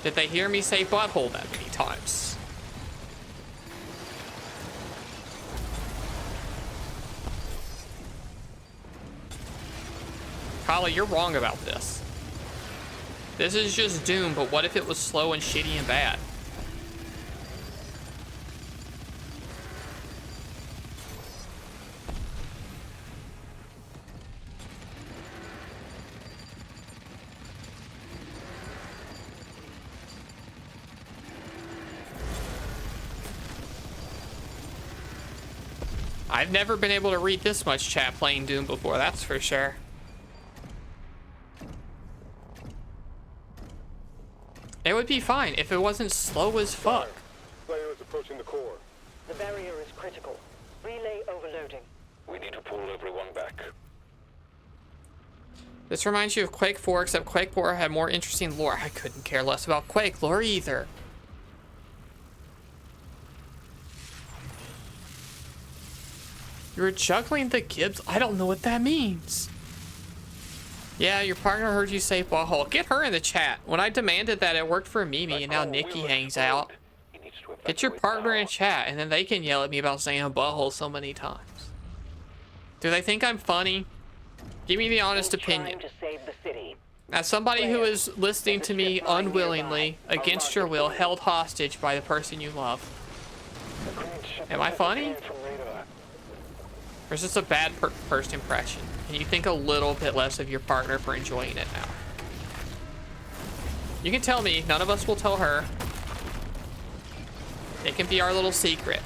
Did they hear me say butthole that many times? Kali, you're wrong about this. This is just Doom, but what if it was slow and shitty and bad? I've never been able to read this much chat playing Doom before, that's for sure. It would be fine if it wasn't slow as fuck. Slayer is approaching the core. The barrier is critical. Relay overloading. We need to pull everyone back. This reminds you of Quake 4, except Quake 4 had more interesting lore. I couldn't care less about Quake lore either. You were juggling the Gibbs? I don't know what that means. Yeah, your partner heard you say butthole. Get her in the chat. When I demanded that, it worked for Mimi, and now Nikki hangs out. Get your partner in chat, and then they can yell at me about saying butthole so many times. Do they think I'm funny? Give me the honest opinion. To save the city. As somebody who is listening to me unwillingly, against your will, held hostage by the person you love. Am I funny? Or is this a bad first impression? Can you think a little bit less of your partner for enjoying it now? You can tell me. None of us will tell her. It can be our little secret.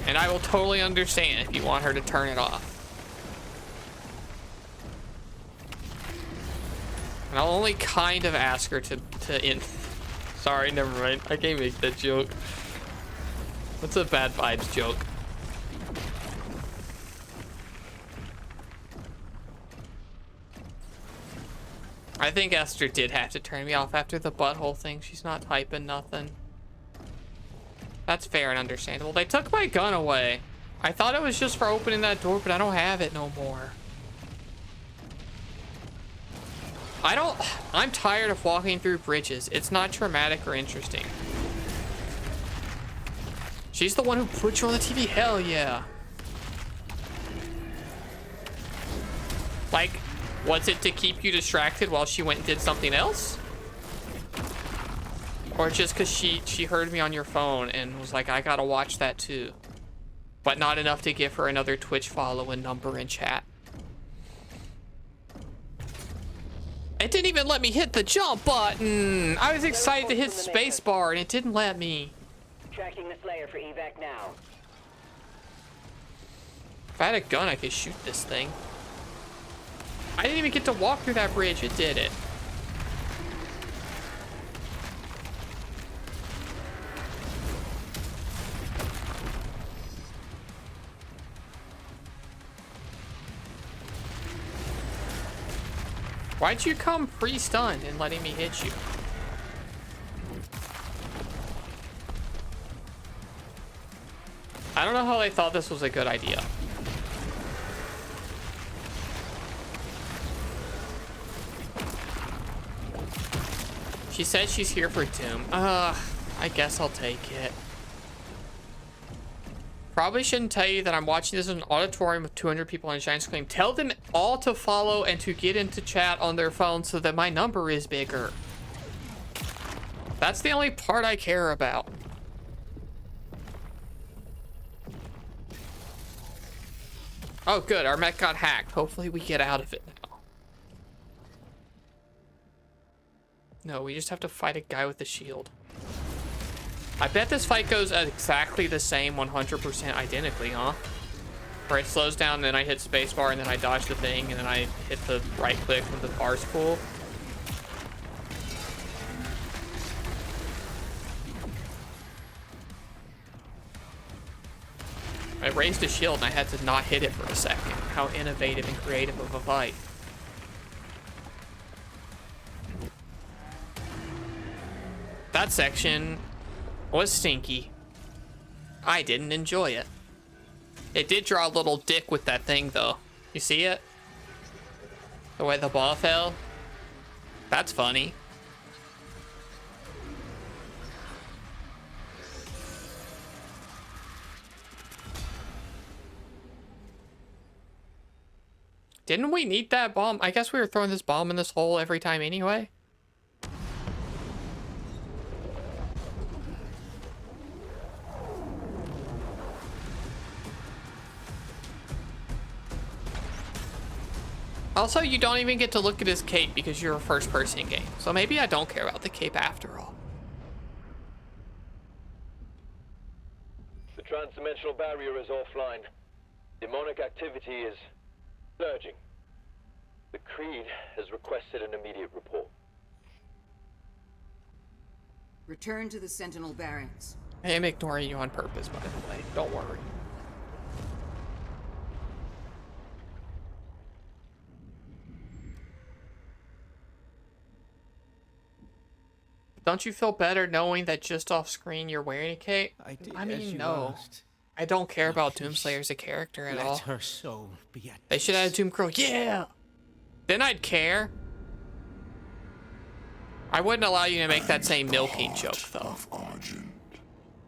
And I will totally understand if you want her to turn it off. And I'll only kind of ask her to end. Sorry, never mind. I can't make that joke. What's a bad vibes joke? I think Esther did have to turn me off after the butthole thing. She's not typing nothing. That's fair and understandable. They took my gun away. I thought it was just for opening that door, but I don't have it no more. I'm tired of walking through bridges. It's not traumatic or interesting. She's the one who put you on the TV. Hell yeah. Like, was it to keep you distracted while she went and did something else? Or just because she heard me on your phone and was like, I gotta watch that too. But not enough to give her another Twitch follow and number in chat. It didn't even let me hit the jump button. I was excited to hit spacebar and it didn't let me. Tracking the Slayer for evac now. If I had a gun, I could shoot this thing. I didn't even get to walk through that bridge. It did it. Why'd you come pre-stunned and letting me hit you? I don't know how they thought this was a good idea. She said she's here for Doom. I guess I'll take it. Probably shouldn't tell you that I'm watching this in an auditorium with 200 people on a giant screen. Tell them all to follow and to get into chat on their phone so that my number is bigger. That's the only part I care about. Oh, good. Our mech got hacked. Hopefully we get out of it now. No, we just have to fight a guy with a shield. I bet this fight goes exactly the same 100% identically, huh? Where it slows down, and then I hit spacebar, and then I dodge the thing, and then I hit the right click when the bar's full. I raised a shield, and I had to not hit it for a second. How innovative and creative of a fight. That section was stinky. I didn't enjoy it. It did draw a little dick with that thing, though. You see it? The way the ball fell? That's funny. Didn't we need that bomb? I guess we were throwing this bomb in this hole every time anyway. Also, you don't even get to look at his cape because you're a first-person game. So maybe I don't care about the cape after all. The transdimensional barrier is offline. Demonic activity is surging. The Creed has requested an immediate report. Return to the Sentinel barracks. I am ignoring you on purpose, by the way. Don't worry. Don't you feel better knowing that just off screen you're wearing a cape? I mean, no. I don't care about Doomslayer as a character at all. Let her soul be at They should add Doom Girl. Yeah! Then I'd care. I wouldn't allow you to make that same milking joke, though.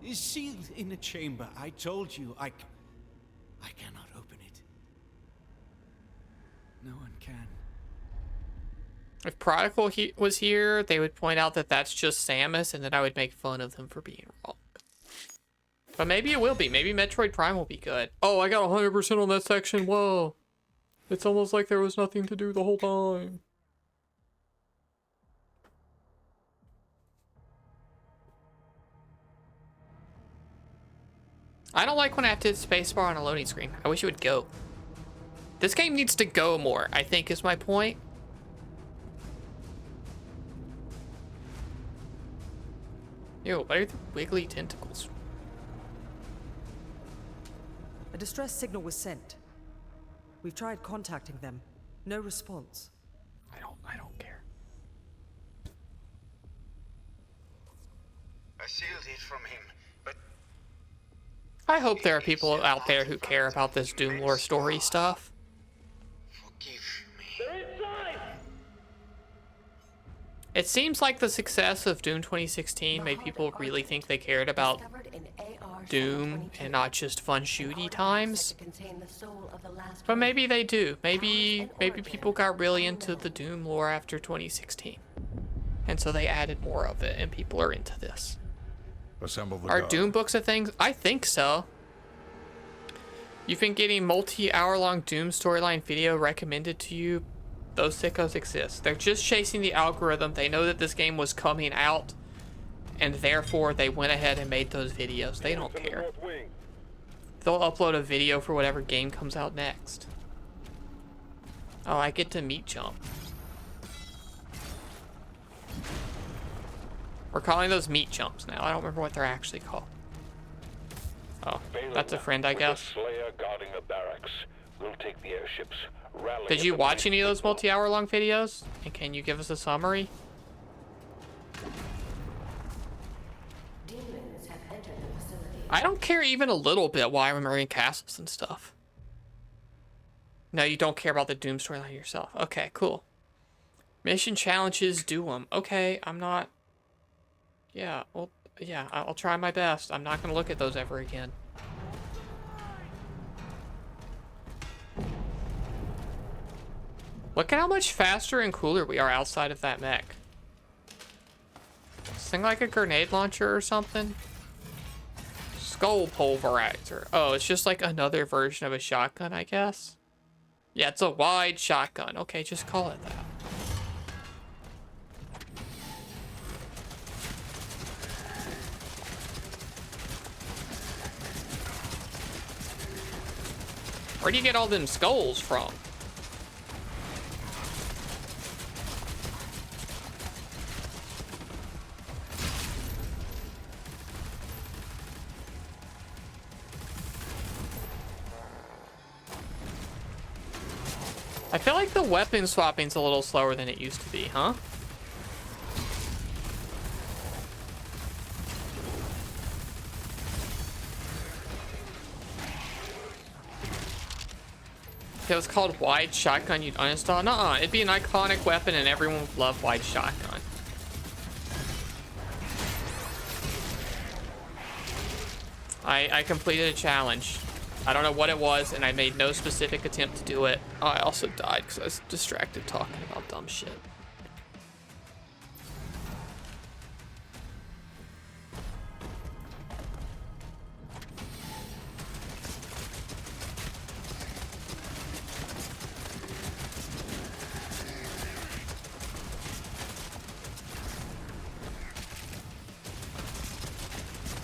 Is sealed in a chamber. I told you, I cannot open it. No one can. If Prodigal was here, they would point out that that's just Samus, and then I would make fun of them for being wrong. But maybe it will be. Maybe Metroid Prime will be good. Oh, I got 100% on that section. Whoa. It's almost like there was nothing to do the whole time. I don't like when I have to hit spacebar on a loading screen. I wish it would go. This game needs to go more, I think is my point. Ew, what are the wiggly tentacles? A distress signal was sent. We've tried contacting them. No response. I don't care. I sealed it from him, but I hope there are people out there who care about this Doom lore story stuff. It seems like the success of Doom 2016 made people really think they cared about Doom and not just fun shooty times. But maybe they do. Maybe people got really into the Doom lore after 2016. And so they added more of it and people are into this. Assemble the Are guard. Doom books a thing? I think so. You've been getting multi-hour-long Doom storyline video recommended to you. Those sickos exist. They're just chasing the algorithm. They know that this game was coming out, and therefore they went ahead and made those videos. They don't care. They'll upload a video for whatever game comes out next. Oh, I get to meat jump. We're calling those meat jumps now. I don't remember what they're actually called. Oh, that's a friend, I guess. Slayer guarding the barracks. We'll take the airships. Rally Did you watch any of those multi-hour long videos? And can you give us a summary? I don't care even a little bit why I'm in castles and stuff. No, you don't care about the Doom storyline yourself. Okay, cool. Mission challenges, do them. Okay, I'm not... Yeah, well, yeah, I'll try my best. I'm not going to look at those ever again. Look at how much faster and cooler we are outside of that mech. This thing like a grenade launcher or something? Skull pulverizer. Oh, it's just like another version of a shotgun, I guess. Yeah, it's a wide shotgun. Okay, just call it that. Where do you get all them skulls from? I feel like the weapon swapping's a little slower than it used to be, huh? If it was called wide shotgun, you'd uninstall? Nuh-uh, it'd be an iconic weapon and everyone would love wide shotgun. I completed a challenge. I don't know what it was, and I made no specific attempt to do it. Oh, I also died because I was distracted talking about dumb shit.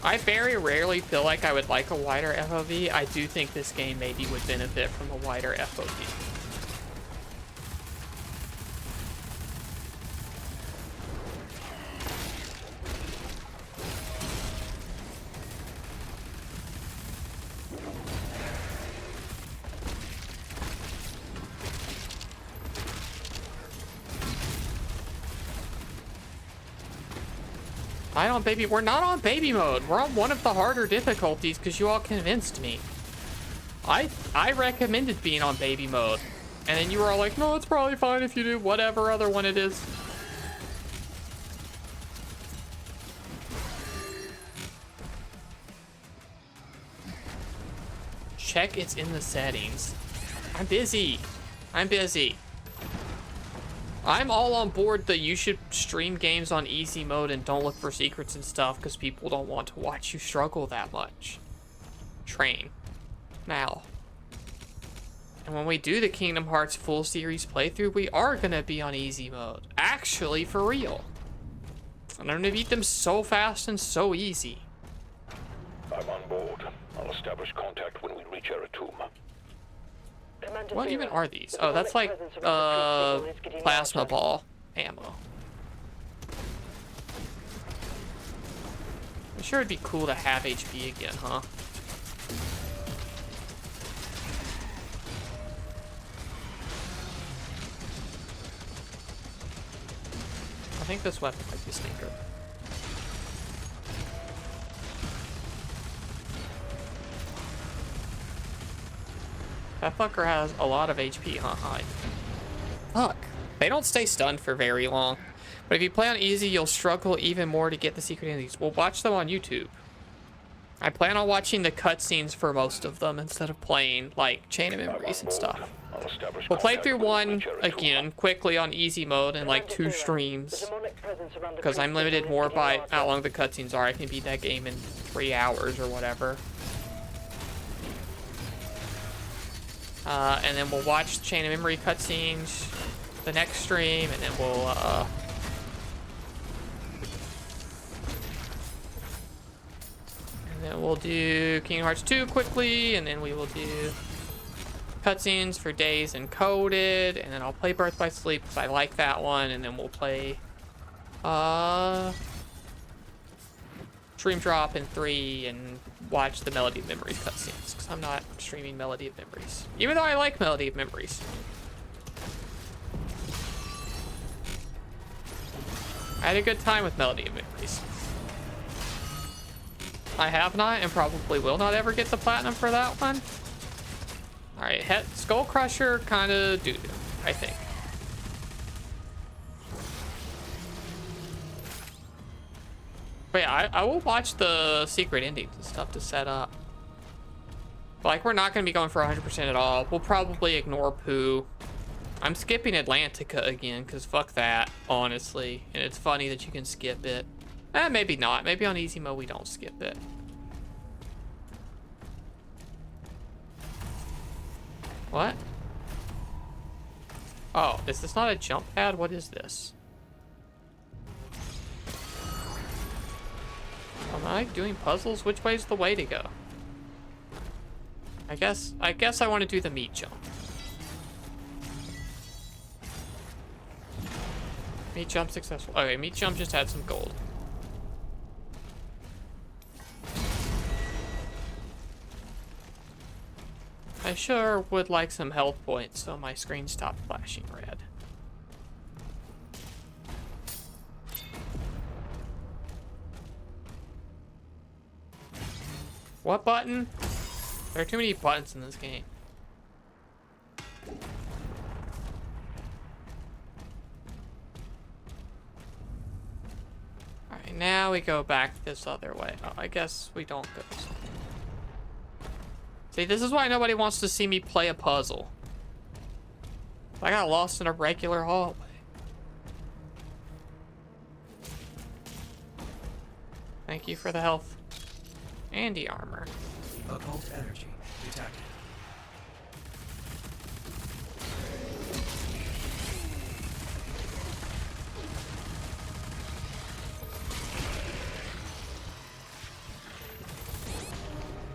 I very rarely feel like I would like a wider FOV. I do think this game maybe would benefit from a wider FOV. I don't baby. We're not on baby mode. We're on one of the harder difficulties because you all convinced me. I recommended being on baby mode. And then you were all like, no, it's probably fine if you do whatever other one it is. Check it's in the settings. I'm busy. I'm busy. I'm all on board that you should stream games on easy mode and don't look for secrets and stuff because people don't want to watch you struggle that much. Train. Now. And when we do the Kingdom Hearts full series playthrough, we are going to be on easy mode. Actually, for real. And I'm going to beat them so fast and so easy. I'm on board. I'll establish contact when we reach Eratum. What even are these? Oh, that's like, plasma ball ammo. I'm sure it'd be cool to have HP again, huh? I think this weapon might be a stinker. That fucker has a lot of HP, huh? Fuck. They don't stay stunned for very long. But if you play on easy, you'll struggle even more to get the secret endings. We'll watch them on YouTube. I plan on watching the cutscenes for most of them instead of playing, like, Chain of Memories and stuff. We'll play through one, again, quickly on easy mode in, like, 2 streams. Because I'm limited more by how long the cutscenes are. I can beat that game in 3 hours or whatever. And then we'll watch the Chain of Memory cutscenes the next stream, and then we'll, do Kingdom Hearts 2 quickly, and then we will do cutscenes for Days Encoded, and then I'll play Birth by Sleep because I like that one, and then we'll play, Dream Drop in 3 and watch the Melody of Memories cutscenes because I'm not streaming Melody of Memories, even though I like Melody of Memories. I had a good time with Melody of Memories. I have not and probably will not ever get the platinum for that one. Alright, Skull Crusher kind of doo-doo, I think. But yeah, I will watch the secret endings and stuff to set up. But like, we're not going to be going for 100% at all. We'll probably ignore Pooh. I'm skipping Atlantica again, because fuck that, honestly. And it's funny that you can skip it. Maybe not. Maybe on easy mode we don't skip it. What? Oh, is this not a jump pad? What is this? Am I doing puzzles? Which way's the way to go? I guess I want to do the meat jump. Meat jump successful. Okay, meat jump just had some gold. I sure would like some health points so my screen stopped flashing red. What button? There are too many buttons in this game. Alright, now we go back this other way. Oh, I guess we don't go this way. See, this is why nobody wants to see me play a puzzle. I got lost in a regular hallway. Thank you for the health. And the armor. Occult energy detected.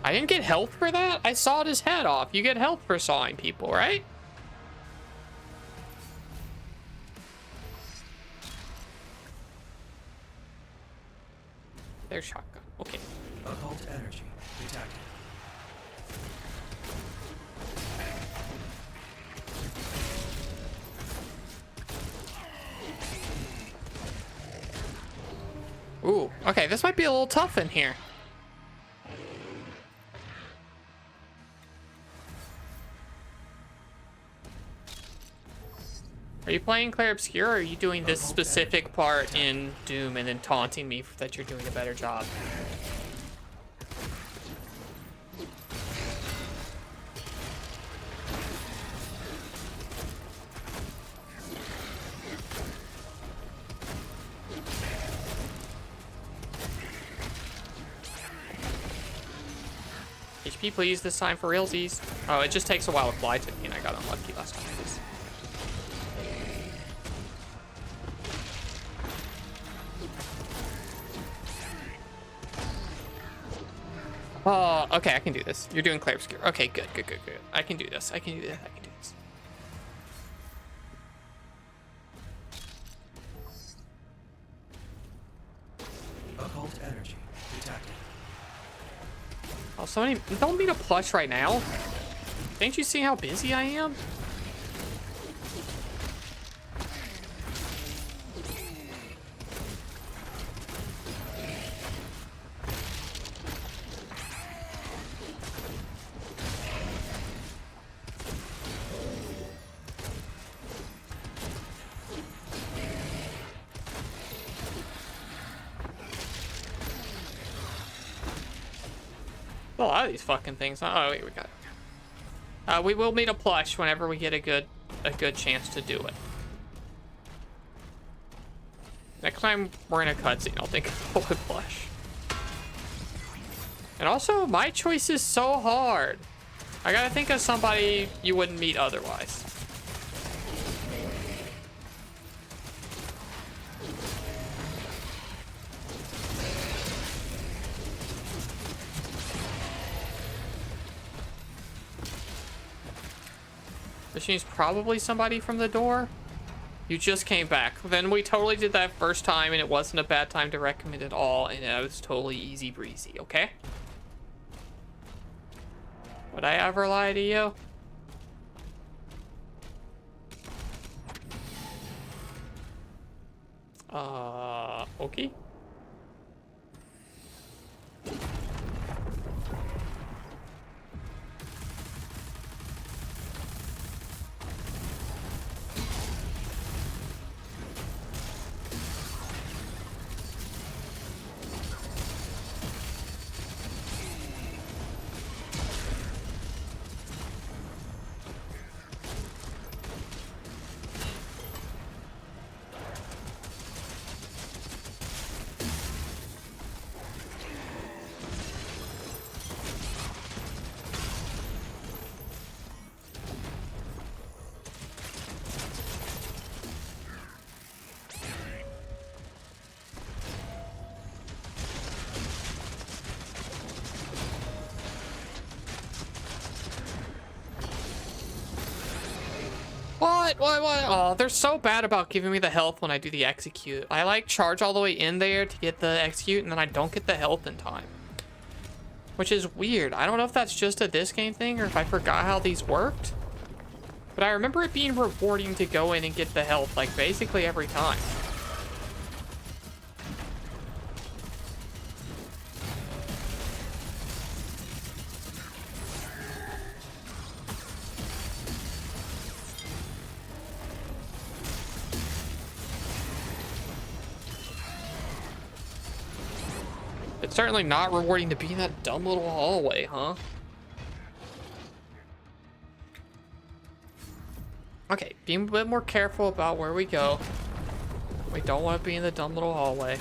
I didn't get health for that? I sawed his head off. You get health for sawing people, right? There's shotgun. Okay. Occult energy detected. Ooh, okay, this might be a little tough in here. Are you playing Clair Obscure, or are you doing this specific part in Doom and then taunting me that you're doing a better job? HP please this time for realsies. Oh, it just takes a while with fly to me, and I got unlucky last time. Oh, okay, I can do this. You're doing Clair Obscure. Okay, good. I can do this. I can do this. Occult energy detected. Oh, somebody don't need a plush right now. Can't you see how busy I am? A lot of these fucking things. Oh wait, we got it. We will need a plush whenever we get a good chance to do it. Next time we're in a cutscene, I'll think of a plush. And also, my choice is so hard. I gotta think of somebody you wouldn't meet otherwise. Which means probably somebody from the door. You just came back. Then we totally did that first time, and it wasn't a bad time to recommend at all, and it was totally easy breezy, okay? Would I ever lie to you? Okay. What? Oh, they're so bad about giving me the health when I do the execute. I like charge all the way in there to get the execute, and then I don't get the health in time. Which is weird. I don't know if that's just a this game thing or if I forgot how these worked. But I remember it being rewarding to go in and get the health, like, basically every time. It's certainly not rewarding to be in that dumb little hallway, huh? Okay, being a bit more careful about where we go. We don't want to be in the dumb little hallway.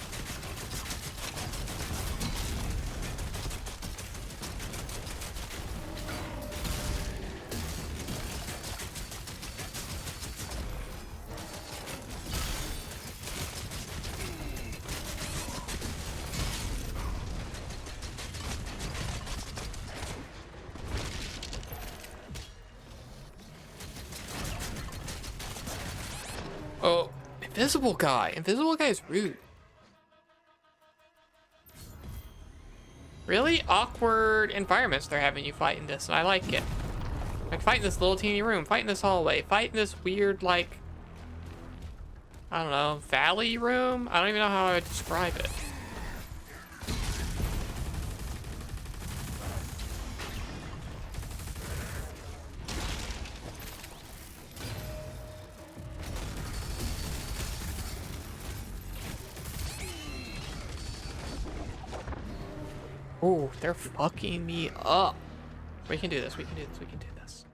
Oh, invisible guy. Invisible guy is rude. Really awkward environments they're having you fight in this, and I like it. Like, fight in this little teeny room, fight in this hallway, fight in this weird, like, I don't know, valley room? I don't even know how I would describe it. Oh, they're fucking me up. We can do this. We can do this. We can do this.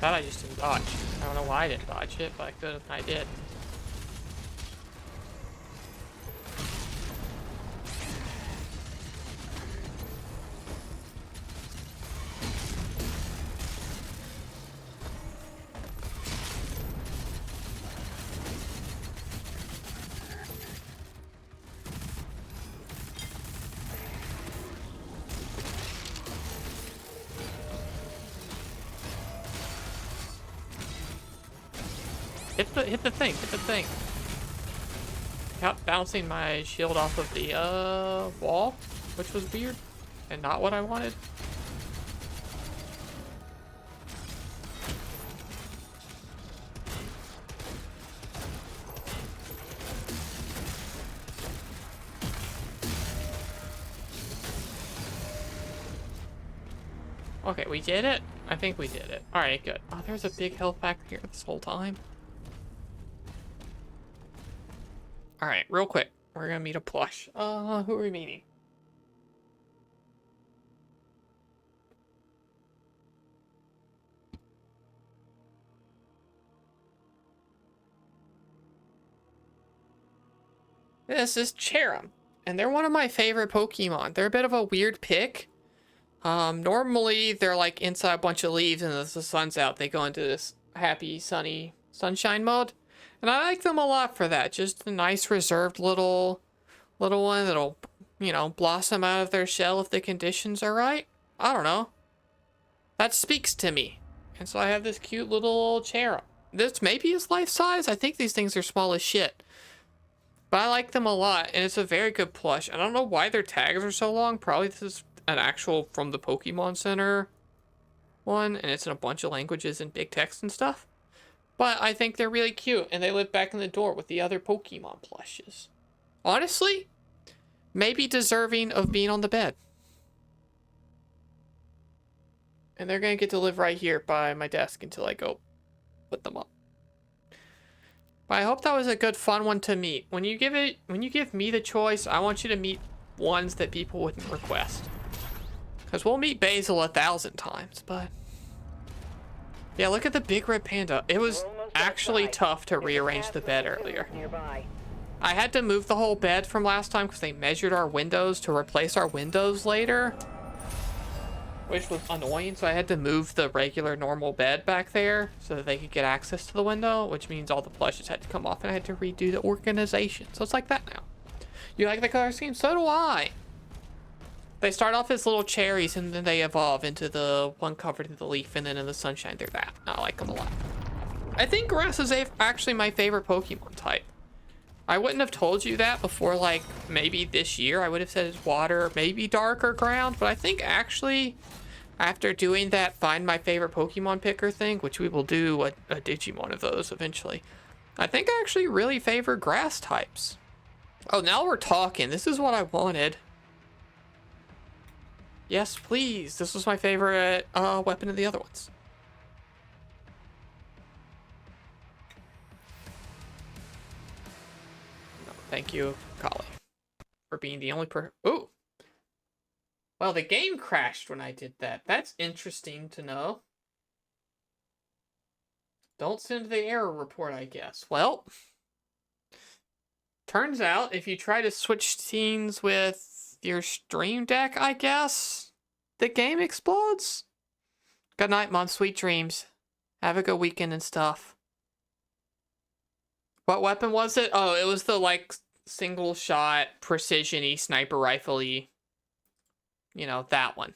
That I just didn't dodge. I don't know why I didn't dodge it, but I could have. I did. Hit the thing, hit the thing. Kept bouncing my shield off of the wall, which was weird and not what I wanted. Okay, we did it? I think we did it. Alright, good. Oh, there's a big health pack here this whole time. Alright, real quick. We're gonna meet a plush. Who are we meeting? This is Cherim. And they're one of my favorite Pokemon. They're a bit of a weird pick. Normally they're like inside a bunch of leaves and as the sun's out, they go into this happy, sunny sunshine mode. And I like them a lot for that. Just a nice, reserved little one that'll, you know, blossom out of their shell if the conditions are right. I don't know. That speaks to me. And so I have this cute little Cherim. This maybe is life size. I think these things are small as shit. But I like them a lot, and it's a very good plush. I don't know why their tags are so long. Probably this is an actual from the Pokemon Center one, and it's in a bunch of languages and big text and stuff. But I think they're really cute, and they live back in the door with the other Pokemon plushes. Honestly, maybe deserving of being on the bed. And they're gonna get to live right here by my desk until I go put them up. But I hope that was a good, fun one to meet. When you give me the choice, I want you to meet ones that people wouldn't request. Because we'll meet Basil 1,000 times, but... Yeah, look at the big red panda. It was actually tough to rearrange the bed earlier. I had to move the whole bed from last time because they measured our windows to replace our windows later. Which was annoying, so I had to move the regular normal bed back there so that they could get access to the window, which means all the plushes had to come off and I had to redo the organization. So it's like that now. You like the color scheme? So do I. They start off as little cherries and then they evolve into the one covered in the leaf, and then in the sunshine they're that. I like them a lot. I think grass is actually my favorite Pokemon type. I wouldn't have told you that before, like, maybe this year. I would have said it's water, maybe dark or ground, but I think actually... After doing that find my favorite Pokemon picker thing, which we will do a Digimon of those eventually, I think I actually really favor grass types. Oh, now we're talking. This is what I wanted. Yes, please. This was my favorite weapon of the other ones. No, thank you, Kali, for being the only Ooh! Well, the game crashed when I did that. That's interesting to know. Don't send the error report, I guess. Well, turns out if you try to switch scenes with your stream deck, I guess, the game explodes. Good night, Mom. Sweet dreams. Have a good weekend and stuff. What weapon was it? Oh, it was the, like, single shot, precision-y, sniper rifle-y. You know, that one.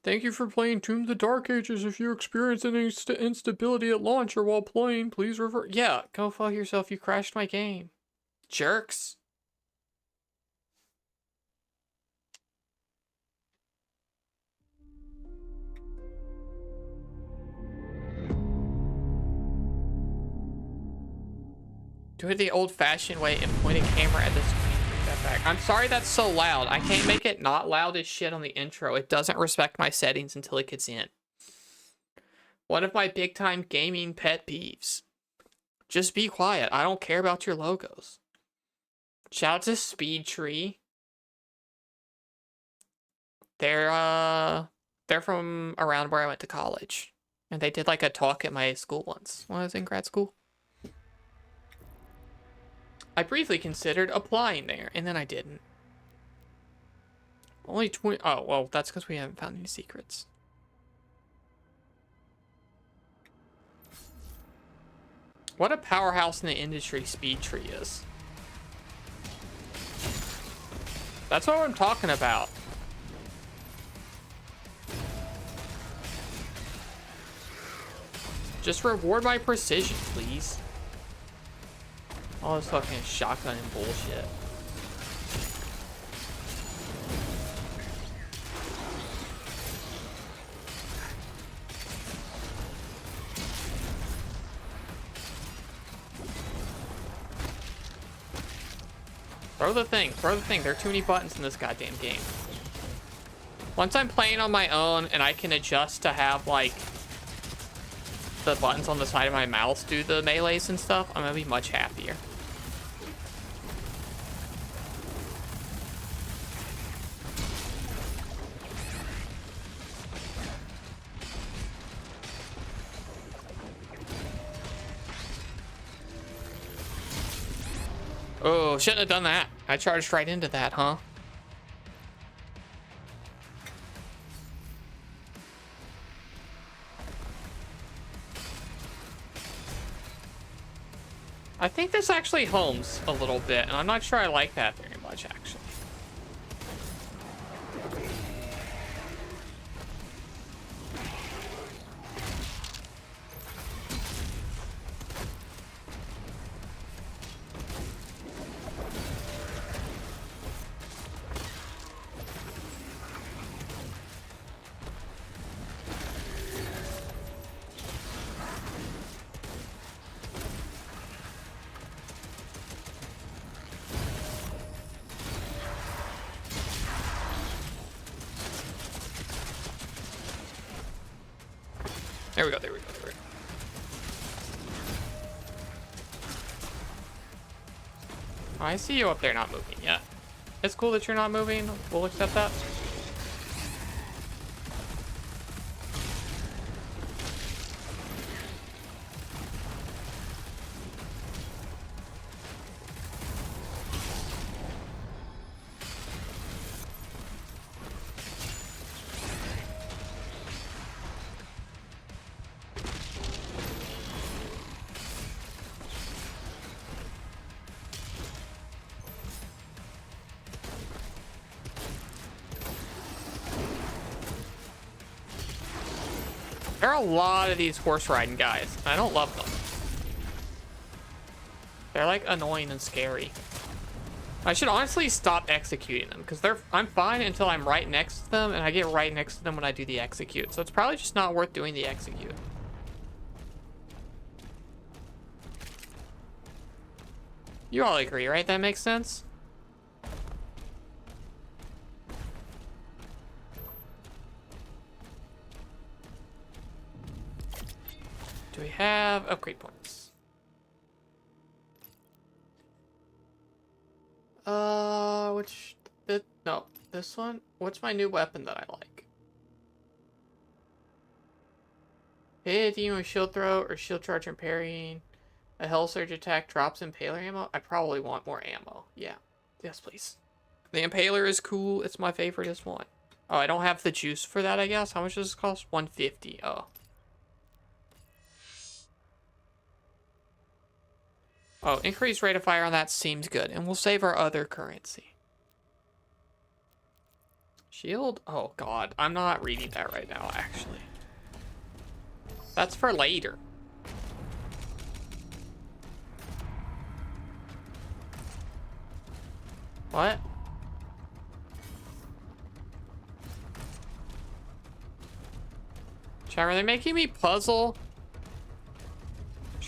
Thank you for playing Tomb of the Dark Ages. If you experience any instability at launch or while playing, please revert. Yeah, go fuck yourself. You crashed my game. Jerks. Do it the old-fashioned way and point a camera at the screen. Bring that back. I'm sorry that's so loud. I can't make it not loud as shit on the intro. It doesn't respect my settings until it gets in. One of my big-time gaming pet peeves. Just be quiet. I don't care about your logos. Shout out to Speed Tree. They're from around where I went to college. And they did like a talk at my school once when I was in grad school. I briefly considered applying there, and then I didn't. Only 20... Oh, well, that's because we haven't found any secrets. What a powerhouse in the industry Speed Tree is. That's what I'm talking about. Just reward my precision, please. All this fucking shotgun and bullshit. Throw the thing. Throw the thing. There are too many buttons in this goddamn game. Once I'm playing on my own and I can adjust to have, like, the buttons on the side of my mouse do the melees and stuff, I'm gonna be much happier. Oh, shouldn't have done that. I charged right into that, huh? I think this actually homes a little bit, and I'm not sure I like that very much, actually. There we go, there we go, there we go. Oh, I see you up there not moving yet. It's cool that you're not moving. We'll accept that. There are a lot of these horse riding guys. I don't love them. They're like annoying and scary. I should honestly stop executing them because I'm fine until I'm right next to them, and I get right next to them when I do the execute. So it's probably just not worth doing the execute. You all agree, right? That makes sense? Do we have upgrade points? No, this one? What's my new weapon that I like? Hit a demon with shield throw or shield charge and parrying. A hell surge attack drops impaler ammo. I probably want more ammo. Yeah. Yes, please. The impaler is cool. It's my favoriteest one. Oh, I don't have the juice for that, I guess. How much does this cost? 150. Oh. Oh, increased rate of fire on that seems good. And we'll save our other currency. Shield? Oh, God. I'm not reading that right now, actually. That's for later. What? Chat, are they making me puzzle?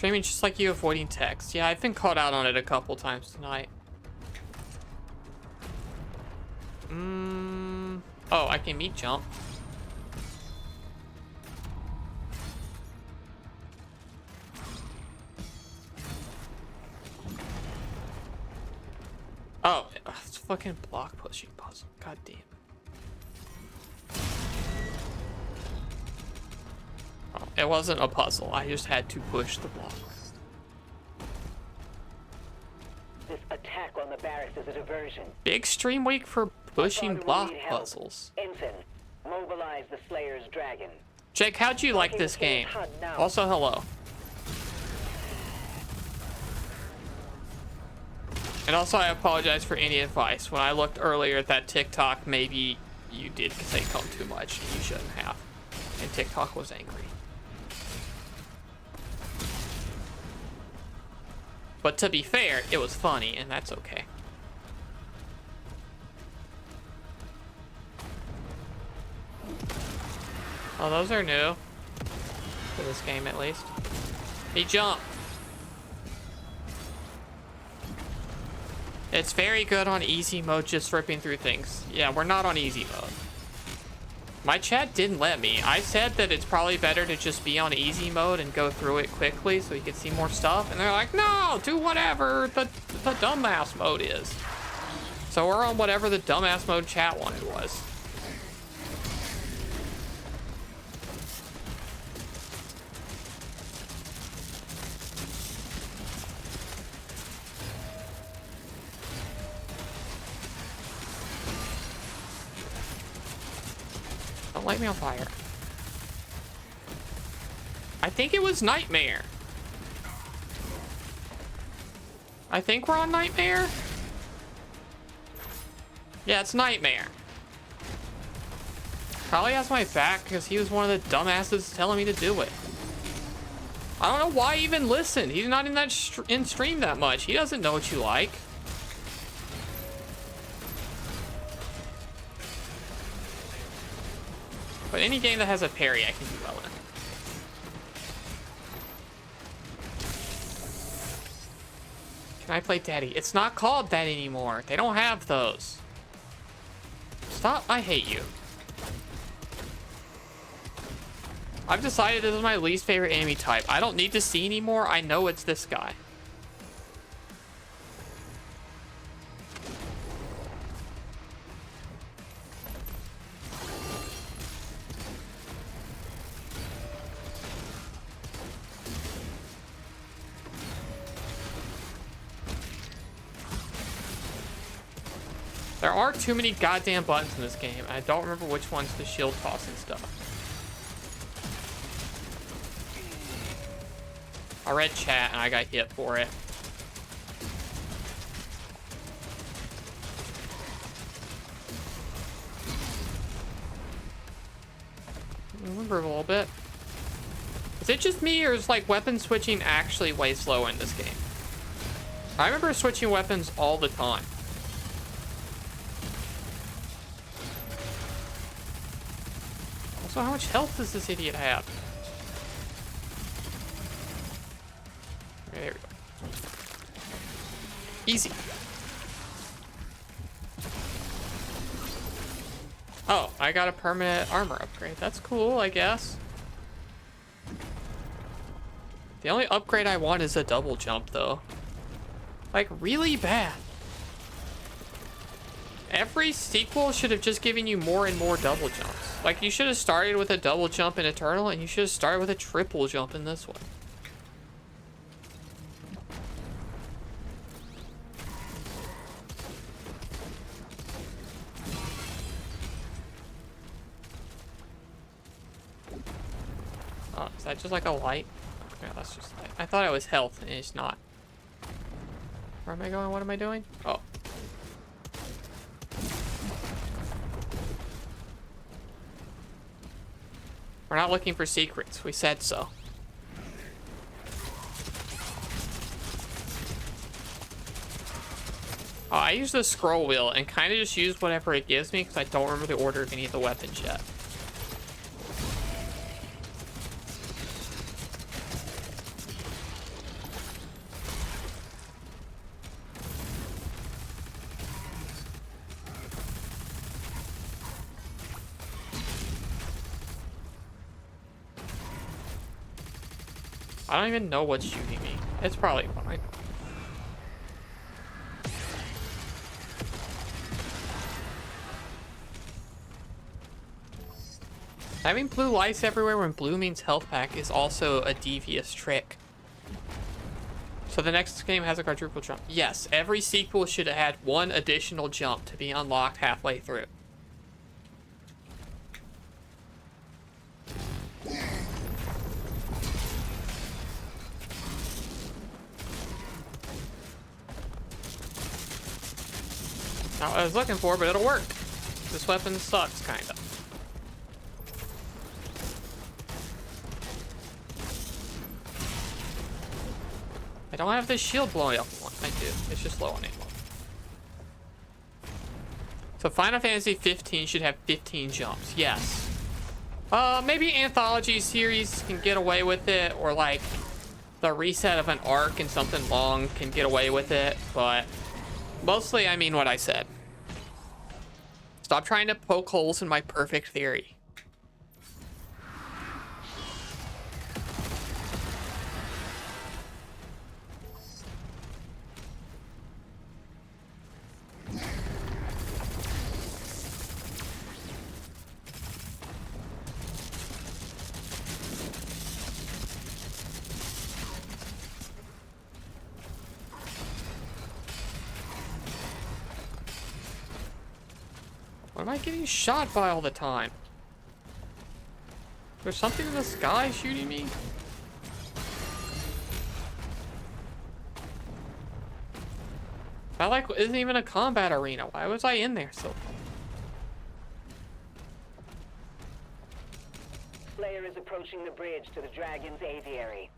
Streaming just like you, avoiding text. Yeah, I've been called out on it a couple times tonight. Oh, I can meat jump. Oh, it's fucking block pushing puzzle. God damn. Oh, it wasn't a puzzle. I just had to push the block. This attack on the barracks is a diversion. Big stream week for pushing block puzzles. Ensign, mobilize the Slayer's dragon. Jake, how'd you like this game? Also, hello. And also, I apologize for any advice. When I looked earlier at that TikTok, maybe you did say come too much and you shouldn't have. And TikTok was angry. But to be fair, it was funny, and that's okay. Oh, those are new. For this game, at least. He jumped. It's very good on easy mode, just ripping through things. Yeah, we're not on easy mode. My chat didn't let me. I said that it's probably better to just be on easy mode and go through it quickly so you can see more stuff. And they're like, no, do whatever the dumbass mode is. So we're on whatever the dumbass mode chat wanted was. Don't light me on fire. I think it was Nightmare. I think we're on Nightmare. Yeah, it's Nightmare. Probably has my back because he was one of the dumbasses telling me to do it. I don't know why he even listened. He's not in that in stream that much. He doesn't know what you like. But any game that has a parry, I can do well in. Can I play Daddy? It's not called that anymore. They don't have those. Stop. I hate you. I've decided this is my least favorite enemy type. I don't need to see anymore. I know it's this guy. There are too many goddamn buttons in this game. I don't remember which one's the shield tossing stuff. I read chat and I got hit for it. Improve a little bit. Is it just me or is like weapon switching actually way slower in this game? I remember switching weapons all the time. So how much health does this idiot have? There we go. Easy. Oh, I got a permanent armor upgrade. That's cool, I guess. The only upgrade I want is a double jump, though. Like, really bad. Every sequel should have just given you more and more double jumps. Like, you should have started with a double jump in Eternal, and you should have started with a triple jump in this one. Oh, is that just like a light? Yeah, that's just light. I thought it was health, and it's not. Where am I going? What am I doing? Oh. We're not looking for secrets. We said so. Oh, I use the scroll wheel and kind of just use whatever it gives me because I don't remember the order of any of the weapons yet. I don't even know what's shooting me. It's probably fine. Having blue lights everywhere when blue means health pack is also a devious trick. So the next game has a quadruple jump. Yes, every sequel should have had one additional jump to be unlocked halfway through. Not what I was looking for, but it'll work. This weapon sucks, kinda. I don't have this shield blowing up one. I do. It's just low on ammo. So Final Fantasy 15 should have 15 jumps. Yes. Maybe anthology series can get away with it, or like the reset of an arc and something long can get away with it, but mostly I mean what I said. Stop trying to poke holes in my perfect theory. What am I getting shot by all the time? There's something in the sky shooting me? That like isn't even a combat arena. Why was I in there so long? Slayer is approaching the bridge to the Dragon's aviary.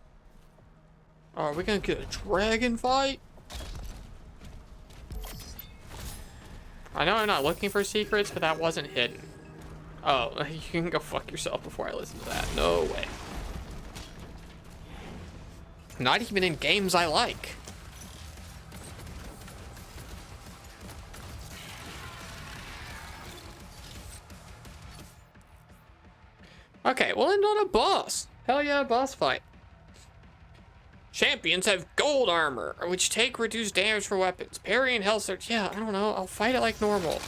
Oh, are we gonna get a dragon fight? I know I'm not looking for secrets, but that wasn't hidden. Oh, you can go fuck yourself before I listen to that. No way. Not even in games I like. Okay, we'll end on a boss. Hell yeah, a boss fight. Champions have gold armor, which take reduced damage for weapons. Parry and health surge. Yeah, I don't know. I'll fight it like normal.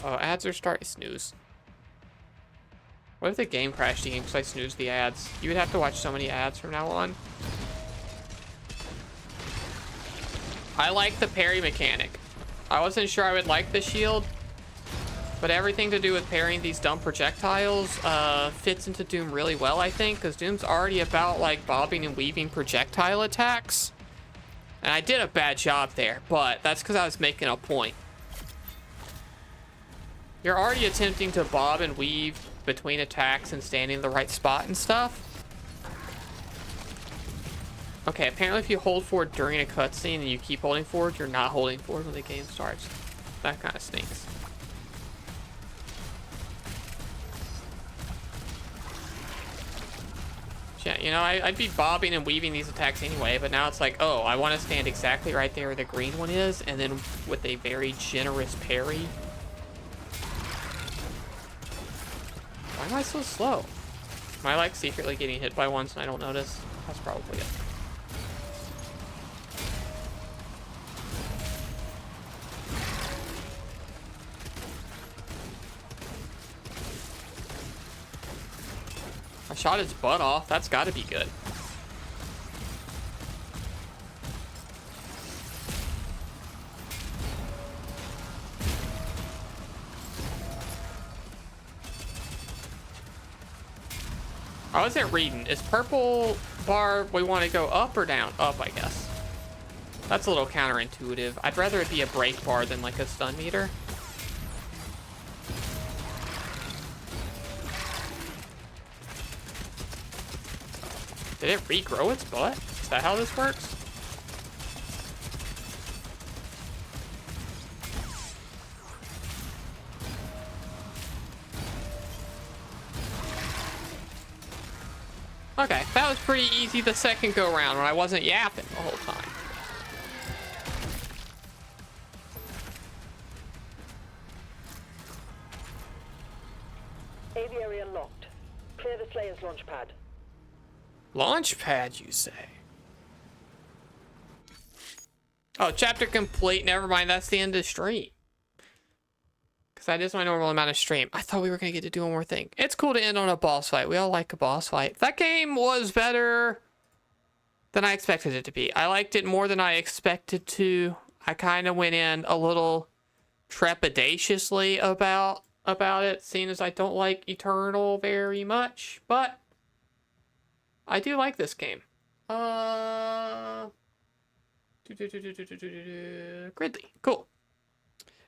Oh, ads are starting. Snooze. What if the game crashed again because I snoozed the ads? You would have to watch so many ads from now on. I like the parry mechanic. I wasn't sure I would like the shield, but everything to do with parrying these dumb projectiles fits into Doom really well, I think, because Doom's already about like bobbing and weaving projectile attacks. And I did a bad job there, but that's because I was making a point. You're already attempting to bob and weave between attacks and standing in the right spot and stuff. Okay, apparently if you hold forward during a cutscene and you keep holding forward, you're not holding forward when the game starts. That kind of stinks. Yeah, you know, I'd be bobbing and weaving these attacks anyway, but now it's like, oh, I want to stand exactly right there where the green one is, and then with a very generous parry. Why am I so slow? Am I like secretly getting hit by ones and I don't notice? That's probably it. I shot its butt off. That's got to be good. I wasn't reading. Is purple bar we want to go up or down? Up, I guess. That's a little counterintuitive. I'd rather it be a break bar than like a stun meter. Did it regrow its butt? Is that how this works? Okay, that was pretty easy the second go round when I wasn't yapping the whole time. Aviary unlocked. Clear the Slayer's launch pad. Launch pad, you say? Oh, chapter complete. Never mind. That's the end of the stream. Because that is my normal amount of stream. I thought we were going to get to do one more thing. It's cool to end on a boss fight. We all like a boss fight. That game was better than I expected it to be. I liked it more than I expected to. I kind of went in a little trepidatiously about it, seeing as I don't like Eternal very much. But I do like this game. Gridley, cool.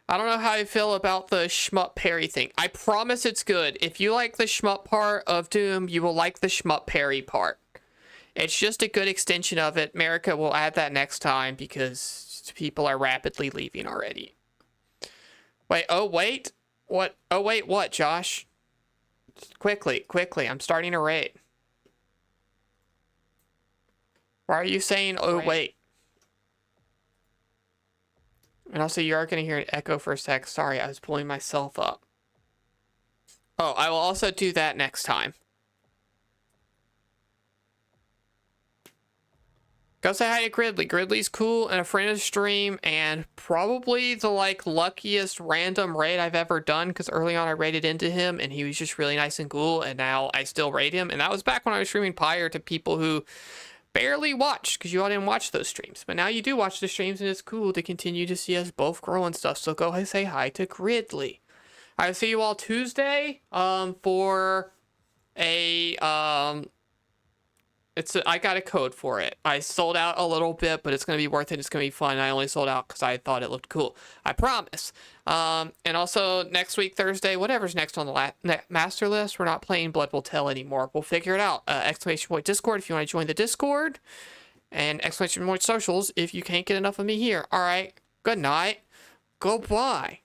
I don't know how I feel about the shmup parry thing. I promise it's good. If you like the shmup part of Doom, you will like the shmup parry part. It's just a good extension of it. America will add that next time because people are rapidly leaving already. Wait, oh wait. What? Oh wait, what, Josh? Quickly, I'm starting a raid. Why are you saying, oh wait? And also, you are going to hear an echo for a sec. Sorry, I was pulling myself up. Oh, I will also do that next time. Go say hi to Gridley. Gridley's cool and a friend of the stream and probably the luckiest random raid I've ever done because early on I raided into him and he was just really nice and cool and now I still raid him. And that was back when I was streaming prior to people who barely watched because you all didn't watch those streams. But now you do watch the streams and it's cool to continue to see us both grow and stuff. So go ahead and say hi to Gridley. I will see you all Tuesday for a I got a code for it. I sold out a little bit, but it's going to be worth it. It's going to be fun. I only sold out because I thought it looked cool. I promise. And also next week, Thursday, whatever's next on the master list, we're not playing Blood Will Tell anymore. We'll figure it out. Exclamation point Discord if you want to join the Discord. And exclamation point socials if you can't get enough of me here. All right. Good night. Goodbye.